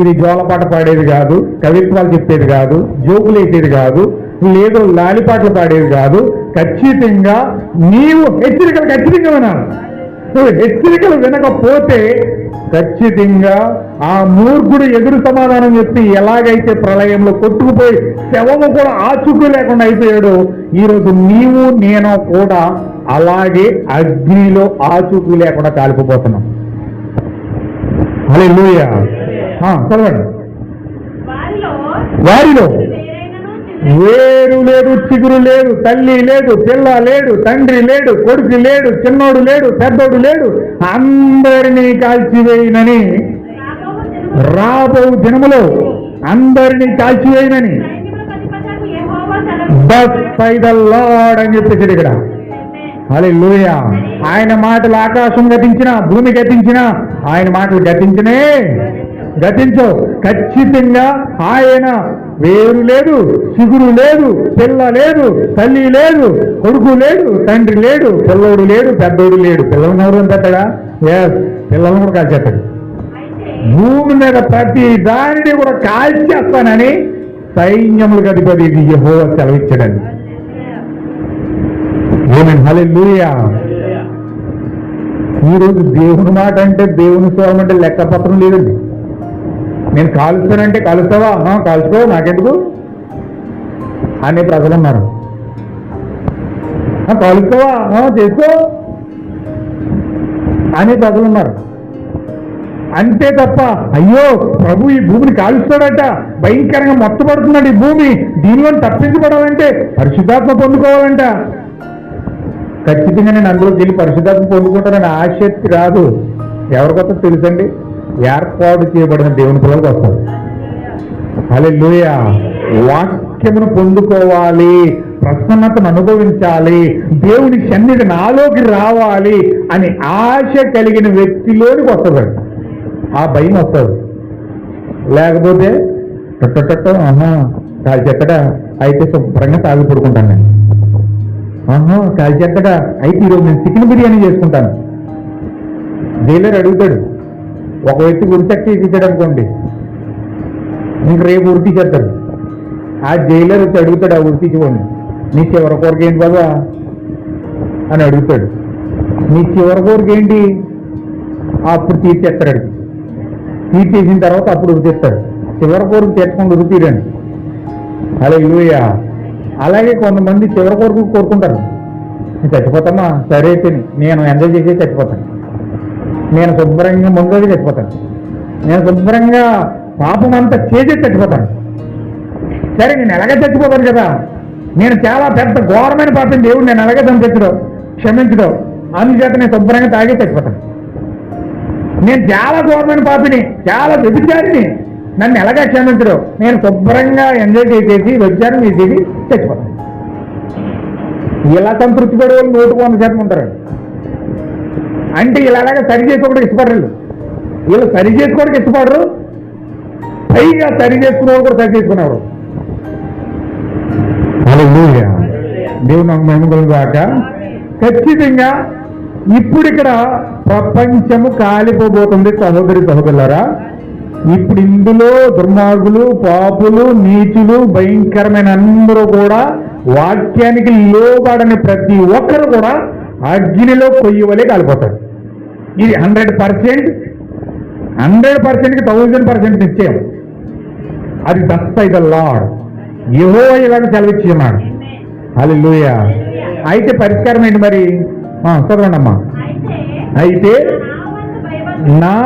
ఇది జోలపాట పాడేది కాదు, కవిత్వాలు చెప్పేది కాదు, జోకులు వేసేది కాదు, లేదు లాలిపాటలు పాడేది కాదు. ఖచ్చితంగా నీవు హెచ్చరికలు ఖచ్చితంగా వినాలి. నువ్వు హెచ్చరికలు వినకపోతే ఖచ్చితంగా ఆ మూర్ఖుడు ఎదురు సమాధానం చెప్పి ఎలాగైతే ప్రళయంలో కొట్టుకుపోయి శవము కూడా ఆచూకీ లేకుండా అయిపోయాడు, ఈరోజు నీవు నేను కూడా అలాగే అగ్నిలో ఆచూకీ లేకుండా కాలిపోతున్నాం. హల్లెలూయా. చదవండి. వారిలో వేరు లేదు, చిగురు లేదు, తల్లి లేదు, పిల్ల లేడు, తండ్రి లేడు, కొడుకు లేడు, చిన్నోడు లేడు, పెద్దోడు లేడు, అందరినీ కాల్చివేయనని, రాబో దినములో అందరినీ కాల్చివేయనని thus saith the Lord అని చెప్పేసి ఇక్కడ. హల్లెలూయా. ఆయన మాటలు ఆకాశం గతించినా, భూమి గతించినా, ఆయన మాటలు గతించో. ఖచ్చితంగా ఆయన వేరు లేదు, చిగురు లేదు, పిల్ల లేదు, తల్లి లేదు, కొడుకు లేడు, తండ్రి లేడు, పిల్లోడు లేడు, పెద్దోడు లేడు. పిల్లలను ఎవరు పెట్టాడా? పిల్లలను కూడా కాల్చేస్తాడు. భూమి మీద ప్రతి దానిని కూడా కాల్చేస్తానని సైన్యములకు అధిపతి యెహోవా సెలవిచ్చాడండి. ఆమేన్, హల్లెలూయా. ఈరోజు దేవుని మాట అంటే, దేవుని స్వరం అంటే లెక్కపత్రం లేదండి. నేను కాలుస్తానంటే కాలుస్తావా? కాల్చుకో, నాకెందుకు అనే ప్రజలు ఉన్నారు. కాలుస్తావా? చేసుకో అనే ప్రజలు ఉన్నారు. అంతే తప్ప అయ్యో ప్రభు ఈ భూమిని కాలుస్తాడట, భయంకరంగా మొత్తపడుతున్నాడు ఈ భూమి, దీనిలో తప్పించబడాలంటే పరిశుద్ధాత్మ పొందుకోవాలంట. ఖచ్చితంగా నేను అందులోకి వెళ్ళి పరిశుద్ధాత్మ పొందుకుంటానని ఆసక్తి రాదు. ఎవరికొస్తా తెలుసండి? ఏర్పాటు చేయబడిన దేవుని పిల్లలకు వస్తారు. హల్లెలూయా. వాక్యమును పొందుకోవాలి, ప్రసన్నతను అనుభవించాలి, దేవుని సన్నిధి నాలోకి రావాలి అని ఆశ కలిగిన వ్యక్తిలోనికి వస్తుంది. ఆ భయం వస్తుంది. లేకపోతే కాల్చెత్తడా అయితే శుభ్రంగా తాగి పడుకుంటాను నేను. కాల్చెత్తడా అయితే ఈరోజు నేను చికెన్ బిర్యానీ చేసుకుంటాను. జైలర్ అడుగుతాడు, ఒక వ్యక్తి ఉరిచక్తి ఇచ్చాడు అనుకోండి, ఇంక రేపు ఉరితీసేస్తాడు. ఆ జైలర్ వచ్చి అడుగుతాడు, ఆ ఉరితీసుకోండి. నీ చివరి కోరిక ఏంటి బాబా అని అడుగుతాడు. నీ చివరి కోరిక ఏంటి? అప్పుడు తీర్చేస్తాడు. తీర్చేసిన తర్వాత అప్పుడు ఉరితీస్తాడు. చివరి కోరిక తీర్చకుండా ఉరితీరండి. హల్లెలూయా. అలాగే కొంతమంది చివరి కోరిక కోరుకుంటారు. నేను చచ్చిపోతామా, సరే అయితే నేను ఎంజాయ్ చేసి చచ్చిపోతాను, నేను శుభ్రంగా ముందుగా చచ్చిపోతాను, నేను శుభ్రంగా పాపం అంతా చేసి చచ్చిపోతాను. సరే నేను ఎలాగే చచ్చిపోతాను కదా, నేను చాలా పెద్ద ఘోరమైన పాపం దేవుడు నేను ఎలాగే చంపించడం క్షమించడం, అందుచేత నేను శుభ్రంగా తాగి చచ్చిపోతాను. నేను చాలా ఘోరమైన పాపిని, చాలా వ్యభిచారిని, నన్ను ఎలాగా క్షమించడం, నేను శుభ్రంగా ఎంజాయ్ చేసేసి వచ్చాను మీ చేసి చచ్చిపోతాను. ఇలా సంతృప్తి పడే వాళ్ళు 100% ఉంటారు. అంటే ఇలాగా సరి చేసుకోవడానికి ఇష్టపడరు. వీళ్ళు సరి చేసుకోవడానికి ఇష్టపడరు, పైగా సరి చేసుకునేవాడు కూడా సరి చేసుకునేవారు. దేవుడు నాకు మహిమలు కాక. ఖచ్చితంగా ఇప్పుడు ఇక్కడ ప్రపంచము కాలిపోబోతుంది సహోదరి సహోదరులారా. ఇప్పుడు ఇందులో దుర్మార్గులు, పాపులు, నీచులు, భయంకరమైన అందరూ కూడా వాక్యానికి లోబడని ప్రతి ఒక్కరు కూడా అగ్నిలో కొయ్యి వలె కాలిపోతారు. ఇది 100%కి 1000% నిశ్చయం. అది దట్ బై ద లార్డ్. యెహోవా ఇలాగ సెలవిచ్చి ఉన్నాడు. హల్లెలూయా. అయితే పరిష్కారం ఏంటి మరి? చదవండి అమ్మా. అయితే నా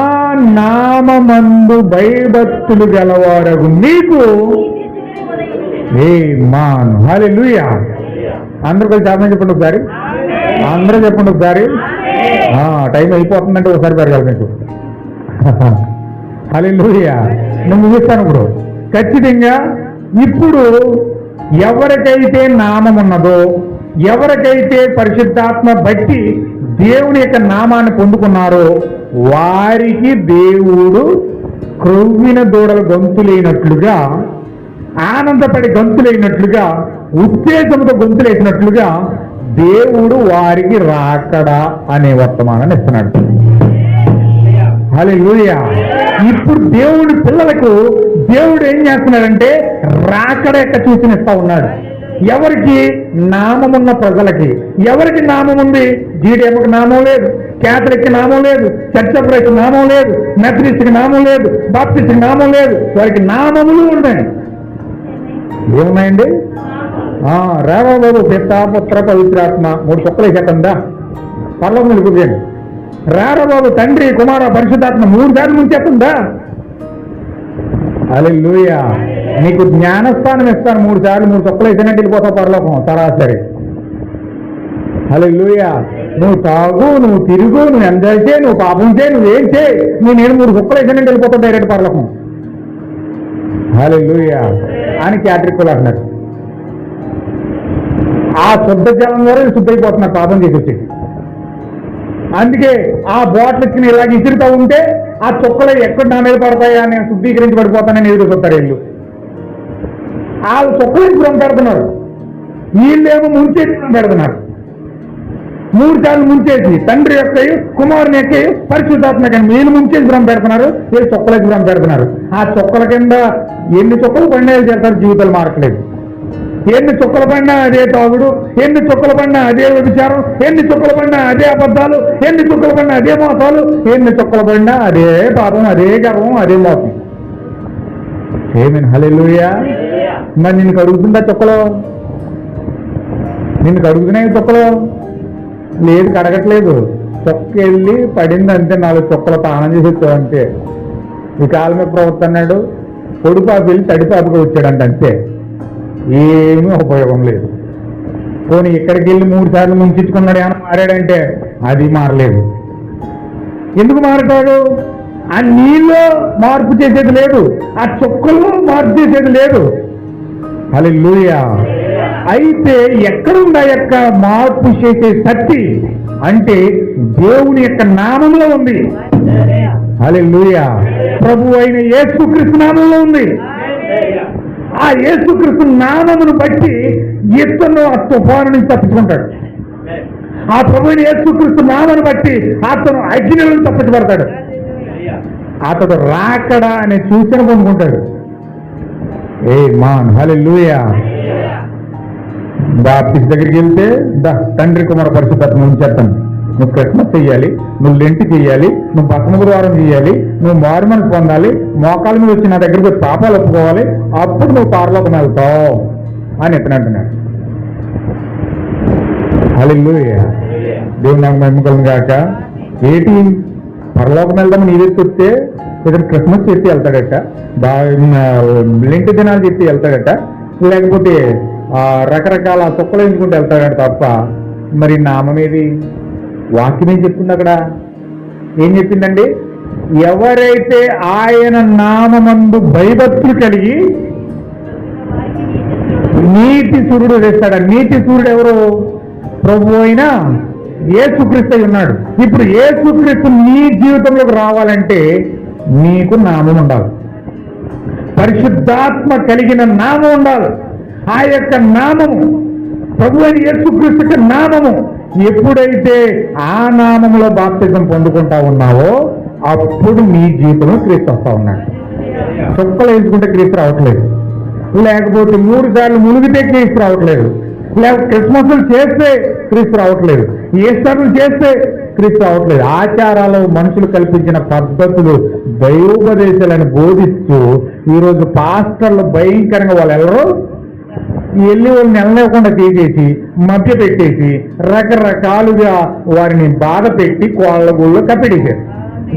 నామమందు భయభక్తులు గలవారగు నీకు ఆమేన్. హల్లెలూయా. అందరూ కలిసి ఆమేన్ చెప్పండి ఒకసారి. అందరూ చెప్పండి ఒకసారి. టైం అయిపోతుందంటే ఒకసారి పెరగాలి మీకు. హల్లెలూయా. నేను ముగిస్తాను ఇప్పుడు. ఖచ్చితంగా ఇప్పుడు ఎవరికైతే నామం ఉన్నదో, ఎవరికైతే పరిశుద్ధాత్మ బట్టి దేవుని యొక్క నామాన్ని పొందుకున్నారో వారికి దేవుడు క్రొవ్విన దూడల గొంతులైనట్లుగా, ఆనందపడి గొంతులైనట్లుగా, ఉత్తేజంతో గొంతులేసినట్లుగా దేవుడు వారికి రాకడా అనే వర్తమానాన్ని ఇస్తున్నాడు. హల్లెలూయా. ఇప్పుడు దేవుడి పిల్లలకు దేవుడు ఏం చేస్తున్నాడంటే రాకడ యొక్క సూచనిస్తా ఉన్నాడు. ఎవరికి? నామమున్న ప్రజలకి. ఎవరికి నామం ఉంది? జీడిఎంకి నామం లేదు, క్యాథలిక్కి నామం లేదు, చర్చ్ ఆఫ్ క్రైస్ట్ నామం లేదు, మెథడిస్ట్కి నామం లేదు, బాప్టిస్ట్కి నామం లేదు. వారికి నామములు ఉన్నాయి. ఏమున్నాయండి? రావా బాబు, పిత పుత్ర పవిత్రాత్మ 3 చుక్కలు వేసేద్దా పర్లోకం వెళ్ళిపోయాడు. రారా బాబు, తండ్రి కుమార పరిశుద్ధాత్మ 3 సార్లు ముంచేస్తుందా? హల్లెలూయా. నీకు జ్ఞానస్థానం ఇస్తాను 3 సార్లు 3 చుక్కలు వేసినట్టు వెళ్ళిపోతావు పరలోకం సరాసరి. హల్లెలూయా. నువ్వు తాగు, నువ్వు తిరుగు, నువ్వు ఎంజాయ్ చేయి, నువ్వు పాపం చేయి, నువ్వేం చేయి, నేను 3 చుక్కలు వేసినట్టు వెళ్ళిపోతావు డైరెక్ట్ పరలోకం. హల్లెలూయా అని క్యాటరిక్లు అంటున్నారు. ఆ శుద్ధ జలం ద్వారా శుద్ధైపోతున్నారు పాపం చేసి వచ్చి. అందుకే ఆ బాటిల్ ఇచ్చిన ఇలాగ ఇసురుతూ ఉంటే ఆ చుక్కలు ఎక్కడ నా మీద పడతాయా, నేను శుద్ధీకరించి పడిపోతానని ఎదురు చూస్తారు వీళ్ళు. వాళ్ళు చుక్కలు భ్రమ పెడుతున్నారు, వీళ్ళేమో ముంచేసి భ్రమ పెడుతున్నారు. 3 సార్లు ముంచేసి తండ్రి యొక్క కుమారుని యొక్క పరిశుద్ధాత్మ కానీ వీళ్ళు ముంచేసి భ్రమ పెడుతున్నారు, వీళ్ళు చుక్కలకి భ్రమ పెడుతున్నారు. ఆ చుక్కల కింద ఎన్ని చుక్కలు పండుగలు చేస్తారు, జీవితాలు మారట్లేదు. ఎన్ని చుక్కలు పడినా అదే తాగుడు, ఎన్ని చుక్కలు పడినా అదే వ్యభిచారం, ఎన్ని చుక్కలు పడినా అదే అబద్ధాలు, ఎన్ని చుక్కలు పడినా అదే మోసాలు, ఎన్ని చుక్కలు పడినా అదే పాపం, అదే గర్వం, అదే మోసం. ఆమేన్. హల్లెలూయా. మరి నిన్ను కడుగుతుందా చుక్కలు? నిన్ను కడుగుతున్నాయి చుక్కలు? లేదు, కడగట్లేదు. చుక్క వెళ్ళి పడింది అంతే, 4 చుక్కలు తానం చేసి వచ్చావంటే. ఈ కాలం మీద ప్రవక్త అన్నాడు, పొడిపాపి వెళ్ళి తడిపాపుగా వచ్చాడంట అంతే, ఏమీ ఉపయోగం లేదు. పోనీ ఇక్కడికి వెళ్ళి 3 సార్లు ముంచుకున్నాడు, ఏమన్నా మారాడంటే అది మారలేదు. ఎందుకు మారతాడు? ఆ నీళ్ళు మార్పు చేసేది లేదు, ఆ చుక్కల్లో మార్పు చేసేది లేదు. హల్లెలూయా. అయితే ఎక్కడుందా యొక్క మార్పు చేసే శక్తి అంటే దేవుని యొక్క నామంలో ఉంది. హల్లెలూయా. ప్రభు అయిన యేసుక్రీస్తు నామంలో ఉంది. ఆ యేసుక్రీస్తు నామమును బట్టి ఇతను ఆ తుఫాను నుంచి తప్పించుకుంటాడు. ఆ ప్రభు అయిన యేసుక్రీస్తు నామను బట్టి అతను అగ్నిలను తప్పించబడతాడు. అతడు రాకడా అనే సూచన పొందుకుంటాడు. ఆమేన్. హల్లెలూయా. బాప్టిస్ట్ దగ్గరికి వెళ్తే తండ్రి కుమార పరిశుద్ధాత్మ ఉంచేస్తాను. నువ్వు క్రిస్మస్ చెయ్యాలి, నువ్వు లెంట్ చెయ్యాలి, నువ్వు బసన గురువారం చేయాలి, నువ్వు మారు మనసు పొందాలి, మోకాల మీద వచ్చి నా దగ్గరికి పాపాలు ఒప్పుకోవాలి, అప్పుడు నువ్వు పరలోకం వెళ్తావు అని ఎత్తనంటున్నాడు. హల్లెలూయా. దేవుని నాకు నమ్మకం కాక ఏంటి పరలోకం వెళ్దామని నీ దగ్గరికి వస్తే ఇక్కడ క్రిస్మస్ చెప్పి వెళ్తాడట, లెంట్ దినాలు చెప్పి వెళ్తాడట, లేకపోతే రకరకాల చుక్కలు ఎంచుకుంటూ వెళ్తాడట తప్ప మరి నామం ఏది? వాక్యం ఏం చెప్తుంది అక్కడ? ఏం చెప్పిందండి? ఎవరైతే ఆయన నామమందు భయభక్తులు కలిగి నీతి సూర్యుడు వేస్తాడు. నీతి సూర్యుడు ఎవరు? ప్రభు అయిన యేసుక్రీస్తు ఉన్నాడు. ఇప్పుడు యేసుక్రీస్తు నీ జీవితంలోకి రావాలంటే నీకు నామం ఉండాలి, పరిశుద్ధాత్మ కలిగిన నామం ఉండాలి. ఆ యొక్క నామము ప్రభు అయిన యేసుక్రీస్తు నామము. ఎప్పుడైతే ఆ నామములో బాప్తిజం పొందుకుంటా ఉన్నావో అప్పుడు నీ జీవితంలో క్రీస్తు వస్తా ఉన్నాడు. చుక్కలు వేసుకుంటే క్రీస్తు రావట్లేదు, లేకపోతే 3 సార్లు మునిగితే క్రీస్తు రావట్లేదు, లేకపోతే క్రిస్మస్లు చేస్తే క్రీస్తు రావట్లేదు, ఈస్టర్లు చేస్తే క్రీస్తు రావట్లేదు. ఆచారాలు మనుషులు కల్పించిన పద్ధతులు దైవోపదేశాలను బోధిస్తూ ఈరోజు పాస్టర్లు భయంకరంగా వాళ్ళు వెళ్ళరు, వెళ్ళి వాళ్ళు నెలలేకుండా తీసేసి మధ్య పెట్టేసి రకరకాలుగా వారిని బాధ పెట్టి కోళ్ళ గుళ్ళు కప్పెట్టేశారు.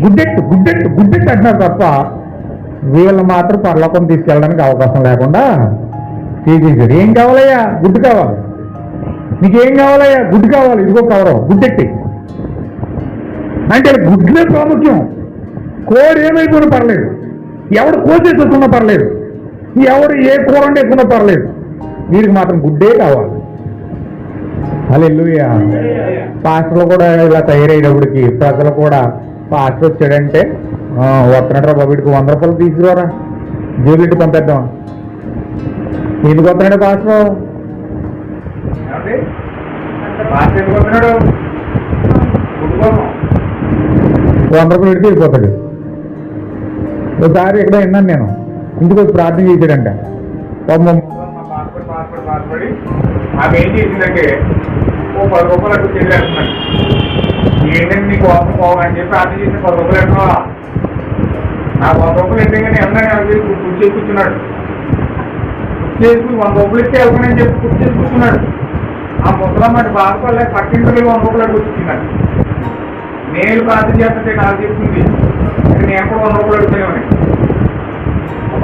గుడ్డెట్టు గుడ్డెట్టు గుడ్డెట్టు అంటున్నారు తప్ప వీళ్ళు మాత్రం పరలోకం తీసుకెళ్ళడానికి అవకాశం లేకుండా తీసేశారు. ఏం కావాలయ్యా? గుడ్డు కావాలి. నీకేం కావాలయ్యా? గుడ్డు కావాలి. ఇదిగో కవరం గుడ్డెట్టి అంటే గుడ్లే ప్రాముఖ్యం. కోడి ఏమైపోయినా పర్లేదు, ఎవడు కోసేసి వస్తున్నా పర్లేదు, ఎవడు ఏ కూర వండేసుకున్నా పర్లేదు, వీరికి మాత్రం గుడ్డే కావాలి. హల్లెలూయా. పాస్టర్లు కూడా ఇలా తయారయ్యేటప్పటికి ప్రజలు కూడా పాస్టర్ వచ్చాడంటే వస్తున్నాడు బాబు, వీడికి 100 రూపాయలు తీసుకురారా, జోబెట్టి పంపేద్దాం. ఎందుకు వస్తున్నాడు పాస్టర్? 100 రూపాయలు పెడితే వెళ్ళిపోతాడు. ఒకసారి ఎక్కడ విన్నాను నేను, ఇంటికి వచ్చి ప్రార్థన చేశాడంట. ఆమె ఏం చేసిందంటే 10 రూపాయలు అటు చెల్లేస్తున్నాడు. ఏంటంటే నీకు కోపం పోవాలని చెప్పి ప్రార్థన చేసిన 10 రూపాయలు ఎట్లా నాకు 100 రూపాయలు అంటే కానీ ఎవరైనా కుర్చీ చేసి కూర్చున్నాడు. కుర్చీ చేసుకుని 100 రూపాయలు ఇస్తే వెళ్తానని చెప్పి కుర్చీ చేసి కూర్చున్నాడు. ఆ ముసలమ్మ బాధపడలేక పక్కింటి 100 రూపాయలు కూర్చున్నాడు. నేను ప్రార్థన చేస్తుంటే నాకు చెప్తుంది, నేను కూడా 100 రూపాయలు అడుగుతానేమని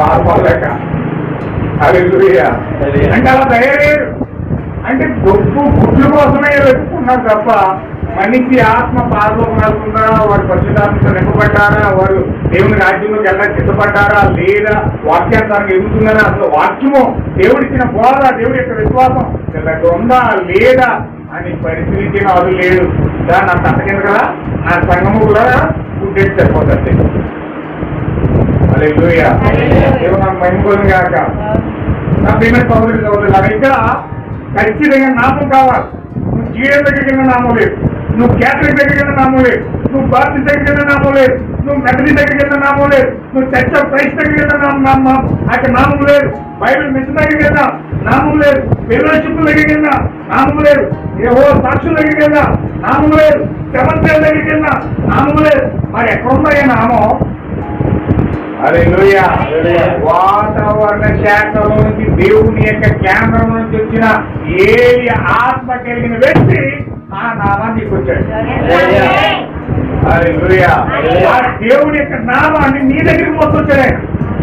బాధపడలేక. హల్లెలూయా. అంటే అలా తయారయ్యారు. అంటే డబ్బు గుడ్ల కోసమే వెతుక్కున్నారు తప్ప మనిషి ఆత్మ పాదలోకి వెళ్తుందా, వారు పరిశుద్ధాత్మతో నింపబడ్డారా, వారు దేవుని రాజ్యంలోకి వెళ్ళడానికి సిద్ధపడ్డారా లేదా, వాక్యానికి ఎదుగుతున్నారా, అసలు వాక్యము దేవుడిచ్చిన బోధ, దేవుడి యొక్క విశ్వాసం వీళ్ళకి ఉందా లేదా అని పరిశీలించిన అది లేదు. దాన్ని అంత అంతకింద కదా నా సంఘము కూడా గుడ్డెట్టి సరిపోతుంది. హల్లెలూయా. దేవుడు నాకు మహిమ కాక. నా ప్రియమైన సహోదరుడు నాకు ఇక్కడ ఖచ్చితంగా నామం కావాలి. నువ్వు జీఎం దగ్గర నామం లేదు, నువ్వు క్యాథలిక్ దగ్గర నామం లేదు, నువ్వు బాప్టిస్ట్ దగ్గర నామం లేదు, నువ్వు మెథడిస్ట్ దగ్గర నామం లేదు, నువ్వు చర్చ్ ఆఫ్ క్రైస్ట్ దగ్గర అక్కడ నామం లేదు, బైబిల్ మిషన్ దగ్గర నామం లేదు, ఫెలోషిప్ దగ్గర నామం లేదు, యెహోవా సాక్షుల దగ్గర నామం లేదు, సెవెంత్ దగ్గర నామం లేదు. మరి ఎక్కడున్నాయి నామం? హల్లెలూయా. వాతావరణ శాఖలో నుంచి దేవుని యొక్క కేంద్రం నుంచి వచ్చిన ఏది ఆత్మ కలిగిన వ్యక్తి ఆ నామాన్ని తీసుకొచ్చాడు. హల్లెలూయా. ఆ దేవుని యొక్క నామాన్ని నీ దగ్గరికి మోసుకొచ్చాడు ఆయన.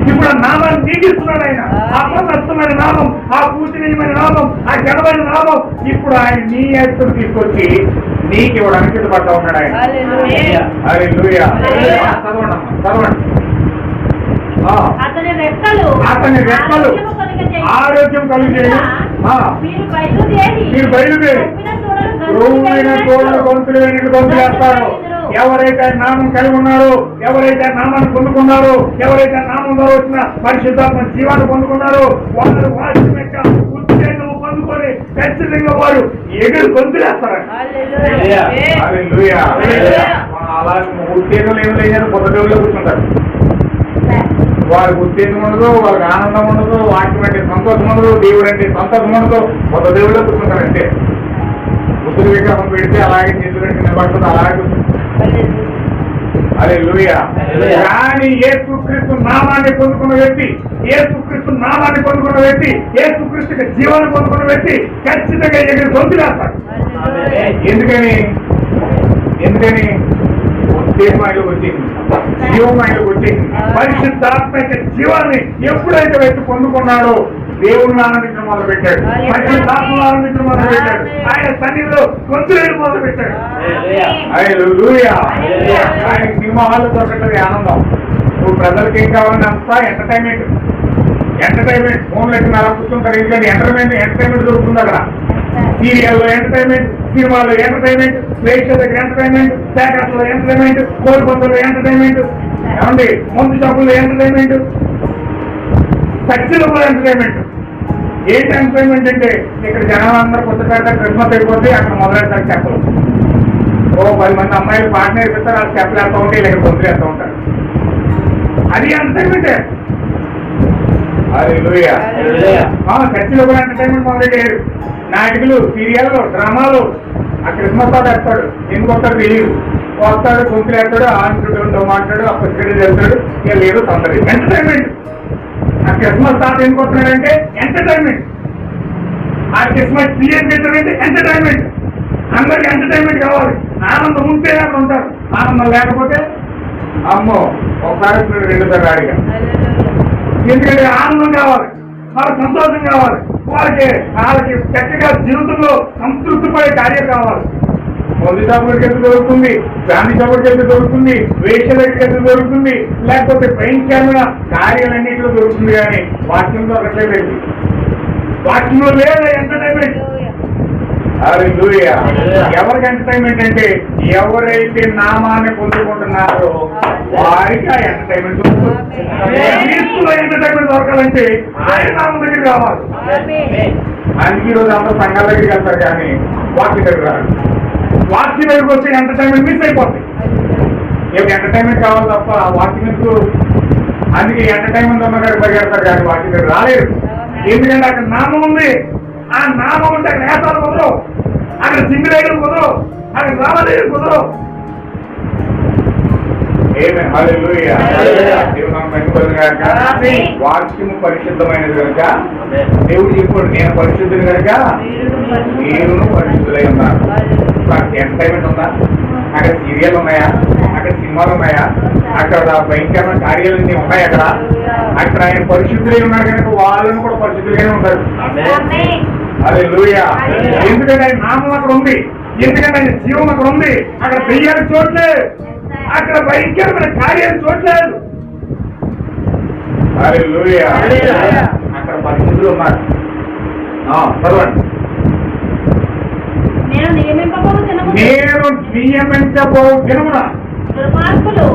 ఇప్పుడు ఆ నామాన్ని నీకు ఇస్తున్నాడు ఆయన. ఆ పవిత్రమైన నామం, ఆ పూజనీయమైన నామం, ఆ ఘనమైన నామం ఇప్పుడు ఆయన నీ ఎత్తును తీసుకొచ్చి నీకు ఇవ్వడానికి సిద్ధపడతా ఉన్నాడు ఆయన. హల్లెలూయా. చదవండి. అతని రెక్కలు ఆరోగ్యం కలిగేది. మీరు బయలుదేరి గొంతులు వేస్తారు. ఎవరైతే నామం కలిగి ఉన్నారో, ఎవరైతే నామాన్ని పొందుకున్నారో, ఎవరైతే నామం ద్వారా వచ్చిన పరిశుద్ధాత్మ జీవాన్ని పొందుకున్నారో వారు వాక్యం యొక్క ఉద్యోగం పొందుకొని ఖచ్చితంగా వారు ఎగురు గొంతులేస్తారు. అలా ఉద్యోగం ఏమి లేదు, కొత్త దేవుళ్ళు కూర్చుంటారు. వాళ్ళకి ఉత్తేజం ఉండదు, వాళ్ళకి ఆనందం ఉండదు, వాక్యం అంటే సంతోషం ఉండదు, దేవుడు అంటే సంతోషం ఉండదు. ఒక దేవుడిలో కూర్చుంటారంటే బుద్ధుడి విగ్రహం పెడితే అలాగే చేతులు పెట్టి నిలబడుతుంది, అలాగే హల్లెలూయా. కానీ యేసుక్రీస్తు నామాన్ని పొందుకున్న వ్యక్తి, యేసుక్రీస్తు నామాన్ని పొందుకున్న వ్యక్తి, యేసుక్రీస్తుకి జీవాన్ని పొందుకున్న వ్యక్తి ఖచ్చితంగా ఎగిరి గొంతులేస్తాడు. ఎందుకని ఉత్తేజం ఆయనకు వచ్చేసింది, జీవం ఆయనకు వచ్చేసింది. పరిశుద్ధాత్మ యొక్క జీవాన్ని ఎప్పుడైతే వ్యక్తి పొందుకున్నాడో దేవుడిని ఆనందించడం మొదలు పెట్టాడు, పరిశుద్ధాత్మను ఆనందించడం మొదలు పెట్టాడు, ఆయన సన్నిధిలో గొంతులేడు మొదలు పెట్టాడు. హల్లెలూయా. ఆయన సినిమా హాల్ దొరకట్లేదు ఆనందం. నువ్వు ప్రజలకి ఏం కావాలని అంతా ఎంటర్టైన్మెంట్ ఫోన్లు ఎక్కిన అలా కూర్చుంటారు. ఎందుకంటే ఎంటర్టైన్మెంట్ దొరుకుతుంది అక్కడ. సీరియల్లో ఎంటర్టైన్మెంట్, సినిమాలో ఎంటర్టైన్మెంట్, ప్లేషర్ దగ్గర ఎంటర్టైన్మెంట్, ప్యాకెట్స్ లో ఎంటర్టైన్మెంట్, కోల్పంతుల్లో ఎంటర్టైన్మెంట్, ఏమండి మందు షాపుల్లో ఎంటర్టైన్మెంట్, చర్చిలో కూడా ఎంటర్టైన్మెంట్. ఏంటి ఎంటర్టైన్మెంట్ అంటే ఇక్కడ జనాలందరూ కొత్త పేద క్రిస్మస్ అయిపోతే అక్కడ మొదలెడతారు చెప్పలు. 10 మంది అమ్మాయిలు పాట నేర్పిస్తారు, వాళ్ళు చెప్పలు వేస్తూ ఉంటే ఇక్కడ గొంతులు వేస్తూ ఉంటారు. అది ఎంటర్టైన్మెంటే. హల్లెలూయా. చర్చిలో కూడా ఎంటర్టైన్మెంట్ మొదలెట్టారు. నాటికలు, సీరియళ్ళు, డ్రామాలు. ఆ క్రిస్మస్ తాత వేస్తాడు, ఎందుకు వస్తాడు తెలియదు, వస్తాడు గొంతులు వేస్తాడు, ఆంధ్రుడితో మాట్లాడు, ఆ పుస్తకం చేస్తాడు, ఇక లేదు తొందర. ఎంటర్టైన్మెంట్. ఆ క్రిస్మస్ తాత ఎందుకు వస్తున్నాడంటే ఎంటర్టైన్మెంట్. ఆ క్రిస్మస్ ట్రీ ఏం పెట్టాడంటే ఎంటర్టైన్మెంట్. అందరికి ఎంటర్టైన్మెంట్ కావాలి. ఆనందం ఉంటే అక్కడ ఉంటారు, ఆనందం లేకపోతే అమ్మో ఒకసారి 2 సార్లు అడిగా. ఎందుకంటే ఆనందం కావాలి, వాళ్ళకి సంతోషం కావాలి, వాళ్ళకి చక్కగా జీవితంలో సంతృప్తి పడే కార్యం కావాలి. మొదటి షాపులకి ఎంత దొరుకుతుంది, గాంధీ షాపులకి ఎంత దొరుకుతుంది, వేషలకి ఎంత దొరుకుతుంది, లేకపోతే భయంకరమైన కార్యాలన్నింటిలో దొరుకుతుంది. కానీ వాక్యంలో దొరకలేదు. వాక్యంలో లేదా ఎంటర్టైన్మెంట్. హల్లెలూయా. ఎవరికి ఎంటర్టైన్మెంట్ అంటే ఎవరైతే నామాన్ని పొందుకుంటున్నారో వారికి ఆ ఎంటర్టైన్మెంట్ దొరుకుతుంది. ఎంటర్టైన్మెంట్ దొరకాలంటే ఆయన నామం దగ్గర కావాలి. అందుకే ఈరోజు అందరూ సంఘాల దగ్గరికి వెళ్తారు కానీ వాక్య దగ్గర రాదు. వాక్య దగ్గరకు వచ్చే ఎంటర్టైన్మెంట్ మిస్ అయిపోతుంది. ఎంటర్టైన్మెంట్ కావాలి తప్ప వాక్యం అందుకే ఎంటర్టైన్మెంట్ ఉన్న దగ్గర పరిగెడతారు కానీ వాక్య దగ్గర రాలేదు. ఎందుకంటే అక్కడ నామం ఉంది. ఆ నామం ఉంటే అక్కడ నేతాలు కుదరవు, అక్కడ సింగిలేయడం కుదరవు, అక్కడ రామదేవి కుదరవు. ఏమే హల్లెలూయా. వాక్యము పరిశుద్ధమైనది కనుక దేవుడు చెప్పాడు, నేను పరిశుద్ధుని కనుక మీరును పరిశుద్ధులై ఉన్నారు. ఎంటర్టైన్మెంట్ ఉందా? అక్కడ సీరియల్ ఉన్నాయా? అక్కడ సినిమాలు ఉన్నాయా? అక్కడ భయంకరమైన కార్యాలన్నీ ఉన్నాయి. అక్కడ ఆయన పరిశుద్ధులై ఉన్నారు కనుక వాళ్ళను కూడా పరిశుద్ధులుగానే ఉంటారు. హల్లెలూయా. ఎందుకంటే ఆయన నామం అక్కడ ఉంది, ఎందుకంటే ఆయన జీవం అక్కడ ఉంది. అక్కడ దెయ్యాలు చూడలేదు, అక్కడ భయంకరమైన కార్యాలు చూడలేదు. హల్లెలూయా. అక్కడ పరిశుద్ధులు ఉన్నారు. చదవండి. నేను నియమింపబోవు దినమున దుర్మార్గులు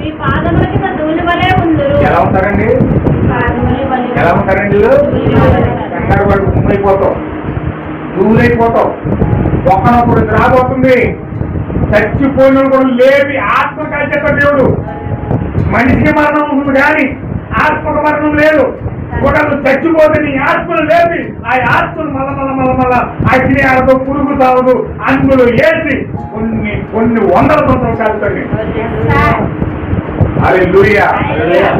మీ పాదముల కింద ధూళి వలె ఉందురు. ఎలా ఉంటారండి? ఎలా ఉంటారండి? కంగారు పడి గుమ్మైపోతావు, దూరైపోతావు. ఒకనప్పుడు రాబోతుంది, చచ్చిపోయిన కూడా లేపి ఆత్మ కాల్చేస్తాడు దేవుడు. మనిషికి మరణం ఉంది కానీ ఆత్మకు మరణం లేదు. ఒకళ్ళు చచ్చిపోతే నీ ఆత్మను లేపి ఆ ఆత్మను మళ్ళా అగ్ని ఆడతో పురుగు తావదు అందులో వేసి కొన్ని వందల సంవత్సరాలు కాలుతాడు. హల్లెలూయా.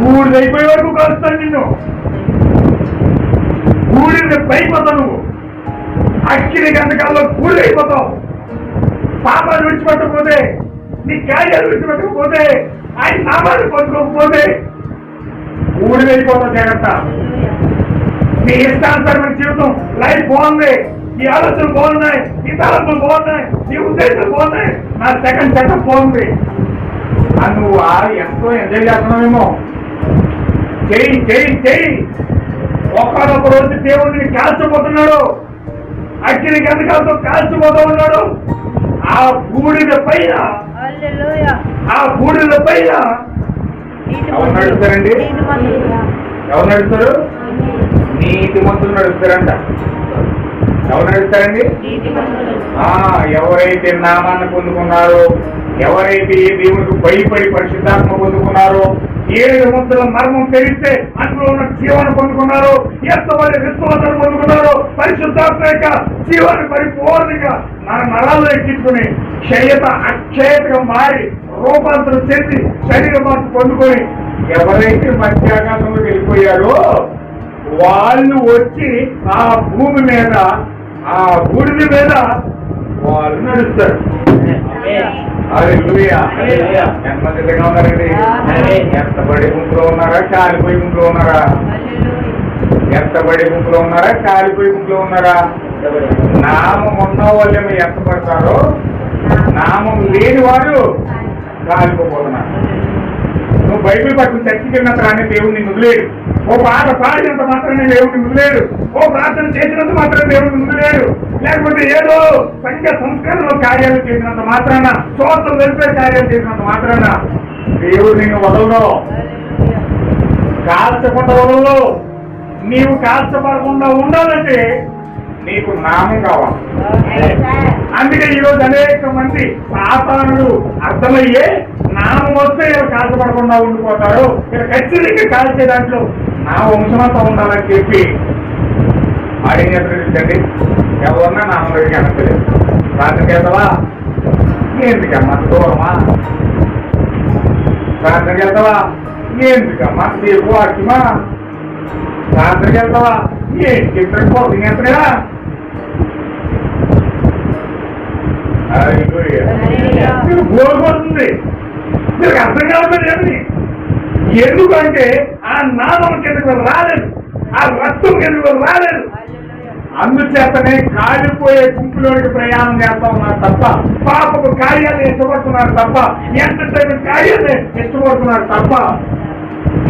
ఊడిదైపోయే వరకు కలుస్తాను నిన్ను. ఊడిని పైపోతావు నువ్వు. అగ్ని గంటకాల్లో ఊడిదైపోతావు. పాపాలు విడిచిపెట్టకపోతే, నీ కార్యాలు విడిచిపెట్టకపోతే, ఆయన నామాలు పొందుకోకపోతే ఊడిదైపోతావు. జాగ్రత్త. నీ ఇష్టానుసారమైన జీవితం లైఫ్ బాగుంది, ఈ ఆలోచనలు బాగున్నాయి, ఈ తలంపులు బాగున్నాయి, నీ ఉద్దేశాలు బాగున్నాయి, నా సెకండ్ సెటప్ బాగుంది, నువ్వు ఎంతో ఎంజాయ్ చేస్తున్నావేమో. చెయ్యి. ఒకనొక రోజు దేవుడిని కాల్చబోతున్నాడు, అగ్ని గంధకాలతో కాల్చిపోతూ ఉన్నాడు. ఆ బూడిద పైన ఎవరు నడుస్తారండి? ఎవరు నడుస్తారు? నీతిమంతులు నడుస్తారంట. ఎవరు నడుస్తారండి? ఎవరైతే నామాన్ని పొందుకున్నారో, ఎవరైతే దేవుడికి భయపడి పరిశుద్ధాత్మ పొందుకున్నారో, 7 ముద్దల మర్మం తెలిస్తే అందులో ఉన్న జీవాన్ని పొందుకున్నారు, ఎత్తబడి విశ్వాసాన్ని పొందుకున్నారు, పరిశుద్ధాత్మ యొక్క జీవాన్ని పరిపూర్ణంగా మన నరాల్లో ఎక్కించుకుని క్షయత అక్షయతగా మారి రూపాంతరం చేసి శరీర మార్పు పొందుకొని ఎవరైతే మధ్యాకాశంలోకి వెళ్ళిపోయారో వాళ్ళు వచ్చి ఆ భూమి మీద ఆ బూడిద మీద వాళ్ళు నడుస్తారు. ఎంత సిద్ధంగా ఉన్నారండి? ఎత్తబడి గుంపులో ఉన్నారా, కాలిపోయి గుంపులో ఉన్నారా? ఎత్తబడి గుంపులో ఉన్నారా, కాలిపోయి గుంపులో ఉన్నారా? నామం ఉన్న వాళ్ళేమో ఎత్తపడతారో, నామం లేని వారు కాలిపోతున్నారు. నువ్వు బైబిల్ పట్టుకుని చర్చికి వెళ్ళినంత రాని దేవుడు నిన్ను వదిలేడు. ఓ పాట పాడినంత మాత్రమే దేవుడు నిన్ను వదిలేడు. ఓ ప్రార్థన చేసినంత మాత్రమే దేవుడు నిన్ను వదిలేడు. లేకపోతే ఏదో సంఘ సంస్కరణలో కార్యాలు చేసినంత మాత్రాన, సోదరులు వెళ్తే కార్యాలు చేసినంత మాత్రాన దేవుడు నిన్ను వదలడు. కాల్చకుండా వదలడు. నీవు కాల్చబడకుండా ఉండాలంటే నీకు నామం కావాలి. అందుకే ఈరోజు అనేక మంది సాతానుడు అర్థమయ్యే నామం వస్తే కాల్చబడకుండా ఉండిపోతారు. ఇక్కడ ఖచ్చితంగా కాల్చే దాంట్లో నా వంశమంతా ఉండాలని చెప్పి అడిగినట్టు ఎవరన్నా నామం దగ్గరికి అనట్లేదు. ప్రార్థన చేస్తావా? ఎందుకమ్మా దూరమా? ప్రార్థన చేస్తావా? ఎందుకమ్మా సేపు వాక్యమా? ప్రార్థనకి వెళ్తావా? ఏం చెప్పినట్టు పోతుంది ఎంతగా మీరు గోరుపోతుంది. మీకు అర్థం కావట్లేదు ఏమి? ఎందుకంటే ఆ నామం కిందకు రాలేదు, ఆ రక్తం కిందకు రాలేదు. అందుచేతనే కాలిపోయే గుంపులోనికి ప్రయాణం చేస్తా ఉన్నారు తప్ప, పాపపు కార్యాలు ఇష్టపడుతున్నారు తప్ప, ఎంటర్టైన్మెంట్ కార్యాన్ని ఇష్టపడుతున్నారు తప్ప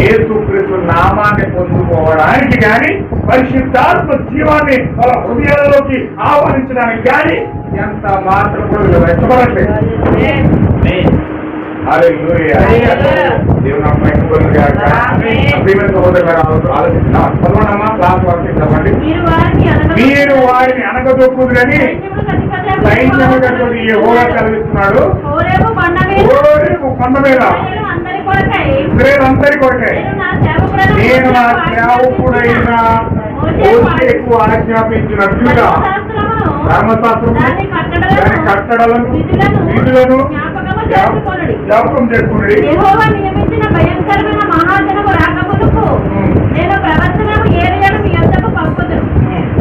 యేసుక్రీస్తు నామాన్ని పొందుకోవడానికి కానీ, పరిశుద్ధాత్మ జీవాన్ని వాళ్ళ హృదయాలలోకి ఆహ్వానించడానికి కానీ ఎంత మాత్రం కూడా ఇష్టపడట్లేదు. మీరు వారిని అనగదొక్కుదు కానీ సైన్యము యెహోవా కలిగిస్తున్నాడు. కొండ మీద ఇశ్రాయేలు కొరకై నేను నా సేవకుడైన మోషేకు ఆజ్ఞాపించినట్లుగా ధర్మశాస్త్రము దాని కట్టడలను విధులను జ్ఞాపకం చేసుకుని యెహోవా నియమించిన భయంకరమైన మహాజనము రాకమునుపు నేను ప్రవచనము ఏలియాను మీ యొద్దకు పంపుదును.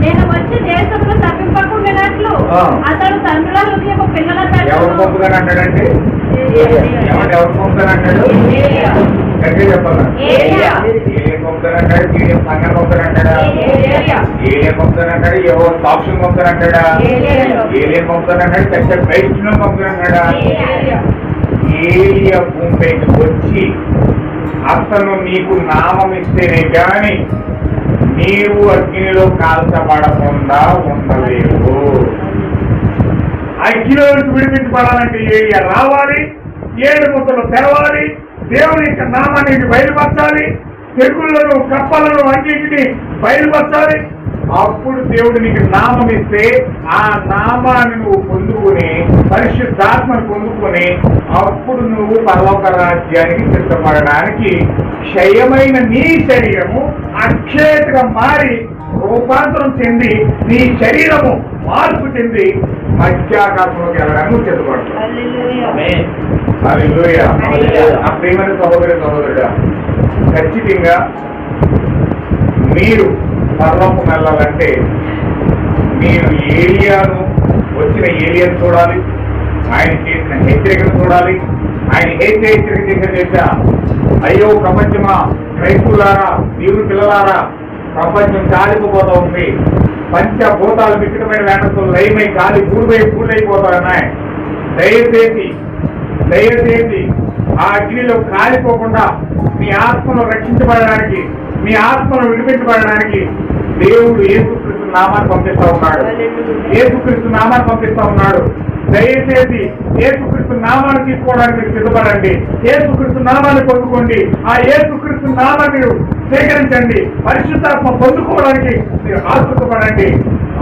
నేను వచ్చి దేశమును తప్పింపకుండినట్లు అతడు తండ్రుల హృదయము పిల్లల ఎవరు పంపుదని అంటాడంటే ఎవరు పంపుతానంటాడు? గట్టిగా చెప్పాలి. ఏలియా పంపుతానంటాడు, మీడియం సంఘం పంపుతానంటాడా? ఏలియా పంపుతానంటాడు, ఎవరు సాక్ష్యం పంపుతానంటాడా? ఏలియా పంపుతానంటాడు, పెద్ద క్రైస్తవం పంపుతానంటాడా? ఏలియా భూమిపైకి వచ్చి అతను నీకు నామం ఇస్తేనే కానీ నీవు అగ్నిలో కాల్చబడకుండా ఉండలేవు. అగ్నిలో విడిపించబడాలంటే ఏలియా రావాలి, 7 ముద్దలు తెరవాలి, దేవుని యొక్క నామాన్ని బయలుపరచాలి, తెగుళ్లను కప్పలను అన్నింటినీ బయలుపరచాలి. అప్పుడు దేవుడు నీకు నామం ఇస్తే ఆ నామాన్ని నువ్వు పొందుకుని పరిశుద్ధాత్మను పొందుకొని అప్పుడు నువ్వు పరలోక రాజ్యానికి సిద్ధపడడానికి క్షయమైన నీ శరీరము అక్షయతగా మారి రూపాంతరం చెంది నీ శరీరము మార్పు చెంది మధ్యాకాశంలోకి వెళ్ళడానికి సిద్ధపడుతుంది. ఆ ప్రియమైన సహోదరుడా, ఖచ్చితంగా మీరు పరలోకం వెళ్ళాలంటే మీరు ఏలియాను వచ్చిన ఏలియాను చూడాలి, ఆయన చేసిన హెచ్చరికను చూడాలి. ఆయన హెచ్చరిక చేసా, అయ్యో ప్రపంచమా, క్రైస్తులారా, దేవుని పిల్లలారా, ప్రపంచం కాలిపోతూ ఉంది, పంచభూతాలు మిశ్రమైన వేటతో లయమై కాలి పూర్వైపోతారన్నాయి. దయచేసి ఆ అగ్నిలో కాలిపోకుండా మీ ఆత్మను రక్షించబడడానికి, మీ ఆత్మను విడిపించబడడానికి దేవుడు యేసుక్రీస్తు నామాన్ని పంపిస్తా ఉన్నాడు. యేసుక్రీస్తు నామాన్ని పంపిస్తా ఉన్నాడు. దయచేసి యేసుక్రీస్తు నామాన్ని తీసుకోవడానికి మీరు సిద్ధపడండి. యేసుక్రీస్తు నామాన్ని పొందుకోండి. ఆ యేసుక్రీస్తు నామాన్ని మీరు స్వీకరించండి. పరిశుద్ధాత్మ పొందుకోవడానికి మీరు ఆసక్తిపడండి.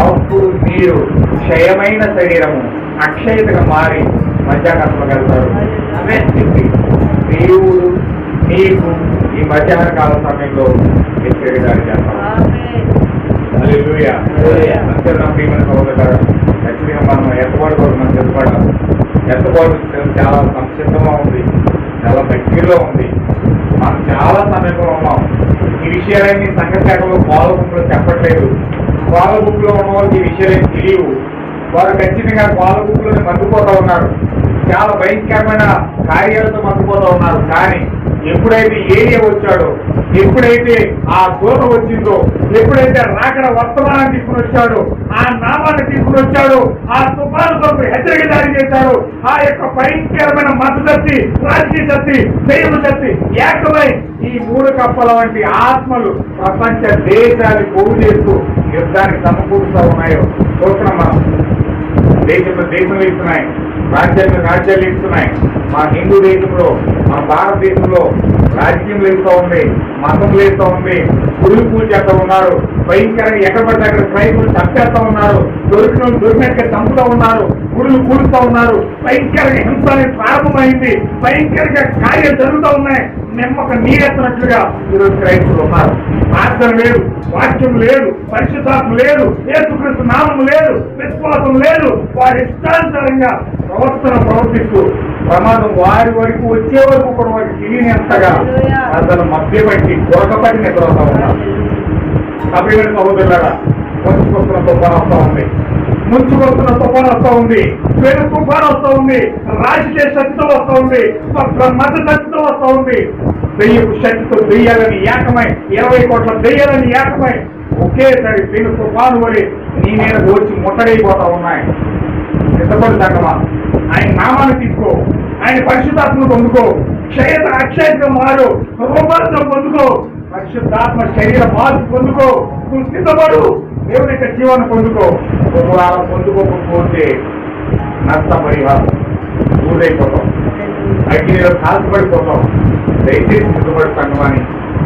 అప్పుడు మీరు క్షయమైన శరీరము అక్షయతగా మారి మధ్యాకాశంలోకి వెళ్తారు. దేవుడు నీకు ఈ మధ్యాహ్న కాల సమయంలో హెచ్చరిక దాడి చేస్తాం. హల్లెలూయా. అంతే నా ప్రియమైన సహోదరులారా, ఖచ్చితంగా మనం ఎత్తబాటు మనం తెలుసుకోవడం. ఎత్తబాటు చాలా సంక్షిప్తంగా ఉంది, చాలా దగ్గరలో ఉంది, మనం చాలా సమయంలో ఉన్నాం. ఈ విషయాలన్నీ సంఘ శాఖలో పాల గుంపులో చెప్పట్లేదు. పాల గుంపులో ఉన్న వాళ్ళకి ఈ విషయాలు తెలియవు. వారు ఖచ్చితంగా పాల గుంపులోనే మగ్గిపోతూ ఉన్నారు, చాలా భయంకరమైన కార్యాలతో మగ్గిపోతూ ఉన్నారు. కానీ ఎప్పుడైతే ఏరియా వచ్చాడో, ఎప్పుడైతే ఆ దూత వచ్చిందో, ఎప్పుడైతే రాకడ వర్తమానం తీసుకుని వచ్చాడో, ఆ నామాన్ని తీసుకుని వచ్చాడో, ఆ తుఫానుతో హెచ్చరిక జారీ చేశాడు, ఆ యొక్క భయంకరమైన మత శక్తి, రాజకీయ శక్తి, దైవ శక్తి ఏకమై ఈ 3 కప్పల వంటి ఆత్మలు ప్రపంచ దేశాలు పోగు చేస్తూ యుద్ధానికి సమకూరుస్తూ ఉన్నాయో చూస్తున్నాం మనం. దేశంలో ఇస్తున్నాయి, రాజ్యాలు ఇస్తున్నాయి. మా హిందూ దేశంలో, మన భారతదేశంలో రాజకీయంలో ఇస్తూ ఉంది, మతంలో ఇస్తూ ఉంది, గురువు పూజ చేస్తూ ఉన్నారు. భయంకరంగా ఎక్కడ పడితే అక్కడ సైనికులు చంపేస్తూ ఉన్నారు, దొరికినట్టుగా చంపుతూ ఉన్నారు, గుడులు కూలుస్తూ ఉన్నారు. భయంకరంగా హింస అనేది ప్రారంభమైంది, భయంకరంగా కార్యాలు జరుగుతూ ఉన్నాయి. నిమ్మక నీరెత్తినట్లుగా ఈరోజు క్రైస్తవులు ఉన్నారు. ప్రార్థన లేదు, వాక్యం లేదు, పరిశుద్ధాత్మ లేదు, యేసుక్రీస్తు నామం లేదు, విశ్వాసం లేదు. వారి ఇష్టానుసారంగా ప్రవర్తిస్తూ ప్రమాదం వారి వరకు వచ్చే వరకు కూడా వారికి తెలియనింతగా అసలు మభ్యపట్టి గొరకపట్టి నిద్రవుతా ఉన్నారు. అభివృద్ధి సహోదరులారా, ముంచుకొస్తున్న తుఫాను వస్తూ ఉంది, ముంచుకొస్తున్న తుఫాను వస్తూ ఉంది, పేరు తుఫాను వస్తూ ఉంది, రాజకీయ శక్తితో వస్తూ ఉంది, మత శక్తితో వస్తూ ఉంది. దెయ్యపు శక్తితో దెయ్యాలని ఏకమై, 20 కోట్ల దెయ్యాలని ఏకమై ఒకేసారి పేరు తుఫాను వరి నీ మీద వచ్చి ముట్టడైపోతా ఉన్నాయి. సిద్ధపడి సంగమా, ఆయన నామాన్ని తీసుకో, ఆయన పరిశుద్ధాత్మను పొందుకో, అక్షయత మారు, రూపాంతరం పొందుకో, పరిశుద్ధాత్మ శరీర మార్పు పొందుకో. నువ్వు సిద్ధపడు, దేవుని యొక్క జీవాన్ని పొందుకో. ఒకవేళ పొందుకోకపోతే నష్టపరిహారం ఊరైపోతాం, అగ్నిలో కాల్చబడిపోతాం. దయచేసి సిద్ధపడి సంగమాని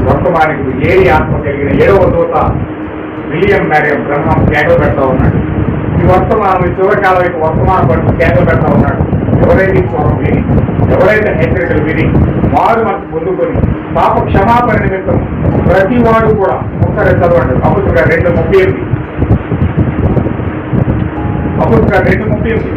వర్తమానికి ఏరి ఆత్మ కలిగిన 7వ దూత విలియం మ్యారియం బ్రహ్మం కేకలు పెడతా ఉన్నాడు. ఈ వర్తమానం, ఈ చివరికాలం యొక్క వర్తమానం పట్టు కేకలు పెడతా ఉన్నాడు. ఎవరైతే స్వరం విని, ఎవరైతే హెచ్చరికలు విని వారు మనకు పొందుకొని పాప క్షమాపణ నిమిత్తం ప్రతి వాడు కూడా ఒకసారి చదవండి. అపుస్తక 2:38, అపుస్తక 2:38.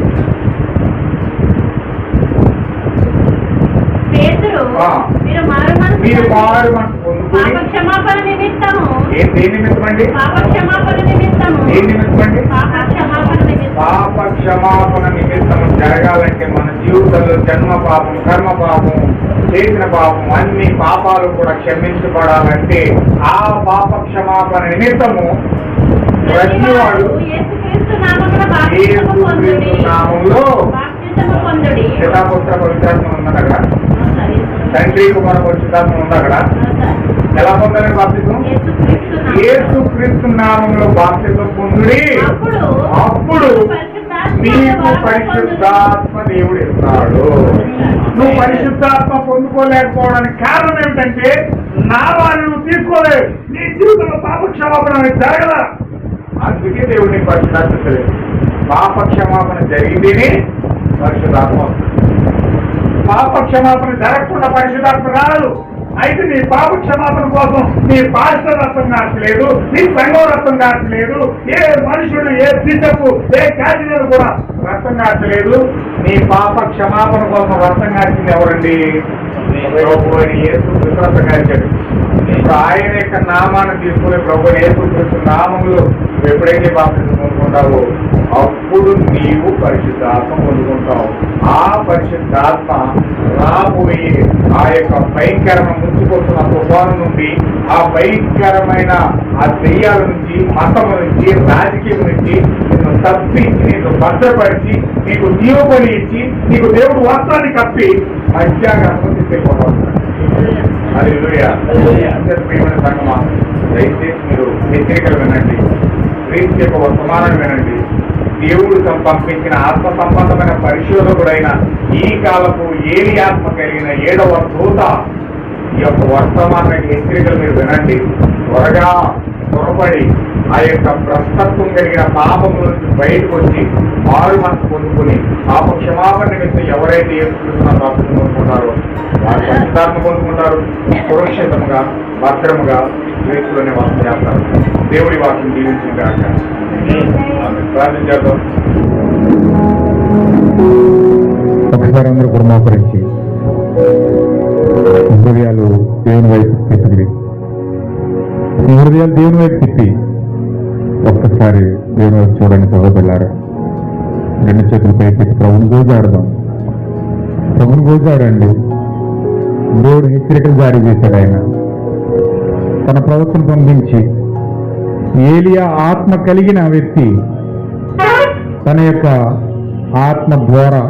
మీరు మారు మనసు పొందుకొని క్షమాపణ నిమిత్తము, దేని నిమిత్తం అండి? క్షమాపణ నిమిత్తము, దేని నిమిత్తం అండి? పాప క్షమాపణ నిమిత్తం జరగాలంటే మన జీవితంలో జన్మ పాపం, కర్మ పాపం, చేసిన పాపం, అన్ని పాపాలు కూడా క్షమించబడాలంటే ఆ పాప క్షమాపణ నిమిత్తము ప్రతివాడు యేసుక్రీస్తు నామములో శతాపుత్ర పవిత్రాత్మ ఉన్నది అక్కడ, తండ్రి కుమార పరిశుద్ధాత్మ ఉంది అక్కడ. ఎలా పొందాలని బాప్తిజం? యేసుక్రీస్తు నామంలో బాప్తిజం పొందుడి, అప్పుడు నీకు పరిశుద్ధాత్మ దేవుడు ఇస్తాడు. నువ్వు పరిశుద్ధాత్మ పొందుకోలేకపోవడానికి కారణం ఏమిటంటే నామాన్ని నువ్వు తీసుకోలేవు, నీ జీవితంలో పాప క్షమాపణ జరగదా. అందుకే దేవుడు నీకు పరిశుద్ధాత్మ తెలియదు. పాప క్షమాపణ జరిగితేనే పరిశుద్ధాత్మ వస్తుంది. పాప క్షమాపణ జరగకుండా పరిశుద్ధాత్మ రాదు. అయితే నీ పాప క్షమాపణ కోసం నీ పాస్టర్ రక్తం కాచలేదు, నీ సంఘం రక్తం కాచలేదు, ఏ మనుషుడు, ఏ బిషప్, ఏ క్యాడిడేట్ కూడా రక్తం కాచలేదు. నీ పాప క్షమాపణ కోసం రక్తం కాచింది ఎవరండి? యేసుక్రీస్తు రక్తం కాచాడు. ఇప్పుడు ఆయన యొక్క నామాన్ని తీసుకునే ప్రభు యేసుక్రీస్తు నామంలో నువ్వు ఎప్పుడైతే బాప్తిజం పొందుకుంటావో అప్పుడు నీవు పరిశుద్ధాత్మ పొందుకుంటావు. ఆ పరిశుద్ధాత్మ రాబోయే ఆ యొక్క భయంకరమైన ముంచుకొస్తున్న తుఫాను నుండి, ఆ భయంకరమైన ఆ దెయ్యాల నుంచి, మతం నుంచి, రాజకీయం నుంచి నిన్ను తప్పించి, నిన్ను భద్రపరిచి, నీకు జీవబలి ఇచ్చి, నీకు దేవుడు వస్త్రాన్ని కప్పి మధ్యాహ్నం తీసుకెళ్ళిపోతావు. హల్లెలూయా. ప్రియమైన సంగమా, దయచేసి మీరు హెచ్చరికలు వినండి, క్రీస్తు యొక్క వర్తమానాన్ని వినండి. దేవుడు పంపించిన ఆత్మ సంబంధమైన పరిశోధకుడైన ఈ కాలపు ఏలి ఆత్మ కలిగిన 7వ దూత ఈ యొక్క వర్తమాన హెచ్చరికలు మీరు వినండి. త్వరగా త్వరపడి ఆ యొక్క భ్రష్టత్వం కలిగిన పాపము నుంచి బయటకు వచ్చి మారు మనసు పొందుకొని పాప క్షమాపణ నిమిత్తం ఎవరైతే యేసుక్రీస్తున్న బాప్తిసం పొందుకుంటారో వారు పరిశుద్ధాత్మ పొందుకుంటారు, సురక్షితంగా భద్రముగా యేసులోనే వాసం చేస్తారు. దేవుడి వాక్యం దీవించింది కాక ప్రార్థించేద్దాం. ఒకసారి అందరూ కూడా మోకరించి హృదయాలు దేవుని వైపు తిప్పి హృదయాలు దేవుని వైపు తిప్పి ఒక్కసారి దేవుని వైపు చూడండి సహోదరులారా. రెండు చేతులు పైకి ప్రభుని గోజాడదాం. ప్రభుని గోజాడండి. దేవుడు హెచ్చరికలు జారీ చేశాడు. ఆయన తన ప్రవక్తను పంపించి ఏలియా ఆత్మ కలిగిన వ్యక్తి తన యొక్క ఆత్మ ద్వారా,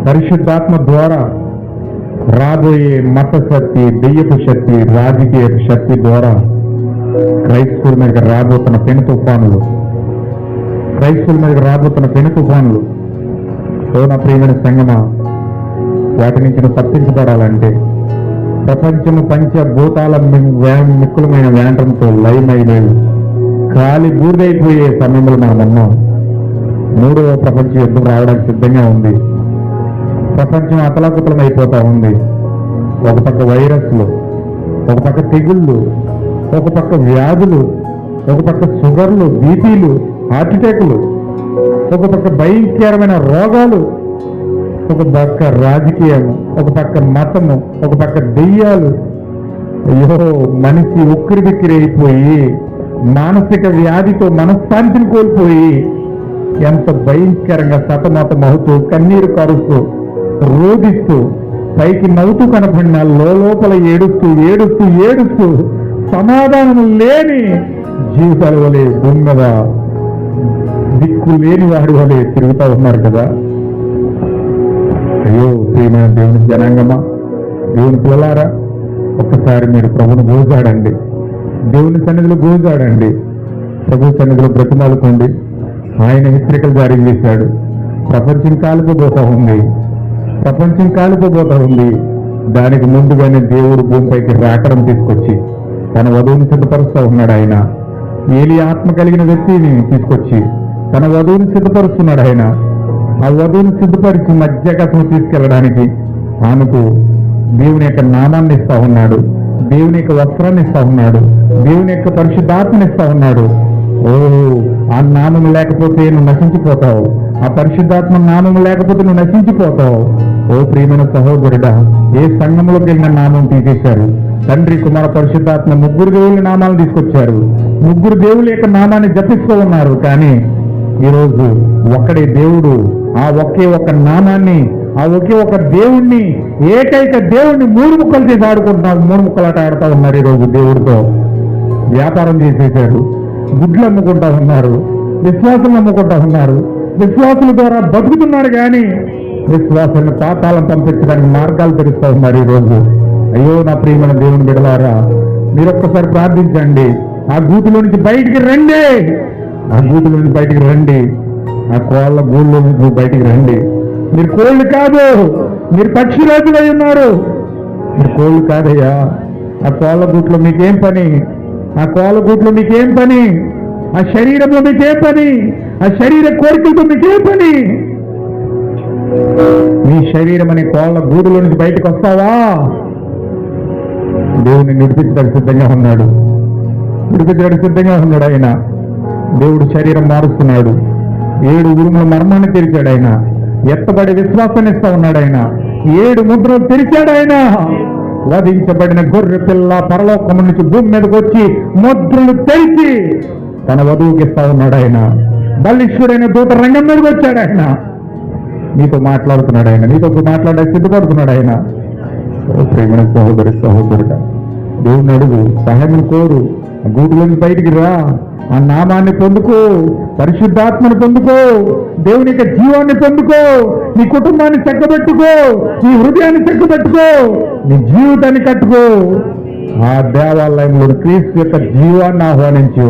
పరిశుద్ధాత్మ ద్వారా రాబోయే మత శక్తి, దెయ్యపు శక్తి, రాజకీయ శక్తి ద్వారా క్రైస్తవుల మీద రాబోతున్న పెను తుఫానులు, ఓ నా ప్రియమైన సంగమా, వాటి నుంచి నువ్వు తప్పించబడాలంటే ప్రపంచము పంచభూతాల మిక్కులమైన వ్యాంటంతో లయమైనవి ఖాళీ బూర్దైపోయే సమయంలో మనం ఉన్నాం. 3వ ప్రపంచ యుద్ధం రావడానికి సిద్ధంగా ఉంది. ప్రపంచం అతలాకుతలం అయిపోతా ఉంది. ఒక పక్క వైరస్లు, ఒక పక్క తెగుళ్ళు, ఒక పక్క వ్యాధులు, ఒక పక్క షుగర్లు, బీపీలు, హార్ట్ అటాకులు, ఒక పక్క భయంకరమైన రోగాలు, ఒక పక్క రాజకీయము, ఒక పక్క మతము, ఒక పక్క దెయ్యాలు. అయ్యో, మనిషి ఉక్కిరి బిక్కిరి అయిపోయి మానసిక వ్యాధితో మనశ్శాంతిని కోల్పోయి ఎంత భయంకరంగా సతమతమవుతూ కన్నీరు కారుస్తూ రోధిస్తూ పైకి నవ్వుతూ కనపడిన లోపల ఏడుస్తూ సమాధానం లేని జీవితాల వలె భూమి మీద దిక్కు లేని వాడి వలె తిరుగుతూ ఉన్నారు కదా. అయ్యో ప్రియమైన దేవుని జనాంగమా, దేవుని పిల్లలారా, ఒక్కసారి మీరు ప్రభుని గోజాడండి. దేవుని సన్నిధిలో గోజాడండి. ప్రభు సన్నిధిలో బ్రతిమాలుకోండి. ఆయన హెచ్చరికలు జారీ చేశాడు. ప్రపంచం కాలిపోబోతా ఉంది. దానికి ముందుగానే దేవుడు భూమిపైకి రాకడం తీసుకొచ్చి తన వధువుని సిద్ధపరుస్తూ ఉన్నాడు. ఆయన ఏలి ఆత్మ కలిగిన వ్యక్తిని తీసుకొచ్చి తన వధువుని సిద్ధపరుస్తున్నాడు. ఆయన ఆ వధువుని సిద్ధపరిచి మధ్యాకాశం తీసుకెళ్ళడానికి ఆమెకు దేవుని యొక్క నామాన్ని ఇస్తా ఉన్నాడు, దేవుని యొక్క వస్త్రాన్ని ఇస్తా ఉన్నాడు, దేవుని యొక్క పరిశుద్ధాత్మని ఇస్తా ఉన్నాడు. ఓ, ఆ నామం లేకపోతే నువ్వు నశించిపోతావు. ఆ పరిశుద్ధాత్మ నామం లేకపోతే నువ్వు నశించిపోతావు. ఓ ప్రియమైన సహోదరుడా, ఏ సంఘంలోకి వెళ్ళిన నామం తీసేశారు. తండ్రి, కుమార, పరిశుద్ధాత్మ 3 దేవుళ్ళ నామాలను తీసుకొచ్చారు. 3 దేవుళ్ళ యొక్క నామాన్ని జపిస్తూ ఉన్నారు. కానీ ఈరోజు ఒక్కడే దేవుడు, ఆ ఒకే ఒక నామాన్ని, ఆ ఒకే ఒక దేవుణ్ణి, ఏకైక దేవుణ్ణి 3 ముక్కలు చేసి ఆడుకుంటున్నారు. 3 ముక్కలాట ఆడుతూ ఉన్నారు. ఈరోజు దేవుడితో వ్యాపారం చేసేశారు. గుడ్లు అమ్ముకుంటా ఉన్నారు, విశ్వాసులు అమ్ముకుంటా ఉన్నారు. విశ్వాసుల ద్వారా బతుకుతున్నారు. కానీ విశ్వాసాన్ని పాతాలను పంపించడానికి మార్గాలు తెరుస్తూ ఉన్నారు ఈరోజు. అయ్యో నా ప్రియమైన దేవుని బిడ్డలారా, మీరొక్కసారి ప్రార్థించండి. ఆ గూటిలో నుంచి బయటికి రండి. ఆ కోళ్ళ గూళ్ళలో నుంచి బయటికి రండి. మీరు కోళ్ళు కాదు, మీరు పక్షిరాజులై ఉన్నారు. మీరు కోళ్ళు కాదయ్యా. ఆ కోళ్ళ గూట్లో మీకేం పని? ఆ శరీరంలో మీకేం పని? ఆ శరీర కోరికలతో మీకేం పని? మీ శరీరం అనే కోళ్ళ గూడులో నుంచి బయటకు వస్తావా? దేవుని విడిపించడానికి సిద్ధంగా ఉన్నాడు. ఆయన దేవుడు శరీరం మారుస్తున్నాడు. 7 ఉరుముల మర్మాన్ని తెరిచాడు. ఆయన ఎత్తబడి విశ్వాసాన్ని ఇస్తా ఉన్నాడు. ఆయన 7 ముద్రలు తెరిచాడు. ఆయన వధించబడిన గొర్రె పిల్ల పరలోకము నుంచి భూమి మీదకి వచ్చి ముద్రలు తెరిచి తన వధువుకి ఇస్తా ఉన్నాడు. ఆయన బలిష్ఠుడైన దూత రంగం మీదకి వచ్చాడు. ఆయన నీతో మాట్లాడుతున్నాడు. ఆయన నీతో మాట్లాడడానికి సిద్ధపడుతున్నాడు. ఆయన ప్రేమ సహోదరుడా, దేవుని అడుగు, సహాయం కోరు. గూటిలోంచి బయటికి రా. ఆ నామాన్ని పొందుకో, పరిశుద్ధాత్మను పొందుకో, దేవుని యొక్క జీవాన్ని పొందుకో, నీ కుటుంబాన్ని చక్కబెట్టుకో, నీ హృదయాన్ని చక్కబెట్టుకో, నీ జీవితాన్ని కట్టుకో. ఆ దేవాలయంలో క్రీస్తు యొక్క జీవాన్ని ఆహ్వానించు.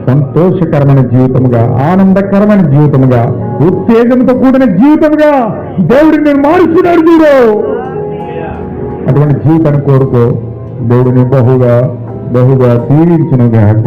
సంతోషకరమైన జీవితముగా, ఆనందకరమైన జీవితముగా, ఉత్తేజంతో కూడిన జీవితముగా దేవుడిని నేను మారుస్తున్నాడు. చూడు, అటువంటి జీవితాన్ని కోరుకో. దేవుడిని బహుగా బహుగా దీవించును గాక.